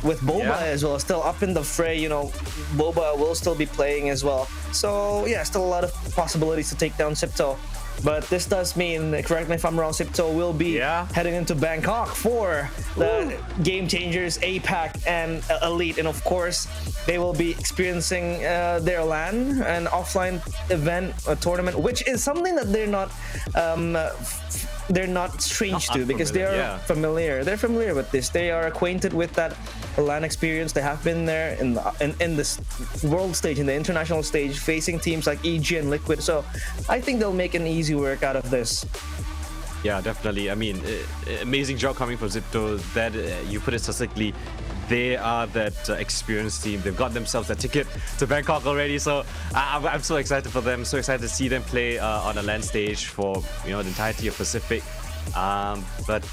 With Boba as well, still up in the fray, Boba will still be playing as well. So yeah, still a lot of possibilities to take down XIPTO. But this does mean, correct me if I'm wrong, XIPTO will be heading into Bangkok for the Game Changers, APAC, and Elite. And of course, they will be experiencing their LAN, an offline event, a tournament, which is something that they're not strange to, because they are familiar. They're familiar with this. They are acquainted with that LAN experience. They have been there in this world stage, in the international stage, facing teams like EG and Liquid. So I think they'll make an easy work out of this. Yeah, definitely. I mean, amazing job coming from XIPTO. That you put it succinctly. They are that experienced team. They've got themselves a ticket to Bangkok already, so I'm so excited for them. So excited to see them play on a LAN stage for the entirety of Pacific. But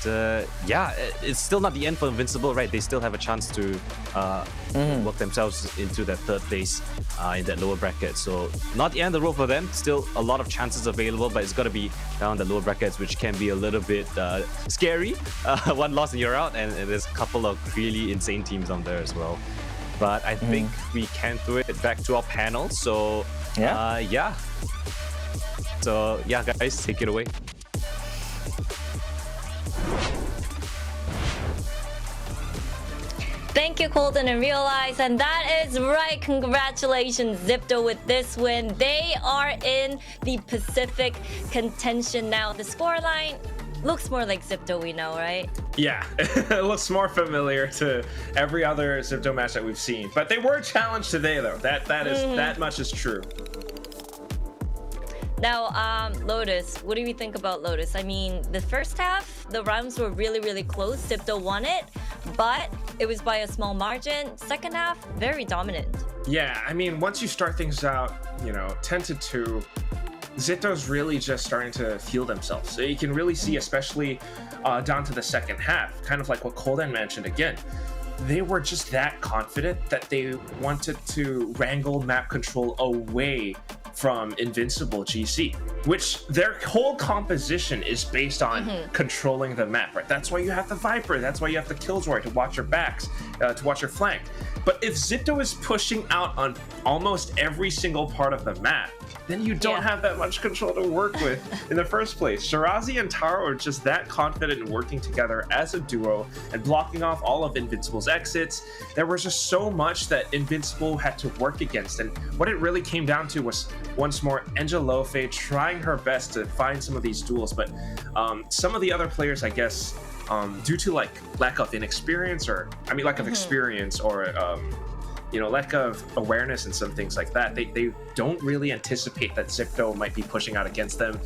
it's still not the end for Invincible, right? They still have a chance to work themselves into that 3rd place in that lower bracket. So not the end of the road for them. Still a lot of chances available, but it's got to be down the lower brackets, which can be a little bit scary. One loss and you're out, and there's a couple of really insane teams on there as well. But I think we can throw it back to our panel. So So guys, take it away. Thank you, Colton and Realize, and that is right. Congratulations, XIPTO, with this win. They are in the Pacific contention now. The scoreline looks more like XIPTO, we know, right? Yeah, it looks more familiar to every other XIPTO match that we've seen. But they were challenged today, though. That much is true. Now, Lotus, what do you think about Lotus? I mean, the first half, the rounds were really close. XIPTO won it, but it was by a small margin. Second half, very dominant. Yeah, I mean, once you start things out, 10-2, XIPTO's really just starting to feel themselves. So you can really see, especially down to the second half, kind of like what Colden mentioned again. They were just that confident that they wanted to wrangle map control away from Invincible GC, which their whole composition is based on controlling the map, right? That's why you have the Viper, that's why you have the Killjoy to watch your backs, to watch your flank. But if XIPTO is pushing out on almost every single part of the map, then you don't have that much control to work with in the first place. Shirazi and Taro are just that confident in working together as a duo and blocking off all of Invincible's exits. There was just so much that Invincible had to work against, and what it really came down to was, once more, Angelofe trying her best to find some of these duels, but some of the other players, I guess, due to like lack of inexperience or lack of experience or lack of awareness and some things like that. They don't really anticipate that XIPTO might be pushing out against them.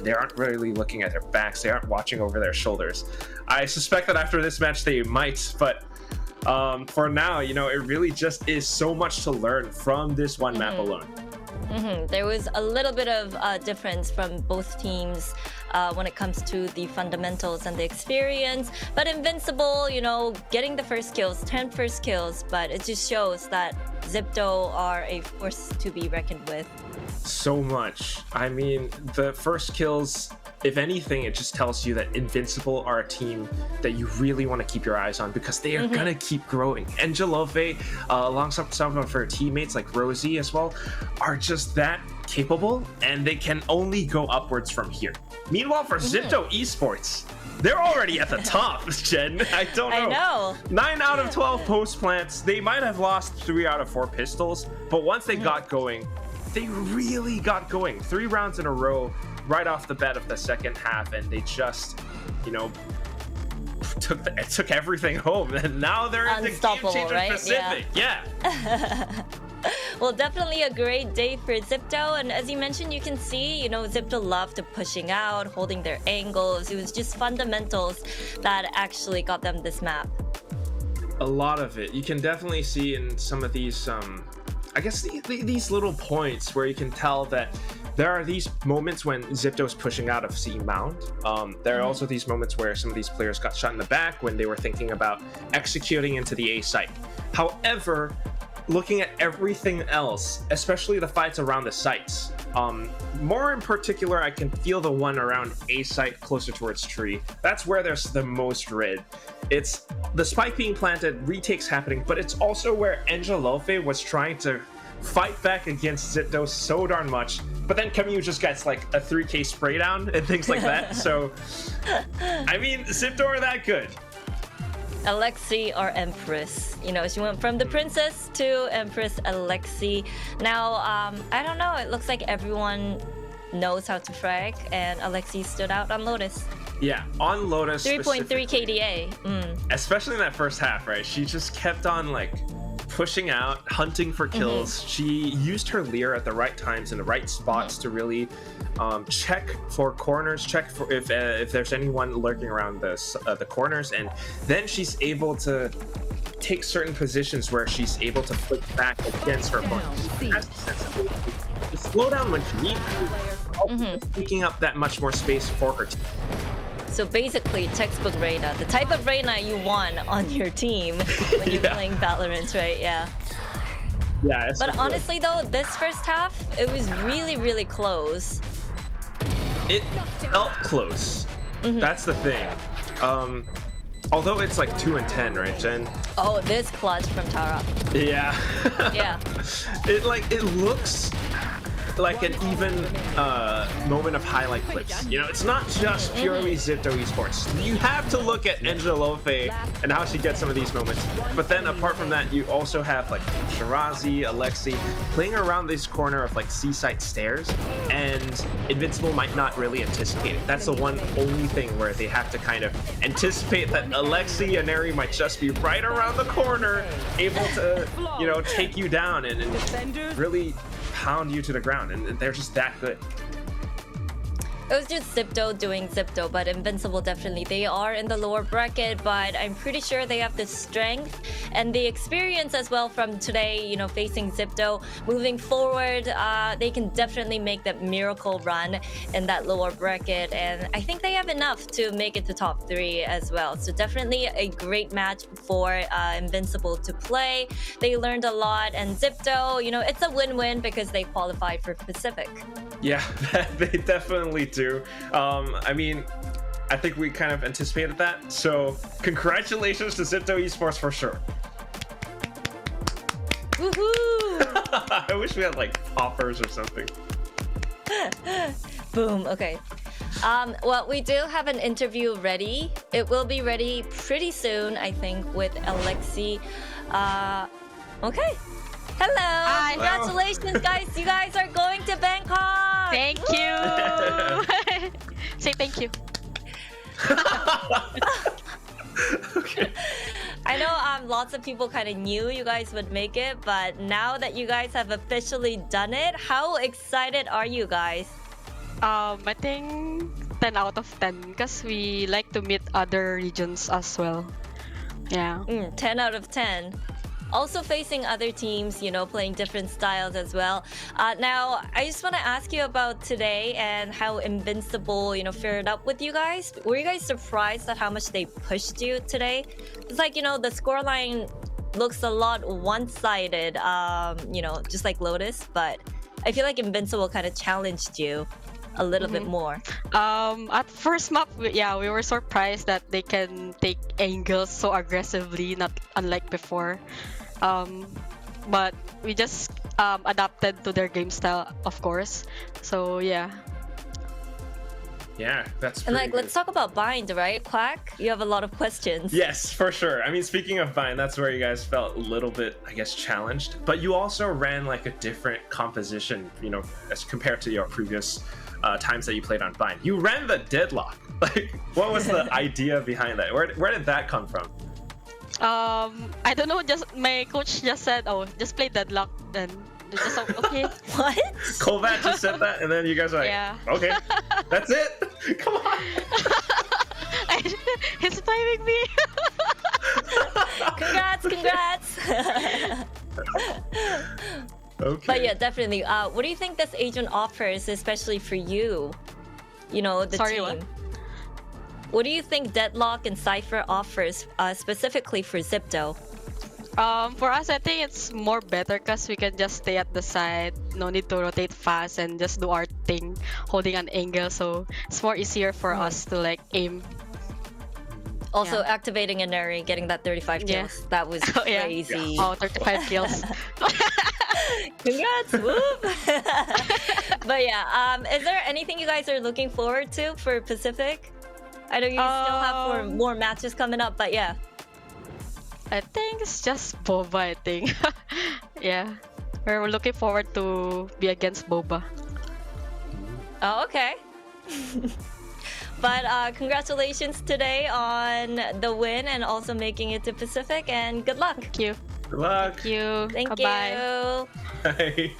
They aren't really looking at their backs. They aren't watching over their shoulders. I suspect that after this match they might, but for now, it really just is so much to learn from this one map alone. There was a little bit of difference from both teams when it comes to the fundamentals and the experience. But Invincible, getting the first kills, 10 first kills, but it just shows that XIPTO are a force to be reckoned with. So much. I mean, the first kills, if anything, it just tells you that Invincible are a team that you really want to keep your eyes on because they are gonna keep growing. Angelofe, alongside some of her teammates like Rosie as well, are just that capable, and they can only go upwards from here. Meanwhile, for XIPTO Esports, they're already at the top, Jen. I don't know. I know. 9 out of 12 post plants. They might have lost 3 out of 4 pistols, but once they got going, they really got going. 3 rounds in a row right off the bat of the second half, and they just, took everything home. And now they're in the Game Changer right? Pacific. Yeah. Well, definitely a great day for XIPTO, and as you mentioned, you can see, XIPTO loved pushing out, holding their angles. It was just fundamentals that actually got them this map. A lot of it. You can definitely see in some of these, I guess these little points where you can tell that there are these moments when XIPTO is pushing out of C Mound. There are also these moments where some of these players got shot in the back when they were thinking about executing into the A site. However, looking at everything else, especially the fights around the sites, more in particular, I can feel the one around A site closer towards tree. That's where there's the most red. It's the spike being planted, retakes happening, but it's also where Angelofe was trying to fight back against XIPTO so darn much, but then Camus just gets like a 3k spray down and things like that. So, I mean, XIPTO are that good. Alexi or Empress. She went from the princess to Empress Alexi. Now, I don't know, it looks like everyone knows how to frag, and Alexi stood out on Lotus. Yeah, on Lotus 3.3 KDA. Especially in that first half, right? She just kept on like pushing out, hunting for kills. She used her Leer at the right times in the right spots to really check for corners, check for if there's anyone lurking around the corners, and then she's able to take certain positions where she's able to flick back against her opponent. To slow down when she needs to, picking up that much more space for her team. So basically, textbook Reyna, the type of Reyna you want on your team when you're playing Valorant, right? Yeah. Yeah. But honestly, though, this first half, it was really, really close. It felt close. That's the thing. Although it's like 2 and 10, right, Jen? Oh, this clutch from Tara. Yeah. Yeah. It looks like an even moment of highlight clips. It's not just purely XIPTO Esports. You have to look at Angelofe and how she gets some of these moments. But then apart from that, you also have like Shirazi, Alexi playing around this corner of like seaside stairs, and Invincible might not really anticipate it. That's the one only thing where they have to kind of anticipate that Alexi and Eri might just be right around the corner, able to, take you down and really pound you to the ground, and they're just that good. It was just XIPTO doing XIPTO, but Invincible definitely, they are in the lower bracket, but I'm pretty sure they have the strength and the experience as well from today, facing XIPTO. Moving forward, they can definitely make that miracle run in that lower bracket, and I think they have enough to make it to top 3 as well. So definitely a great match for Invincible to play. They learned a lot, and XIPTO, it's a win-win because they qualified for Pacific. Yeah, they definitely do. I mean, I think we kind of anticipated that. So congratulations to XIPTO Esports for sure. Woohoo! I wish we had like poppers or something. Boom. Okay. Well, we do have an interview ready. It will be ready pretty soon, I think, with Alexi. Okay. Hello. Hi. Congratulations, guys. You guys are going to Bangkok. Thank you. Say thank you. lots of people kind of knew you guys would make it, but now that you guys have officially done it, how excited are you guys? I think 10 out of 10 because we like to meet other regions as well. Yeah. 10 out of 10. Also facing other teams, you know, playing different styles as well. Now, I just want to ask you about today and how Invincible, you know, fared up with you guys. Were you guys surprised at how much they pushed you today? It's like, you know, the scoreline looks a lot one-sided, you know, just like Lotus, but I feel like Invincible kind of challenged you a little bit more. At first map, we were surprised that they can take angles so aggressively, not unlike before. But we just adapted to their game style, of course. So yeah. Yeah, that's And like, pretty let's talk about Bind, right? Quack, you have a lot of questions. Yes, for sure. I mean, speaking of Vine, that's where you guys felt a little bit, I guess, challenged. But you also ran like a different composition, you know, as compared to your previous times that you played on Vine. You ran the deadlock. Like, what was the idea behind that? Where did that come from? I don't know. Just my coach just said, "Oh, just play deadlock." Then just okay. What? Kolvat just said that, and then you guys are like, Yeah. okay, that's it. Come on. He's blaming me. Congrats! Okay. But yeah, definitely. What do you think this agent offers, especially for you? You know, the Sorry, team. what? What do you think Deadlock and Cypher offers specifically for XIPTO? For us, I think it's more better because we can just stay at the side. No need to rotate fast and just do our thing, holding an angle. So it's more easier for us to like aim. Also, Yeah. activating a Neri, getting that 35 kills. Yeah. That was Oh, yeah. crazy. Oh, 35 kills. Congrats, whoop! But yeah, is there anything you guys are looking forward to for Pacific? I know you still have more matches coming up, but yeah. I think it's just Boba, I think. Yeah. We're looking forward to be against Boba. Oh, okay. But congratulations today on the win and also making it to Pacific, and good luck. Thank you. Good luck. Thank you. Thank Bye-bye. you. Hey.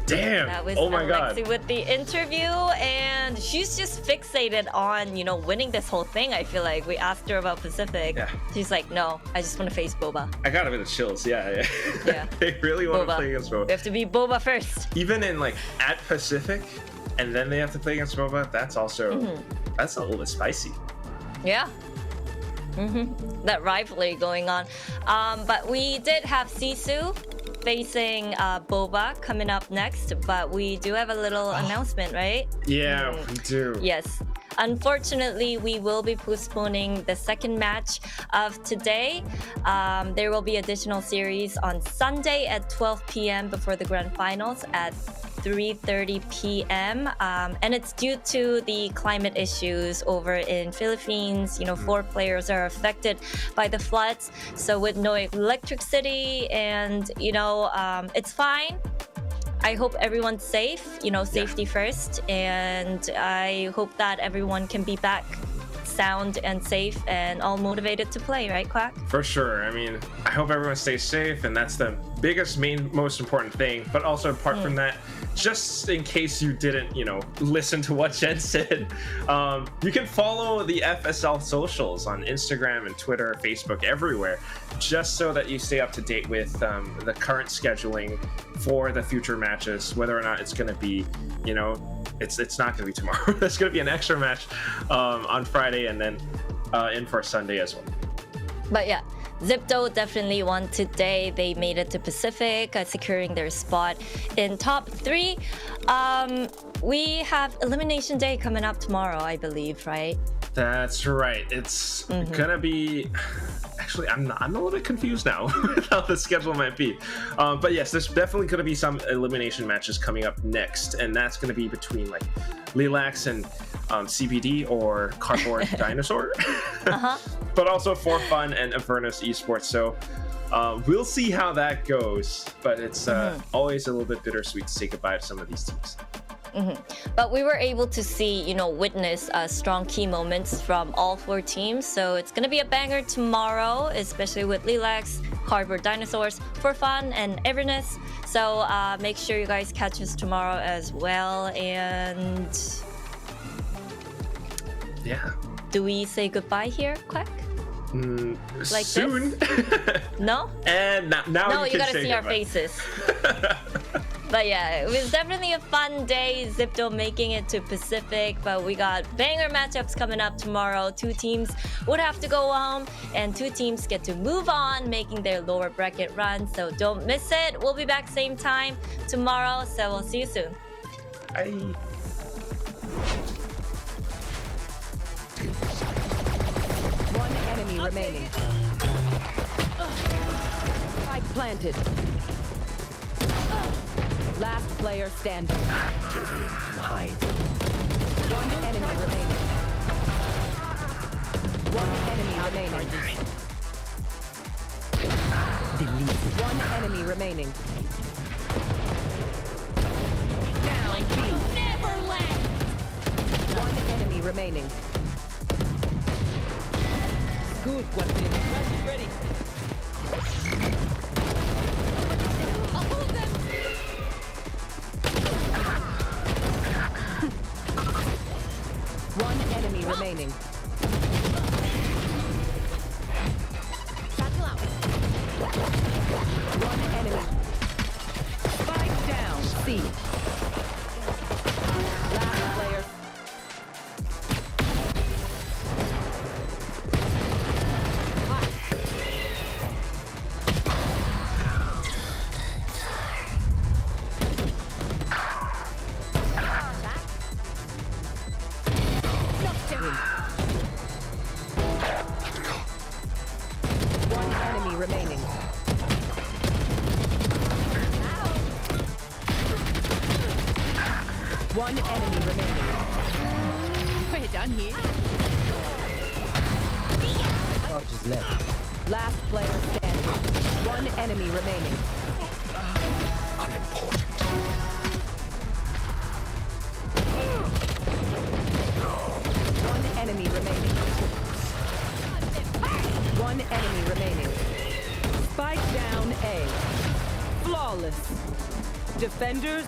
Damn. That was Oh my Alexi god. with the interview, and she's just fixated on, you know, winning this whole thing. I feel like we asked her about Pacific. Yeah. She's like, no, I just want to face Boba. I got a bit of chills. Yeah. Yeah. They really want to Boba. play against We Boba. have to be Boba first. Even in like at Pacific, and then they have to play against Boba. That's also that's a little bit spicy. Yeah. That rivalry going on. But we did have Sisu facing Boba coming up next, but we do have a little announcement, right? Yeah, we do. Yes. Unfortunately, we will be postponing the second match of today. There will be additional series on Sunday at 12 p.m. before the grand finals at 3:30 p.m. And it's due to the climate issues over in Philippines. You know, 4 players are affected by the floods. So with no electricity and, you know, it's fine. I hope everyone's safe, you know, safety first. And I hope that everyone can be back sound and safe and all motivated to play, right, Quack? For sure. I mean, I hope everyone stays safe, and that's the biggest, most important thing. But also, apart from that, just in case you didn't, you know, listen to what Jen said, you can follow the FSL socials on Instagram and Twitter, Facebook, everywhere, just so that you stay up to date with the current scheduling for the future matches, whether or not it's going to be, you know, it's not going to be tomorrow. There's going to be an extra match on Friday, and then in for Sunday as well. But yeah, XIPTO definitely won today. They made it to Pacific, securing their spot in top 3. We have Elimination Day coming up tomorrow, I believe, right? That's right. It's gonna be. Actually, I'm a little bit confused now with how the schedule might be. But yes, there's definitely gonna be some elimination matches coming up next, and that's gonna be between like Lilacs and CBD or Cardboard Dinosaur. But also For Fun and Avernus Esports. So we'll see how that goes. But it's always a little bit bittersweet to say goodbye to some of these teams. But we were able to see, witness strong key moments from all 4 teams. So it's gonna be a banger tomorrow, especially with Lilacs, Cardboard Dinosaurs, for fun and Everness. So make sure you guys catch us tomorrow as well. And yeah. Do we say goodbye here, Quack? Like soon. No? And now no, you can gotta say see our goodbye. faces. But yeah, it was definitely a fun day. XIPTO making it to Pacific, but we got banger matchups coming up tomorrow. 2 teams would have to go home, and 2 teams get to move on, making their lower bracket run. So don't miss it. We'll be back same time tomorrow, so we'll see you soon. Bye. One enemy remaining. Spike planted. Last player standing. Hide. One enemy remaining. One enemy remaining. Delete. One enemy remaining. Down B. One enemy remaining. Good, Guardian. Ready. One enemy remaining. One enemy. Spike down. C. Last player. One enemy remaining. One enemy remaining. We're done here. Charges left. Last player standing. One enemy remaining. One enemy remaining. One enemy remaining. Spike down A. Flawless. Defenders.